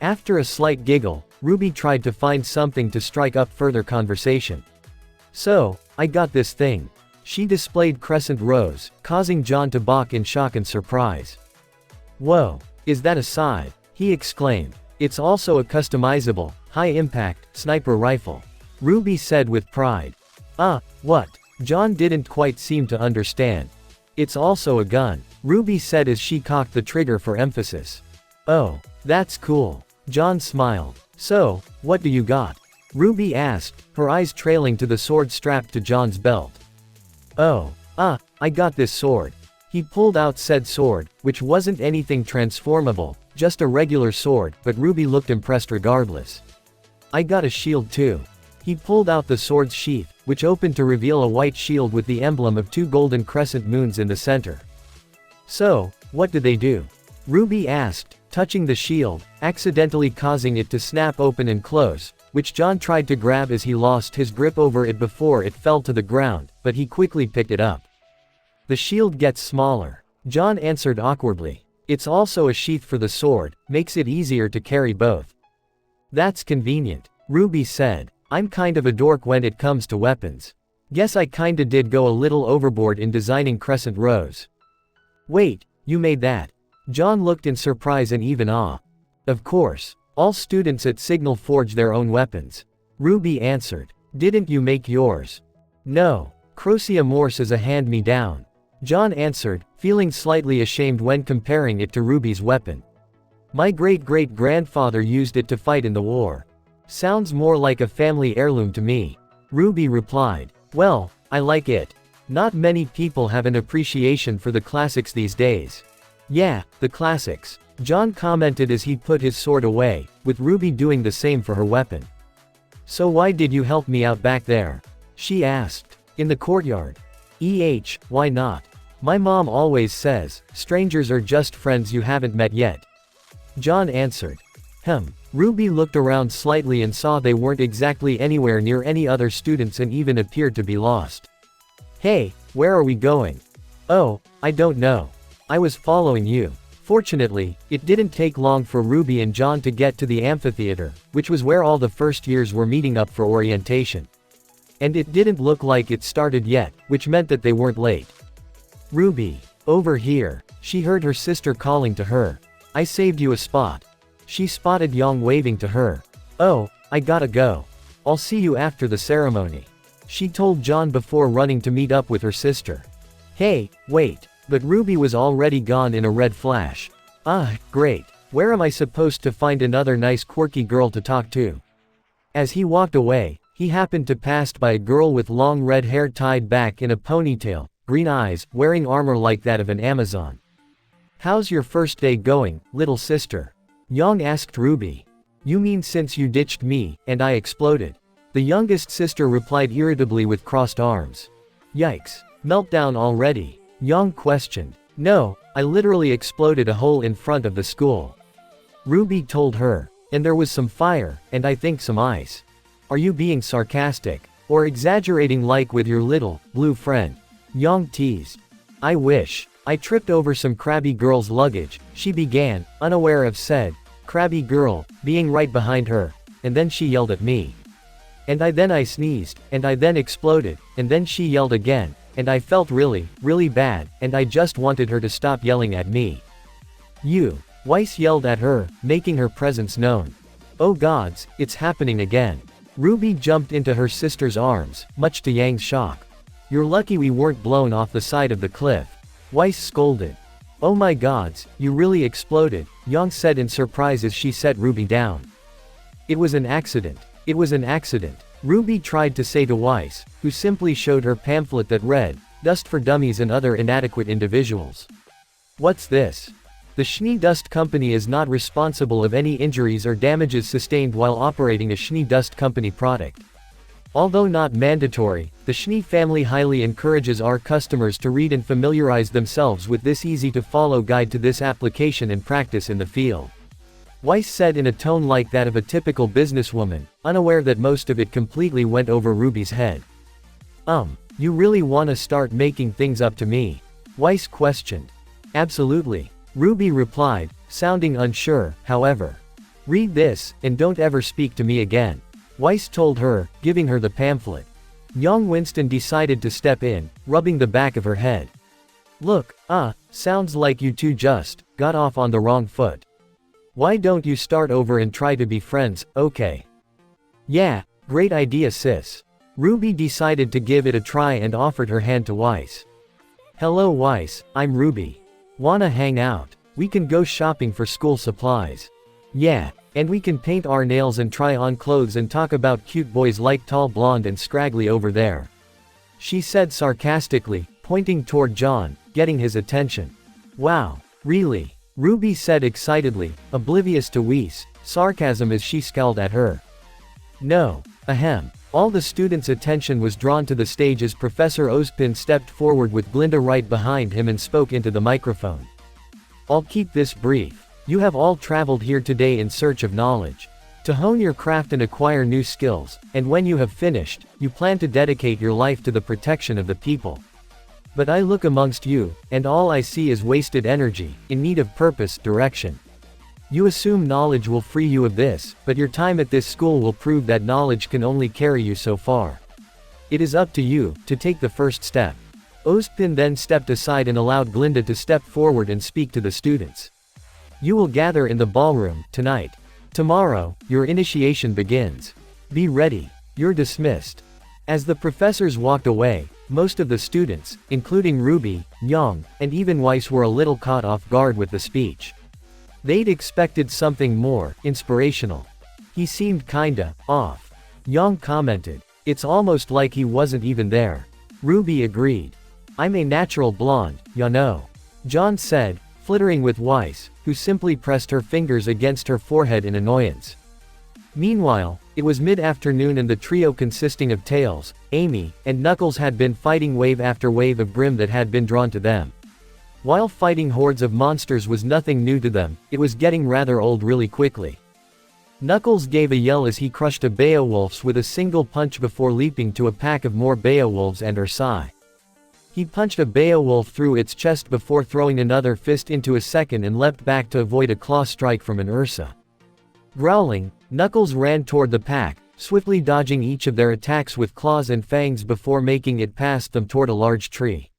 After a slight giggle, RWBY tried to find something to strike up further conversation. So, I got this thing. She displayed crescent rose, causing Jaune to balk in shock and surprise. Whoa, is that a scythe? He exclaimed. It's also a customizable, high-impact, sniper rifle. RWBY said with pride. What? Jaune didn't quite seem to understand. It's also a gun, RWBY said as she cocked the trigger for emphasis. Oh, that's cool. Jaune smiled. So, what do you got? RWBY asked, her eyes trailing to the sword strapped to Jaune's belt. Oh, I got this sword. He pulled out said sword, which wasn't anything transformable, just a regular sword, but RWBY looked impressed regardless. I got a shield too. He pulled out the sword's sheath, which opened to reveal a white shield with the emblem of two golden crescent moons in the center. So, what do they do? RWBY asked, touching the shield, accidentally causing it to snap open and close, which Jaune tried to grab as he lost his grip over it before it fell to the ground, but he quickly picked it up. The shield gets smaller. Jaune answered awkwardly. It's also a sheath for the sword, makes it easier to carry both. That's convenient, RWBY said. I'm kind of a dork when it comes to weapons. Guess I kinda did go a little overboard in designing crescent rose. Wait, you made that? Jaune looked in surprise and even awe. Of course, all students at Signal forge their own weapons. RWBY answered. Didn't you make yours? No, Crocea Morse is a hand-me-down. Jaune answered, feeling slightly ashamed when comparing it to RWBY's weapon. My great-great-grandfather used it to fight in the war. Sounds more like a family heirloom to me. RWBY replied. Well, I like it. Not many people have an appreciation for the classics these days. Yeah, the classics. Jaune commented as he put his sword away, with RWBY doing the same for her weapon. So why did you help me out back there? She asked. In the courtyard. Why not? My mom always says, strangers are just friends you haven't met yet. Jaune answered. RWBY looked around slightly and saw they weren't exactly anywhere near any other students and even appeared to be lost. Hey, where are we going? Oh, I don't know. I was following you. Fortunately, it didn't take long for RWBY and Jaune to get to the amphitheater, which was where all the first years were meeting up for orientation. And it didn't look like it started yet, which meant that they weren't late. RWBY, over here. She heard her sister calling to her. I saved you a spot. She spotted Yang waving to her. Oh, I gotta go. I'll see you after the ceremony. She told Jaune before running to meet up with her sister. Hey, wait. But RWBY was already gone in a red flash. Ah, great. Where am I supposed to find another nice quirky girl to talk to? As he walked away, he happened to pass by a girl with long red hair tied back in a ponytail, green eyes, wearing armor like that of an Amazon. How's your first day going, little sister? Jaune asked RWBY. You mean since you ditched me, and I exploded? The youngest sister replied irritably with crossed arms. Yikes. Meltdown already? Jaune questioned. No, I literally exploded a hole in front of the school. RWBY told her. And there was some fire, and I think some ice. Are you being sarcastic? Or exaggerating like with your little, blue friend? Jaune teased. I wish. I tripped over some crabby girl's luggage, she began, unaware of said, crabby girl, being right behind her, and then she yelled at me. And I sneezed, and I then exploded, and then she yelled again, and I felt really, really bad, and I just wanted her to stop yelling at me. Weiss yelled at her, making her presence known. Oh gods, it's happening again. RWBY jumped into her sister's arms, much to Yang's shock. You're lucky we weren't blown off the side of the cliff. Weiss scolded. Oh my gods, you really exploded, Jaune said in surprise as she set RWBY down. It was an accident. It was an accident. RWBY tried to say to Weiss, who simply showed her pamphlet that read, Dust for Dummies and Other Inadequate Individuals. What's this? The Schnee Dust Company is not responsible of any injuries or damages sustained while operating a Schnee Dust Company product. Although not mandatory, the Schnee family highly encourages our customers to read and familiarize themselves with this easy-to-follow guide to this application and practice in the field. Weiss said in a tone like that of a typical businesswoman, unaware that most of it completely went over RWBY's head. You really wanna start making things up to me? Weiss questioned. Absolutely. RWBY replied, sounding unsure, however. Read this, and don't ever speak to me again. Weiss told her, giving her the pamphlet. Young Winston decided to step in, rubbing the back of her head. Look, sounds like you two just got off on the wrong foot. Why don't you start over and try to be friends, okay? Yeah, great idea sis. RWBY decided to give it a try and offered her hand to Weiss. Hello Weiss, I'm RWBY. Wanna hang out? We can go shopping for school supplies. Yeah, and we can paint our nails and try on clothes and talk about cute boys like tall blonde and scraggly over there. She said sarcastically, pointing toward Jaune, getting his attention. Wow, really? RWBY said excitedly, oblivious to Weiss' sarcasm as she scowled at her. No, ahem. All the students' attention was drawn to the stage as Professor Ozpin stepped forward with Glinda right behind him and spoke into the microphone. I'll keep this brief. You have all traveled here today in search of knowledge. To hone your craft and acquire new skills, and when you have finished, you plan to dedicate your life to the protection of the people. But I look amongst you, and all I see is wasted energy, in need of purpose, direction. You assume knowledge will free you of this, but your time at this school will prove that knowledge can only carry you so far. It is up to you, to take the first step. Ozpin then stepped aside and allowed Glinda to step forward and speak to the students. You will gather in the ballroom, tonight. Tomorrow, your initiation begins. Be ready. You're dismissed. As the professors walked away, most of the students, including RWBY, Jaune, and even Weiss were a little caught off guard with the speech. They'd expected something more inspirational. He seemed kinda off. Jaune commented. It's almost like he wasn't even there. RWBY agreed. I'm a natural blonde, you know. Jaune said, flittering with Weiss, who simply pressed her fingers against her forehead in annoyance. Meanwhile, it was mid-afternoon and the trio consisting of Tails, Amy, and Knuckles had been fighting wave after wave of Grimm that had been drawn to them. While fighting hordes of monsters was nothing new to them, it was getting rather old really quickly. Knuckles gave a yell as he crushed a Beowulf's with a single punch before leaping to a pack of more Beowulfs and Ursai. He punched a Beowulf through its chest before throwing another fist into a second and leapt back to avoid a claw strike from an Ursa. Growling, Knuckles ran toward the pack, swiftly dodging each of their attacks with claws and fangs before making it past them toward a large tree.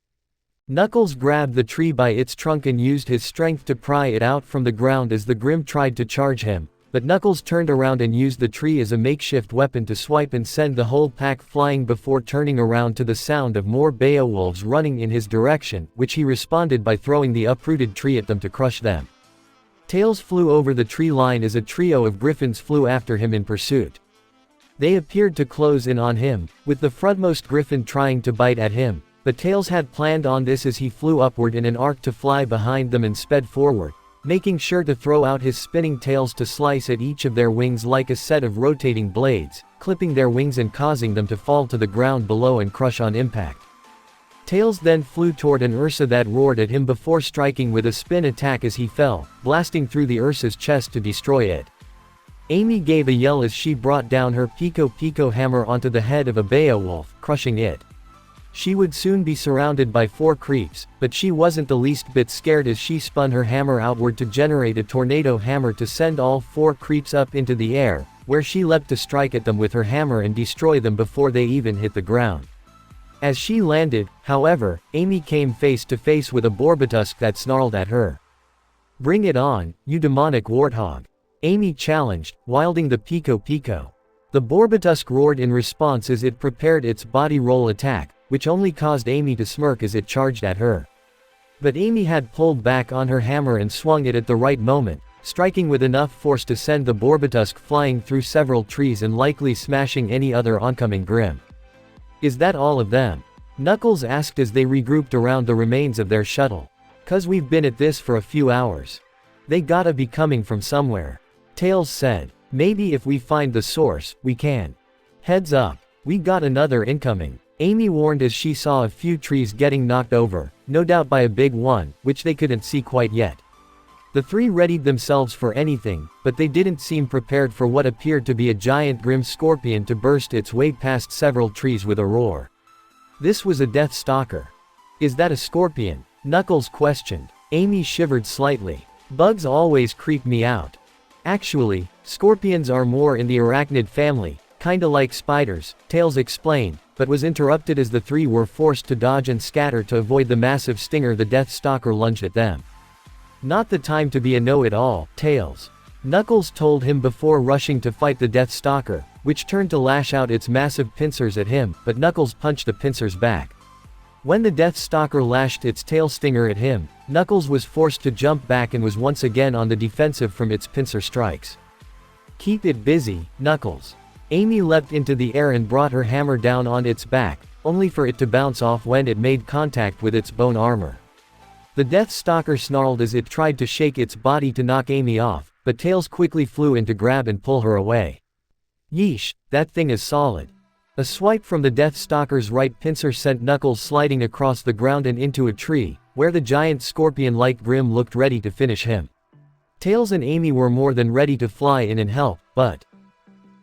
Knuckles grabbed the tree by its trunk and used his strength to pry it out from the ground as the Grimm tried to charge him, but Knuckles turned around and used the tree as a makeshift weapon to swipe and send the whole pack flying before turning around to the sound of more Beowulfs running in his direction, which he responded by throwing the uprooted tree at them to crush them. Tails flew over the tree line as a trio of griffins flew after him in pursuit. They appeared to close in on him, with the frontmost griffin trying to bite at him, but Tails had planned on this as he flew upward in an arc to fly behind them and sped forward, making sure to throw out his spinning tails to slice at each of their wings like a set of rotating blades, clipping their wings and causing them to fall to the ground below and crush on impact. Tails then flew toward an Ursa that roared at him before striking with a spin attack as he fell, blasting through the Ursa's chest to destroy it. Amy gave a yell as she brought down her Pico Pico hammer onto the head of a Beowulf, crushing it. She would soon be surrounded by 4 creeps, but she wasn't the least bit scared as she spun her hammer outward to generate a tornado hammer to send all 4 creeps up into the air, where she leapt to strike at them with her hammer and destroy them before they even hit the ground. As she landed, however, Amy came face to face with a Borbatusk that snarled at her. "Bring it on, you demonic warthog," Amy challenged, wielding the Pico Pico. The Borbatusk roared in response as it prepared its body roll attack, which only caused Amy to smirk as it charged at her. But Amy had pulled back on her hammer and swung it at the right moment, striking with enough force to send the Borbatusk flying through several trees and likely smashing any other oncoming Grimm. "Is that all of them?" Knuckles asked as they regrouped around the remains of their shuttle. "'Cause we've been at this for a few hours. They gotta be coming from somewhere," Tails said. "Maybe if we find the source, we can." "Heads up, we got another incoming," Amy warned as she saw a few trees getting knocked over, no doubt by a big one, which they couldn't see quite yet. The 3 readied themselves for anything, but they didn't seem prepared for what appeared to be a giant Grimm scorpion to burst its way past several trees with a roar. This was a Death Stalker. "Is that a scorpion?" Knuckles questioned. Amy shivered slightly. "Bugs always creep me out. Actually, scorpions are more in the arachnid family, kinda like spiders," Tails explained, but was interrupted as the 3 were forced to dodge and scatter to avoid the massive stinger the Death Stalker lunged at them. "Not the time to be a know-it-all, Tails," Knuckles told him before rushing to fight the Death Stalker, which turned to lash out its massive pincers at him, but Knuckles punched the pincers back. When the Death Stalker lashed its tail stinger at him, Knuckles was forced to jump back and was once again on the defensive from its pincer strikes. "Keep it busy, Knuckles." Amy leapt into the air and brought her hammer down on its back, only for it to bounce off when it made contact with its bone armor. The Death Stalker snarled as it tried to shake its body to knock Amy off, but Tails quickly flew in to grab and pull her away. "Yeesh, that thing is solid." A swipe from the Death Stalker's right pincer sent Knuckles sliding across the ground and into a tree, where the giant scorpion-like Grimm looked ready to finish him. Tails and Amy were more than ready to fly in and help, but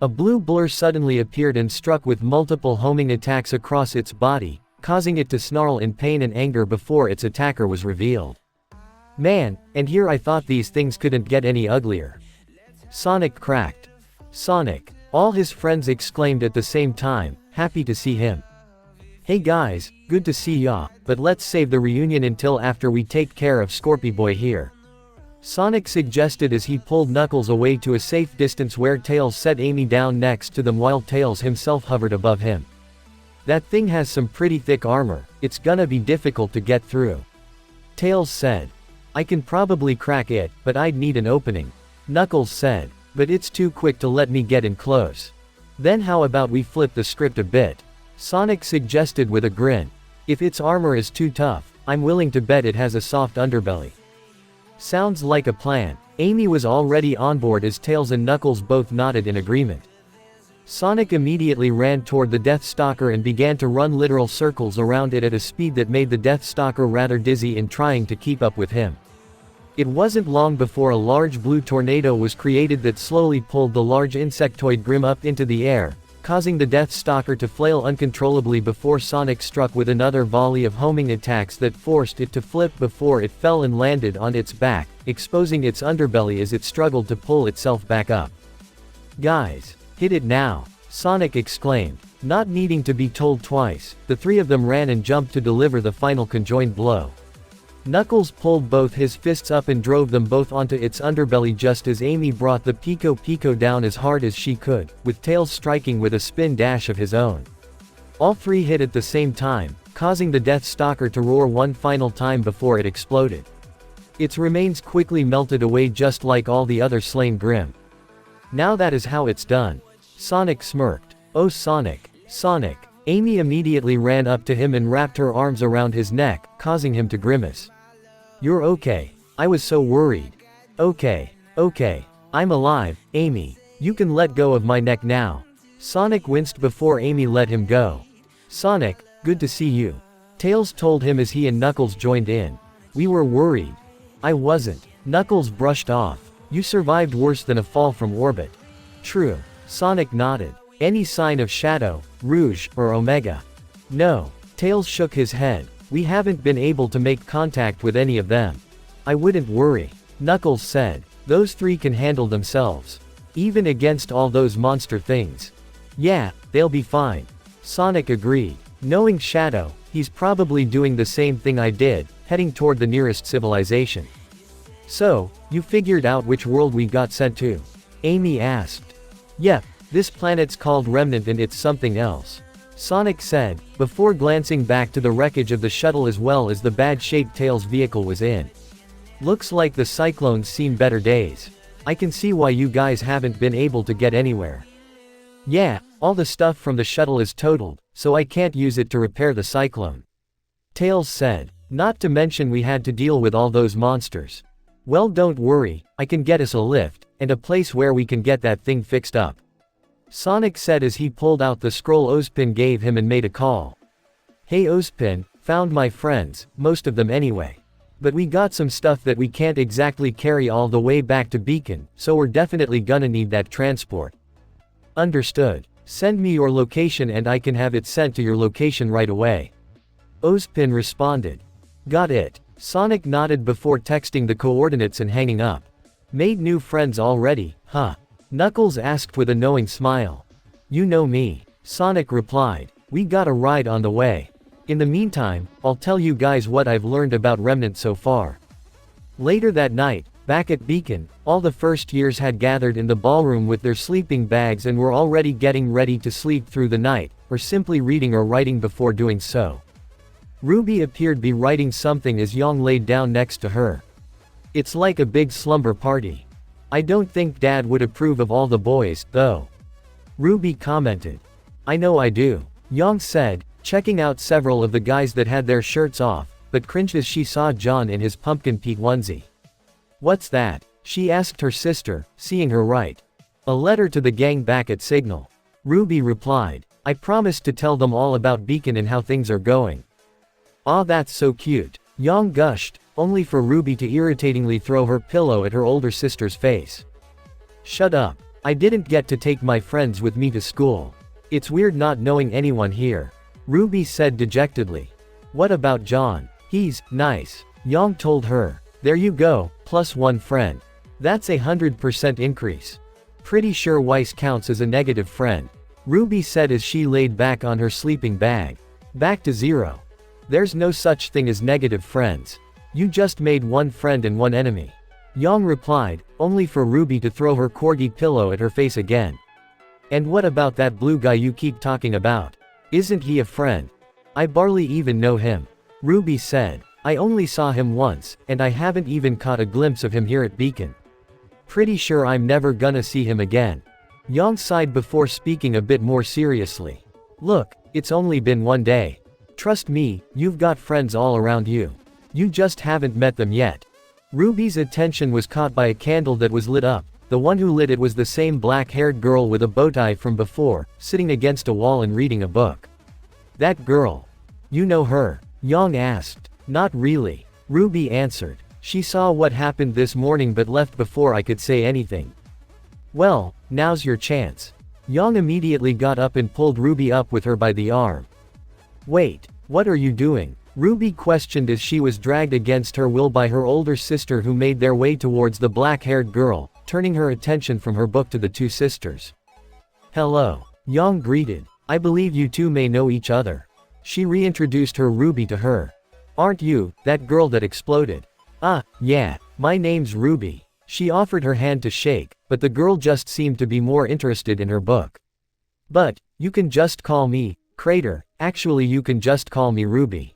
a blue blur suddenly appeared and struck with multiple homing attacks across its body, causing it to snarl in pain and anger before its attacker was revealed. "Man, and here I thought these things couldn't get any uglier." Sonic cracked. "Sonic," all his friends exclaimed at the same time, happy to see him. "Hey guys, good to see ya, but let's save the reunion until after we take care of Scorpy Boy here," Sonic suggested as he pulled Knuckles away to a safe distance where Tails set Amy down next to them while Tails himself hovered above him. "That thing has some pretty thick armor, it's gonna be difficult to get through," Tails said. "I can probably crack it, but I'd need an opening," Knuckles said. "But it's too quick to let me get in close." "Then how about we flip the script a bit?" Sonic suggested with a grin. "If its armor is too tough, I'm willing to bet it has a soft underbelly." "Sounds like a plan." Amy was already on board as Tails and Knuckles both nodded in agreement. Sonic immediately ran toward the Death Stalker and began to run literal circles around it at a speed that made the Death Stalker rather dizzy in trying to keep up with him. It wasn't long before a large blue tornado was created that slowly pulled the large insectoid Grimm up into the air, causing the Death Stalker to flail uncontrollably before Sonic struck with another volley of homing attacks that forced it to flip before it fell and landed on its back, exposing its underbelly as it struggled to pull itself back up. "Guys, hit it now," Sonic exclaimed. Not needing to be told twice, the 3 of them ran and jumped to deliver the final conjoined blow. Knuckles pulled both his fists up and drove them both onto its underbelly just as Amy brought the Pico Pico down as hard as she could, with Tails striking with a spin dash of his own. All three hit at the same time, causing the Death Stalker to roar one final time before it exploded. Its remains quickly melted away just like all the other slain Grimm. Now that is how it's done. Sonic smirked. Oh Sonic, Sonic. Amy immediately ran up to him and wrapped her arms around his neck, causing him to grimace. You're okay. I was so worried. Okay, I'm alive, Amy. You can let go of my neck now. Sonic winced before Amy let him go. Sonic, good to see you. Tails told him as he and Knuckles joined in. We were worried. I wasn't. Knuckles brushed off. You survived worse than a fall from orbit. True. Sonic nodded. Any sign of Shadow, Rouge, or Omega? No. Tails shook his head. We haven't been able to make contact with any of them. I wouldn't worry. Knuckles said. Those three can handle themselves. Even against all those monster things. Yeah, they'll be fine. Sonic agreed. Knowing Shadow, he's probably doing the same thing I did, heading toward the nearest civilization. So, you figured out which world we got sent to? Amy asked. Yep, this planet's called Remnant and it's something else. Sonic said, before glancing back to the wreckage of the shuttle as well as the bad-shaped Tails vehicle was in. Looks like the Cyclone's seen better days. I can see why you guys haven't been able to get anywhere. Yeah, all the stuff from the shuttle is totaled, so I can't use it to repair the Cyclone. Tails said, not to mention we had to deal with all those monsters. Well don't worry, I can get us a lift, and a place where we can get that thing fixed up. Sonic said as he pulled out the scroll Ozpin gave him and made a call. Hey Ozpin, found my friends, most of them anyway. But we got some stuff that we can't exactly carry all the way back to Beacon, so we're definitely gonna need that transport. Understood. Send me your location and I can have it sent to your location right away. Ozpin responded. Got it. Sonic nodded before texting the coordinates and hanging up. Made new friends already, huh? Knuckles asked with a knowing smile. You know me. Sonic replied. We got a ride on the way. In the meantime, I'll tell you guys what I've learned about Remnant so far. Later that night, back at Beacon, all the first years had gathered in the ballroom with their sleeping bags and were already getting ready to sleep through the night, or simply reading or writing before doing so. RWBY appeared to be writing something as Jaune laid down next to her. It's like a big slumber party. I don't think Dad would approve of all the boys, though. RWBY commented. I know I do. Jaune said, checking out several of the guys that had their shirts off, but cringed as she saw Jaune in his Pumpkin Pete onesie. What's that? She asked her sister, seeing her write. A letter to the gang back at Signal. RWBY replied. I promised to tell them all about Beacon and how things are going. Aw, that's so cute. Jaune gushed, only for RWBY to irritatingly throw her pillow at her older sister's face. Shut up. I didn't get to take my friends with me to school. It's weird not knowing anyone here. RWBY said dejectedly. What about Jaune? He's nice. Jaune told her. There you go, plus one friend. That's 100% increase. Pretty sure Weiss counts as a negative friend. RWBY said as she laid back on her sleeping bag. Back to zero. There's no such thing as negative friends. You just made one friend and one enemy. Jaune replied, only for RWBY to throw her corgi pillow at her face again. And what about that blue guy you keep talking about? Isn't he a friend? I barely even know him. RWBY said. I only saw him once, and I haven't even caught a glimpse of him here at Beacon. Pretty sure I'm never gonna see him again. Jaune sighed before speaking a bit more seriously. Look, it's only been one day. Trust me, you've got friends all around you. You just haven't met them yet. RWBY's attention was caught by a candle that was lit up. The one who lit it was the same black-haired girl with a bow tie from before, sitting against a wall and reading a book. That girl. You know her? Jaune asked. Not really. RWBY answered. She saw what happened this morning but left before I could say anything. Well, now's your chance. Jaune immediately got up and pulled RWBY up with her by the arm. Wait, what are you doing? RWBY questioned as she was dragged against her will by her older sister who made their way towards the black-haired girl, turning her attention from her book to the two sisters. Hello. Jaune greeted. I believe you two may know each other. She reintroduced her RWBY to her. Aren't you, that girl that exploded? Ah, yeah, my name's RWBY. She offered her hand to shake, but the girl just seemed to be more interested in her book. But, you can just call me, Crater, actually you can just call me RWBY.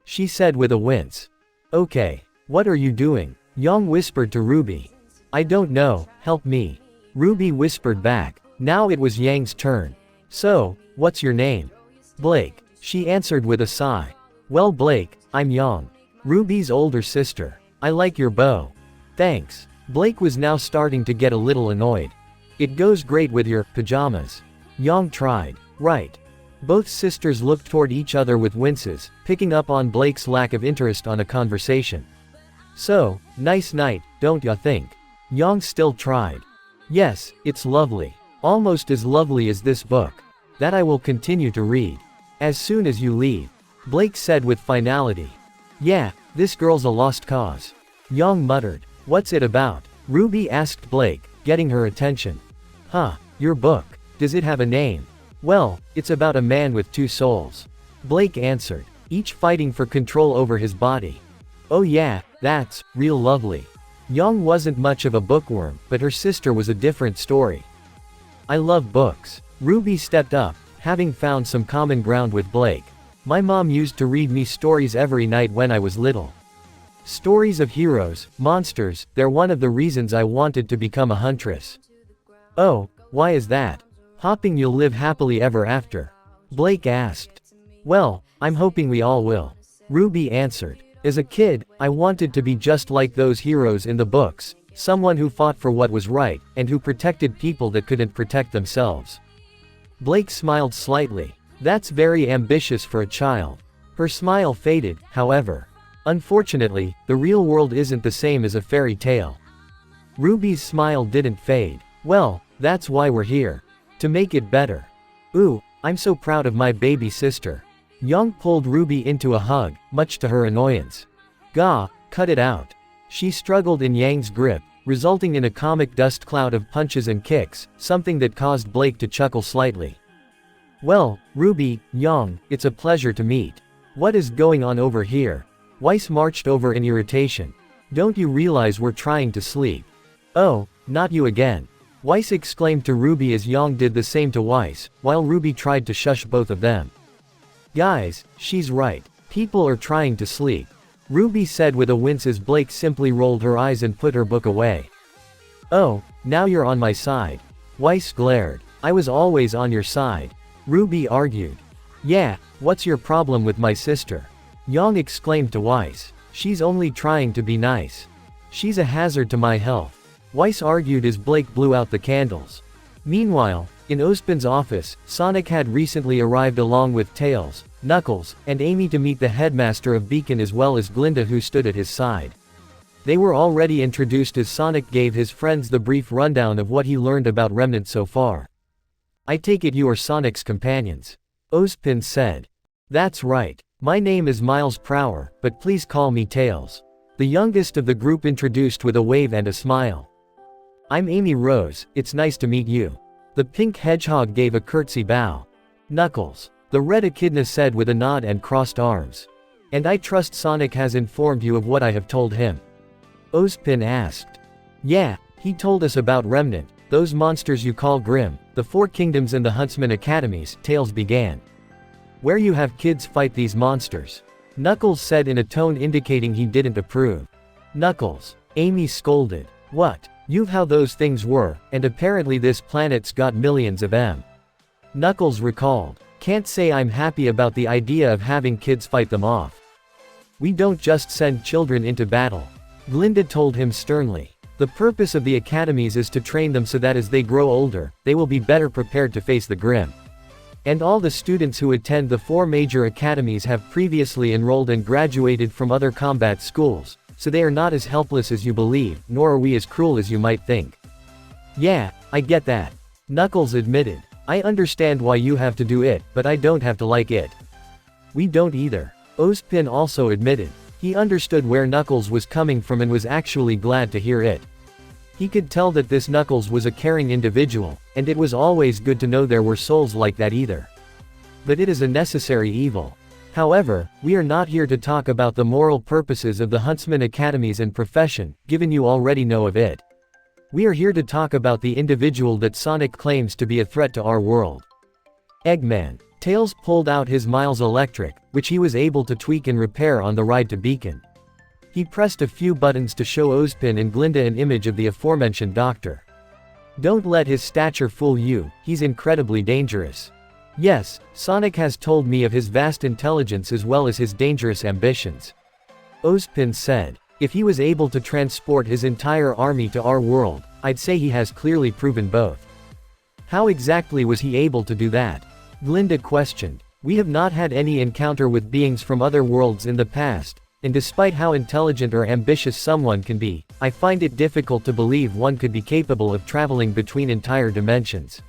She said with a wince. Okay, what are you doing? Jaune whispered to RWBY. I don't know, help me. RWBY whispered back. Now it was Yang's turn. So, what's your name? Blake, she answered with a sigh. Well Blake, I'm Jaune. RWBY's older sister. I like your bow. Thanks. Blake was now starting to get a little annoyed. It goes great with your pajamas. Jaune tried. Right. Both sisters looked toward each other with winces, picking up on Blake's lack of interest on a conversation. So, nice night, don't ya think? Jaune still tried. Yes, it's lovely. Almost as lovely as this book. That I will continue to read. As soon as you leave. Blake said with finality. Yeah, this girl's a lost cause. Jaune muttered. What's it about? RWBY asked Blake, getting her attention. Huh, your book. Does it have a name? Well, it's about a man with two souls. Blake answered, each fighting for control over his body. Oh yeah, that's real lovely. Jaune wasn't much of a bookworm, but her sister was a different story. I love books. RWBY stepped up, having found some common ground with Blake. My mom used to read me stories every night when I was little. Stories of heroes, monsters, they're one of the reasons I wanted to become a huntress. Oh, why is that? Hoping you'll live happily ever after? Blake asked. Well, I'm hoping we all will. RWBY answered. As a kid, I wanted to be just like those heroes in the books, someone who fought for what was right, and who protected people that couldn't protect themselves. Blake smiled slightly. That's very ambitious for a child. Her smile faded, however. Unfortunately, the real world isn't the same as a fairy tale. RWBY's smile didn't fade. Well, that's why we're here. To make it better. Ooh, I'm so proud of my baby sister. Jaune pulled RWBY into a hug, much to her annoyance. Gah, cut it out. She struggled in Yang's grip, resulting in a comic dust cloud of punches and kicks, something that caused Blake to chuckle slightly. Well, RWBY, Jaune, it's a pleasure to meet. What is going on over here? Weiss marched over in irritation. Don't you realize we're trying to sleep? Oh, not you again. Weiss exclaimed to RWBY as Jaune did the same to Weiss, while RWBY tried to shush both of them. Guys, she's right. People are trying to sleep. RWBY said with a wince as Blake simply rolled her eyes and put her book away. Oh, now you're on my side. Weiss glared. I was always on your side. RWBY argued. Yeah, what's your problem with my sister? Jaune exclaimed to Weiss. She's only trying to be nice. She's a hazard to my health. Weiss argued as Blake blew out the candles. Meanwhile, in Ozpin's office, Sonic had recently arrived along with Tails, Knuckles, and Amy to meet the headmaster of Beacon as well as Glinda who stood at his side. They were already introduced as Sonic gave his friends the brief rundown of what he learned about Remnant so far. I take it you are Sonic's companions. Ozpin said. That's right. My name is Miles Prower, but please call me Tails. The youngest of the group introduced with a wave and a smile. I'm Amy Rose, it's nice to meet you. The pink hedgehog gave a curtsy bow. Knuckles. The red echidna said with a nod and crossed arms. And I trust Sonic has informed you of what I have told him. Ozpin asked. Yeah, he told us about Remnant, those monsters you call Grimm, the Four Kingdoms and the Huntsman Academies, Tails began. Where you have kids fight these monsters. Knuckles said in a tone indicating he didn't approve. Knuckles. Amy scolded. What? You've how those things were, and apparently this planet's got millions of them. Knuckles recalled. Can't say I'm happy about the idea of having kids fight them off. We don't just send children into battle. Glinda told him sternly. The purpose of the academies is to train them so that as they grow older, they will be better prepared to face the Grimm. And all the students who attend the 4 major academies have previously enrolled and graduated from other combat schools, so they are not as helpless as you believe, nor are we as cruel as you might think. Yeah, I get that. Knuckles admitted. I understand why you have to do it, but I don't have to like it. We don't either. Ozpin also admitted. He understood where Knuckles was coming from and was actually glad to hear it. He could tell that this Knuckles was a caring individual, and it was always good to know there were souls like that either. But it is a necessary evil. However, we are not here to talk about the moral purposes of the Huntsman Academies and profession, given you already know of it. We are here to talk about the individual that Sonic claims to be a threat to our world. Eggman. Tails pulled out his Miles Electric, which he was able to tweak and repair on the ride to Beacon. He pressed a few buttons to show Ozpin and Glinda an image of the aforementioned doctor. Don't let his stature fool you, he's incredibly dangerous. Yes, Sonic has told me of his vast intelligence as well as his dangerous ambitions. Ozpin said. If he was able to transport his entire army to our world, I'd say he has clearly proven both. How exactly was he able to do that? Glinda questioned. We have not had any encounter with beings from other worlds in the past, and despite how intelligent or ambitious someone can be, I find it difficult to believe one could be capable of traveling between entire dimensions.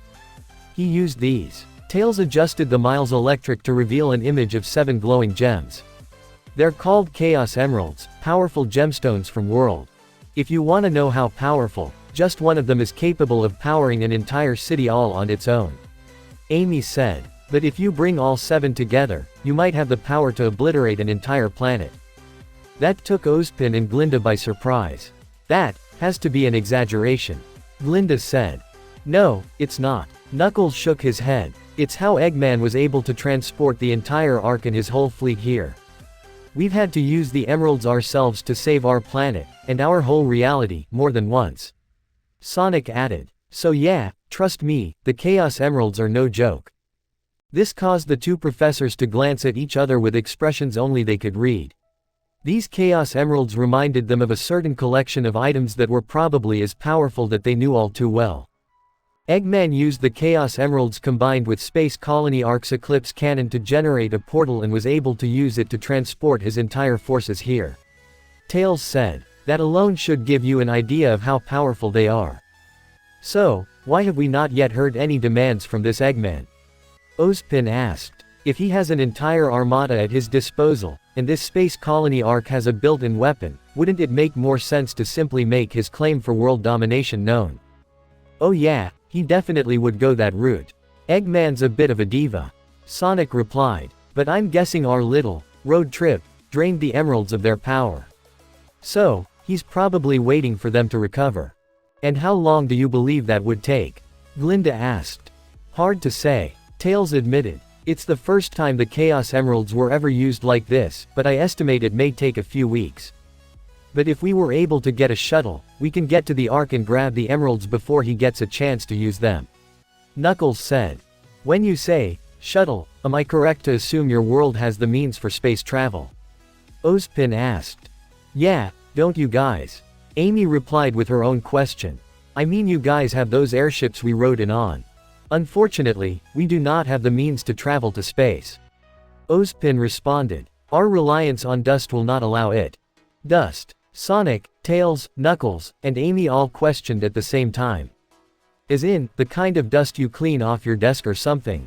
He used these. Tails adjusted the Miles Electric to reveal an image of 7 glowing gems. They're called Chaos Emeralds, powerful gemstones from world. If you want to know how powerful, just one of them is capable of powering an entire city all on its own. Amy said. But if you bring all 7 together, you might have the power to obliterate an entire planet. That took Ozpin and Glinda by surprise. That has to be an exaggeration. Glinda said. No, it's not. Knuckles shook his head. It's how Eggman was able to transport the entire Ark and his whole fleet here. We've had to use the emeralds ourselves to save our planet, and our whole reality, more than once. Sonic added. So yeah, trust me, the Chaos Emeralds are no joke. This caused the two professors to glance at each other with expressions only they could read. These Chaos Emeralds reminded them of a certain collection of items that were probably as powerful that they knew all too well. Eggman used the Chaos Emeralds combined with Space Colony Ark's Eclipse cannon to generate a portal and was able to use it to transport his entire forces here. Tails said. That alone should give you an idea of how powerful they are. So, why have we not yet heard any demands from this Eggman? Ozpin asked. If he has an entire armada at his disposal, and this Space Colony Ark has a built-in weapon, wouldn't it make more sense to simply make his claim for world domination known? Oh yeah, he definitely would go that route. Eggman's a bit of a diva. Sonic replied. But I'm guessing our little road trip drained the emeralds of their power. So, he's probably waiting for them to recover. And how long do you believe that would take? Glinda asked. Hard to say. Tails admitted. It's the first time the Chaos Emeralds were ever used like this, but I estimate it may take a few weeks. But if we were able to get a shuttle, we can get to the Ark and grab the emeralds before he gets a chance to use them. Knuckles said. When you say, shuttle, am I correct to assume your world has the means for space travel? Ozpin asked. Yeah, don't you guys? Amy replied with her own question. I mean you guys have those airships we rode in on. Unfortunately, we do not have the means to travel to space. Ozpin responded. Our reliance on dust will not allow it. Dust. Sonic, Tails, Knuckles, and Amy all questioned at the same time. As in, the kind of dust you clean off your desk or something?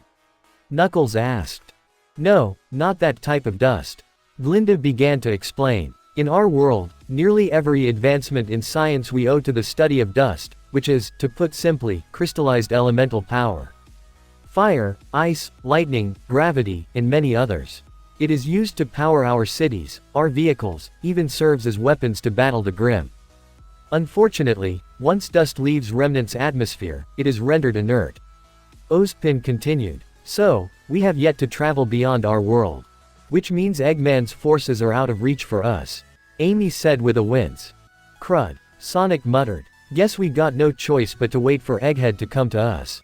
Knuckles asked. No, not that type of dust. Glinda began to explain. In our world, nearly every advancement in science we owe to the study of dust, which is, to put simply, crystallized elemental power. Fire, ice, lightning, gravity, and many others. It is used to power our cities, our vehicles, even serves as weapons to battle the Grimm. Unfortunately, once dust leaves Remnant's atmosphere, it is rendered inert. Ozpin continued. So, we have yet to travel beyond our world. Which means Eggman's forces are out of reach for us. Amy said with a wince. Crud. Sonic muttered. Guess we got no choice but to wait for Egghead to come to us.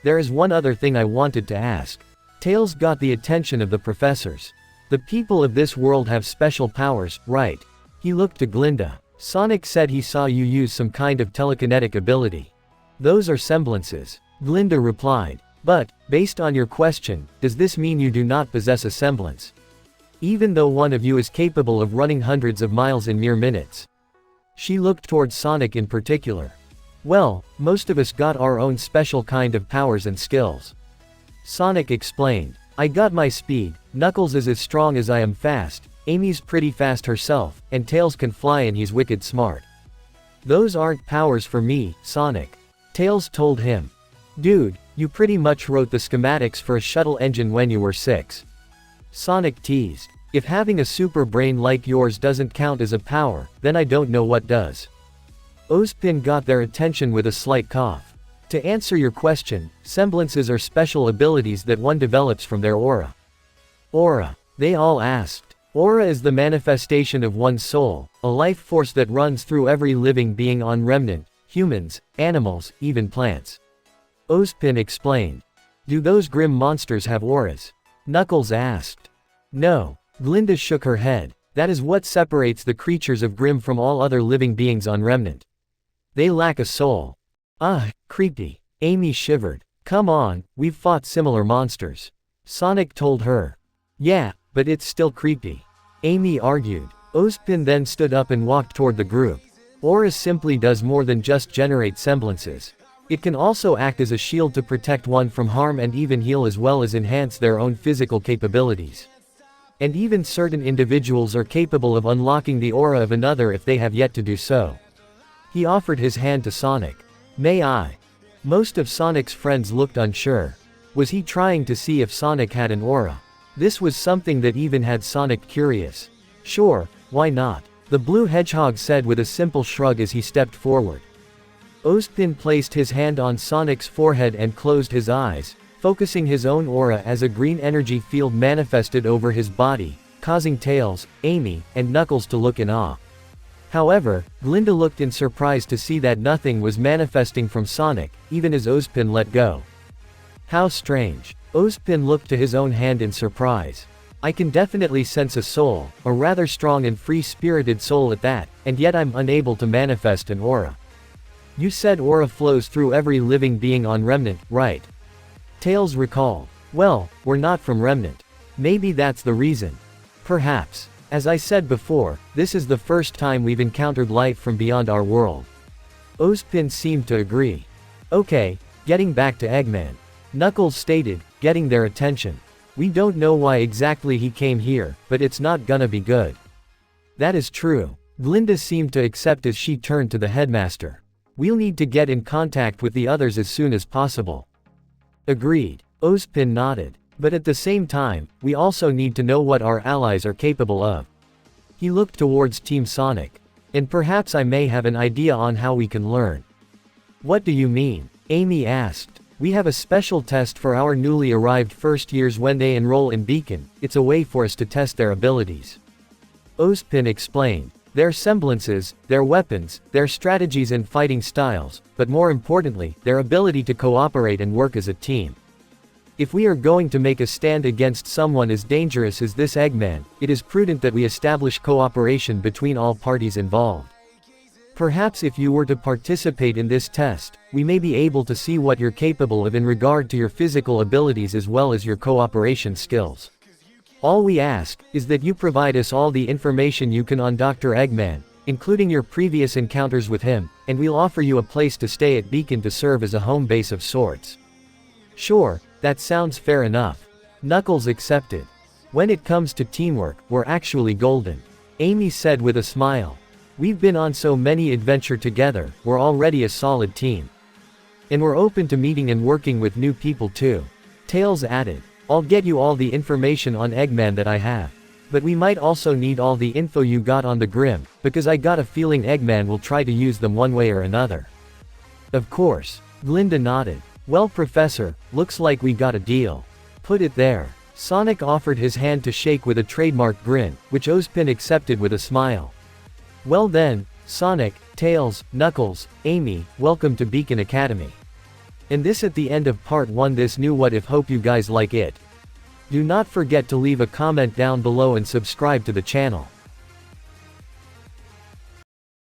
There is one other thing I wanted to ask. Tails got the attention of the professors. The people of this world have special powers, right? He looked to Glinda. Sonic said he saw you use some kind of telekinetic ability. Those are semblances. Glinda replied. But, based on your question, does this mean you do not possess a semblance? Even though one of you is capable of running hundreds of miles in mere minutes. She looked towards Sonic in particular. Well, most of us got our own special kind of powers and skills. Sonic explained. I got my speed, Knuckles is as strong as I am fast, Amy's pretty fast herself, and Tails can fly and he's wicked smart. Those aren't powers for me, Sonic. Tails told him. Dude, you pretty much wrote the schematics for a shuttle engine when you were 6. Sonic teased. If having a super brain like yours doesn't count as a power, then I don't know what does. Ozpin got their attention with a slight cough. To answer your question, semblances are special abilities that one develops from their aura. Aura, they all asked. Aura is the manifestation of one's soul, a life force that runs through every living being on Remnant, humans, animals, even plants. Ozpin explained. Do those Grimm monsters have auras? Knuckles asked. No. Glinda shook her head. That is what separates the creatures of Grimm from all other living beings on Remnant. They lack a soul. Creepy. Amy shivered. Come on, we've fought similar monsters. Sonic told her. Yeah, but it's still creepy. Amy argued. Ozpin then stood up and walked toward the group. Aura simply does more than just generate semblances. It can also act as a shield to protect one from harm and even heal, as well as enhance their own physical capabilities. And even certain individuals are capable of unlocking the aura of another if they have yet to do so. He offered his hand to Sonic. May I? Most of Sonic's friends looked unsure. Was he trying to see if Sonic had an aura? This was something that even had Sonic curious. Sure, why not? The blue hedgehog said with a simple shrug as he stepped forward. Ozpin placed his hand on Sonic's forehead and closed his eyes, focusing his own aura as a green energy field manifested over his body, causing Tails, Amy, and Knuckles to look in awe. However, Glinda looked in surprise to see that nothing was manifesting from Sonic, even as Ozpin let go. How strange. Ozpin looked to his own hand in surprise. I can definitely sense a soul, a rather strong and free-spirited soul at that, and yet I'm unable to manifest an aura. You said aura flows through every living being on Remnant, right? Tails recalled. Well, we're not from Remnant. Maybe that's the reason. Perhaps. As I said before, this is the first time we've encountered life from beyond our world. Ozpin seemed to agree. Okay, getting back to Eggman. Knuckles stated, getting their attention. We don't know why exactly he came here, but it's not gonna be good. That is true. Glinda seemed to accept as she turned to the headmaster. We'll need to get in contact with the others as soon as possible. Agreed. Ozpin nodded. But at the same time, we also need to know what our allies are capable of. He looked towards Team Sonic. And perhaps I may have an idea on how we can learn. What do you mean? Amy asked. We have a special test for our newly arrived first years when they enroll in Beacon. It's a way for us to test their abilities. Ozpin explained. Their semblances, their weapons, their strategies and fighting styles, but more importantly, their ability to cooperate and work as a team. If we are going to make a stand against someone as dangerous as this Eggman, it is prudent that we establish cooperation between all parties involved. Perhaps if you were to participate in this test, we may be able to see what you're capable of in regard to your physical abilities as well as your cooperation skills. All we ask is that you provide us all the information you can on Dr. Eggman, including your previous encounters with him, and we'll offer you a place to stay at Beacon to serve as a home base of sorts. Sure, that sounds fair enough. Knuckles accepted. When it comes to teamwork, we're actually golden. Amy said with a smile. We've been on so many adventures together, we're already a solid team. And we're open to meeting and working with new people too. Tails added. I'll get you all the information on Eggman that I have. But we might also need all the info you got on the Grimm, because I got a feeling Eggman will try to use them one way or another. Of course. Glinda nodded. Well, Professor, looks like we got a deal. Put it there. Sonic offered his hand to shake with a trademark grin, which Ozpin accepted with a smile. Well then, Sonic, Tails, Knuckles, Amy, welcome to Beacon Academy. And this at the end of part 1 this new What If. Hope you guys like it. Do not forget to leave a comment down below and subscribe to the channel.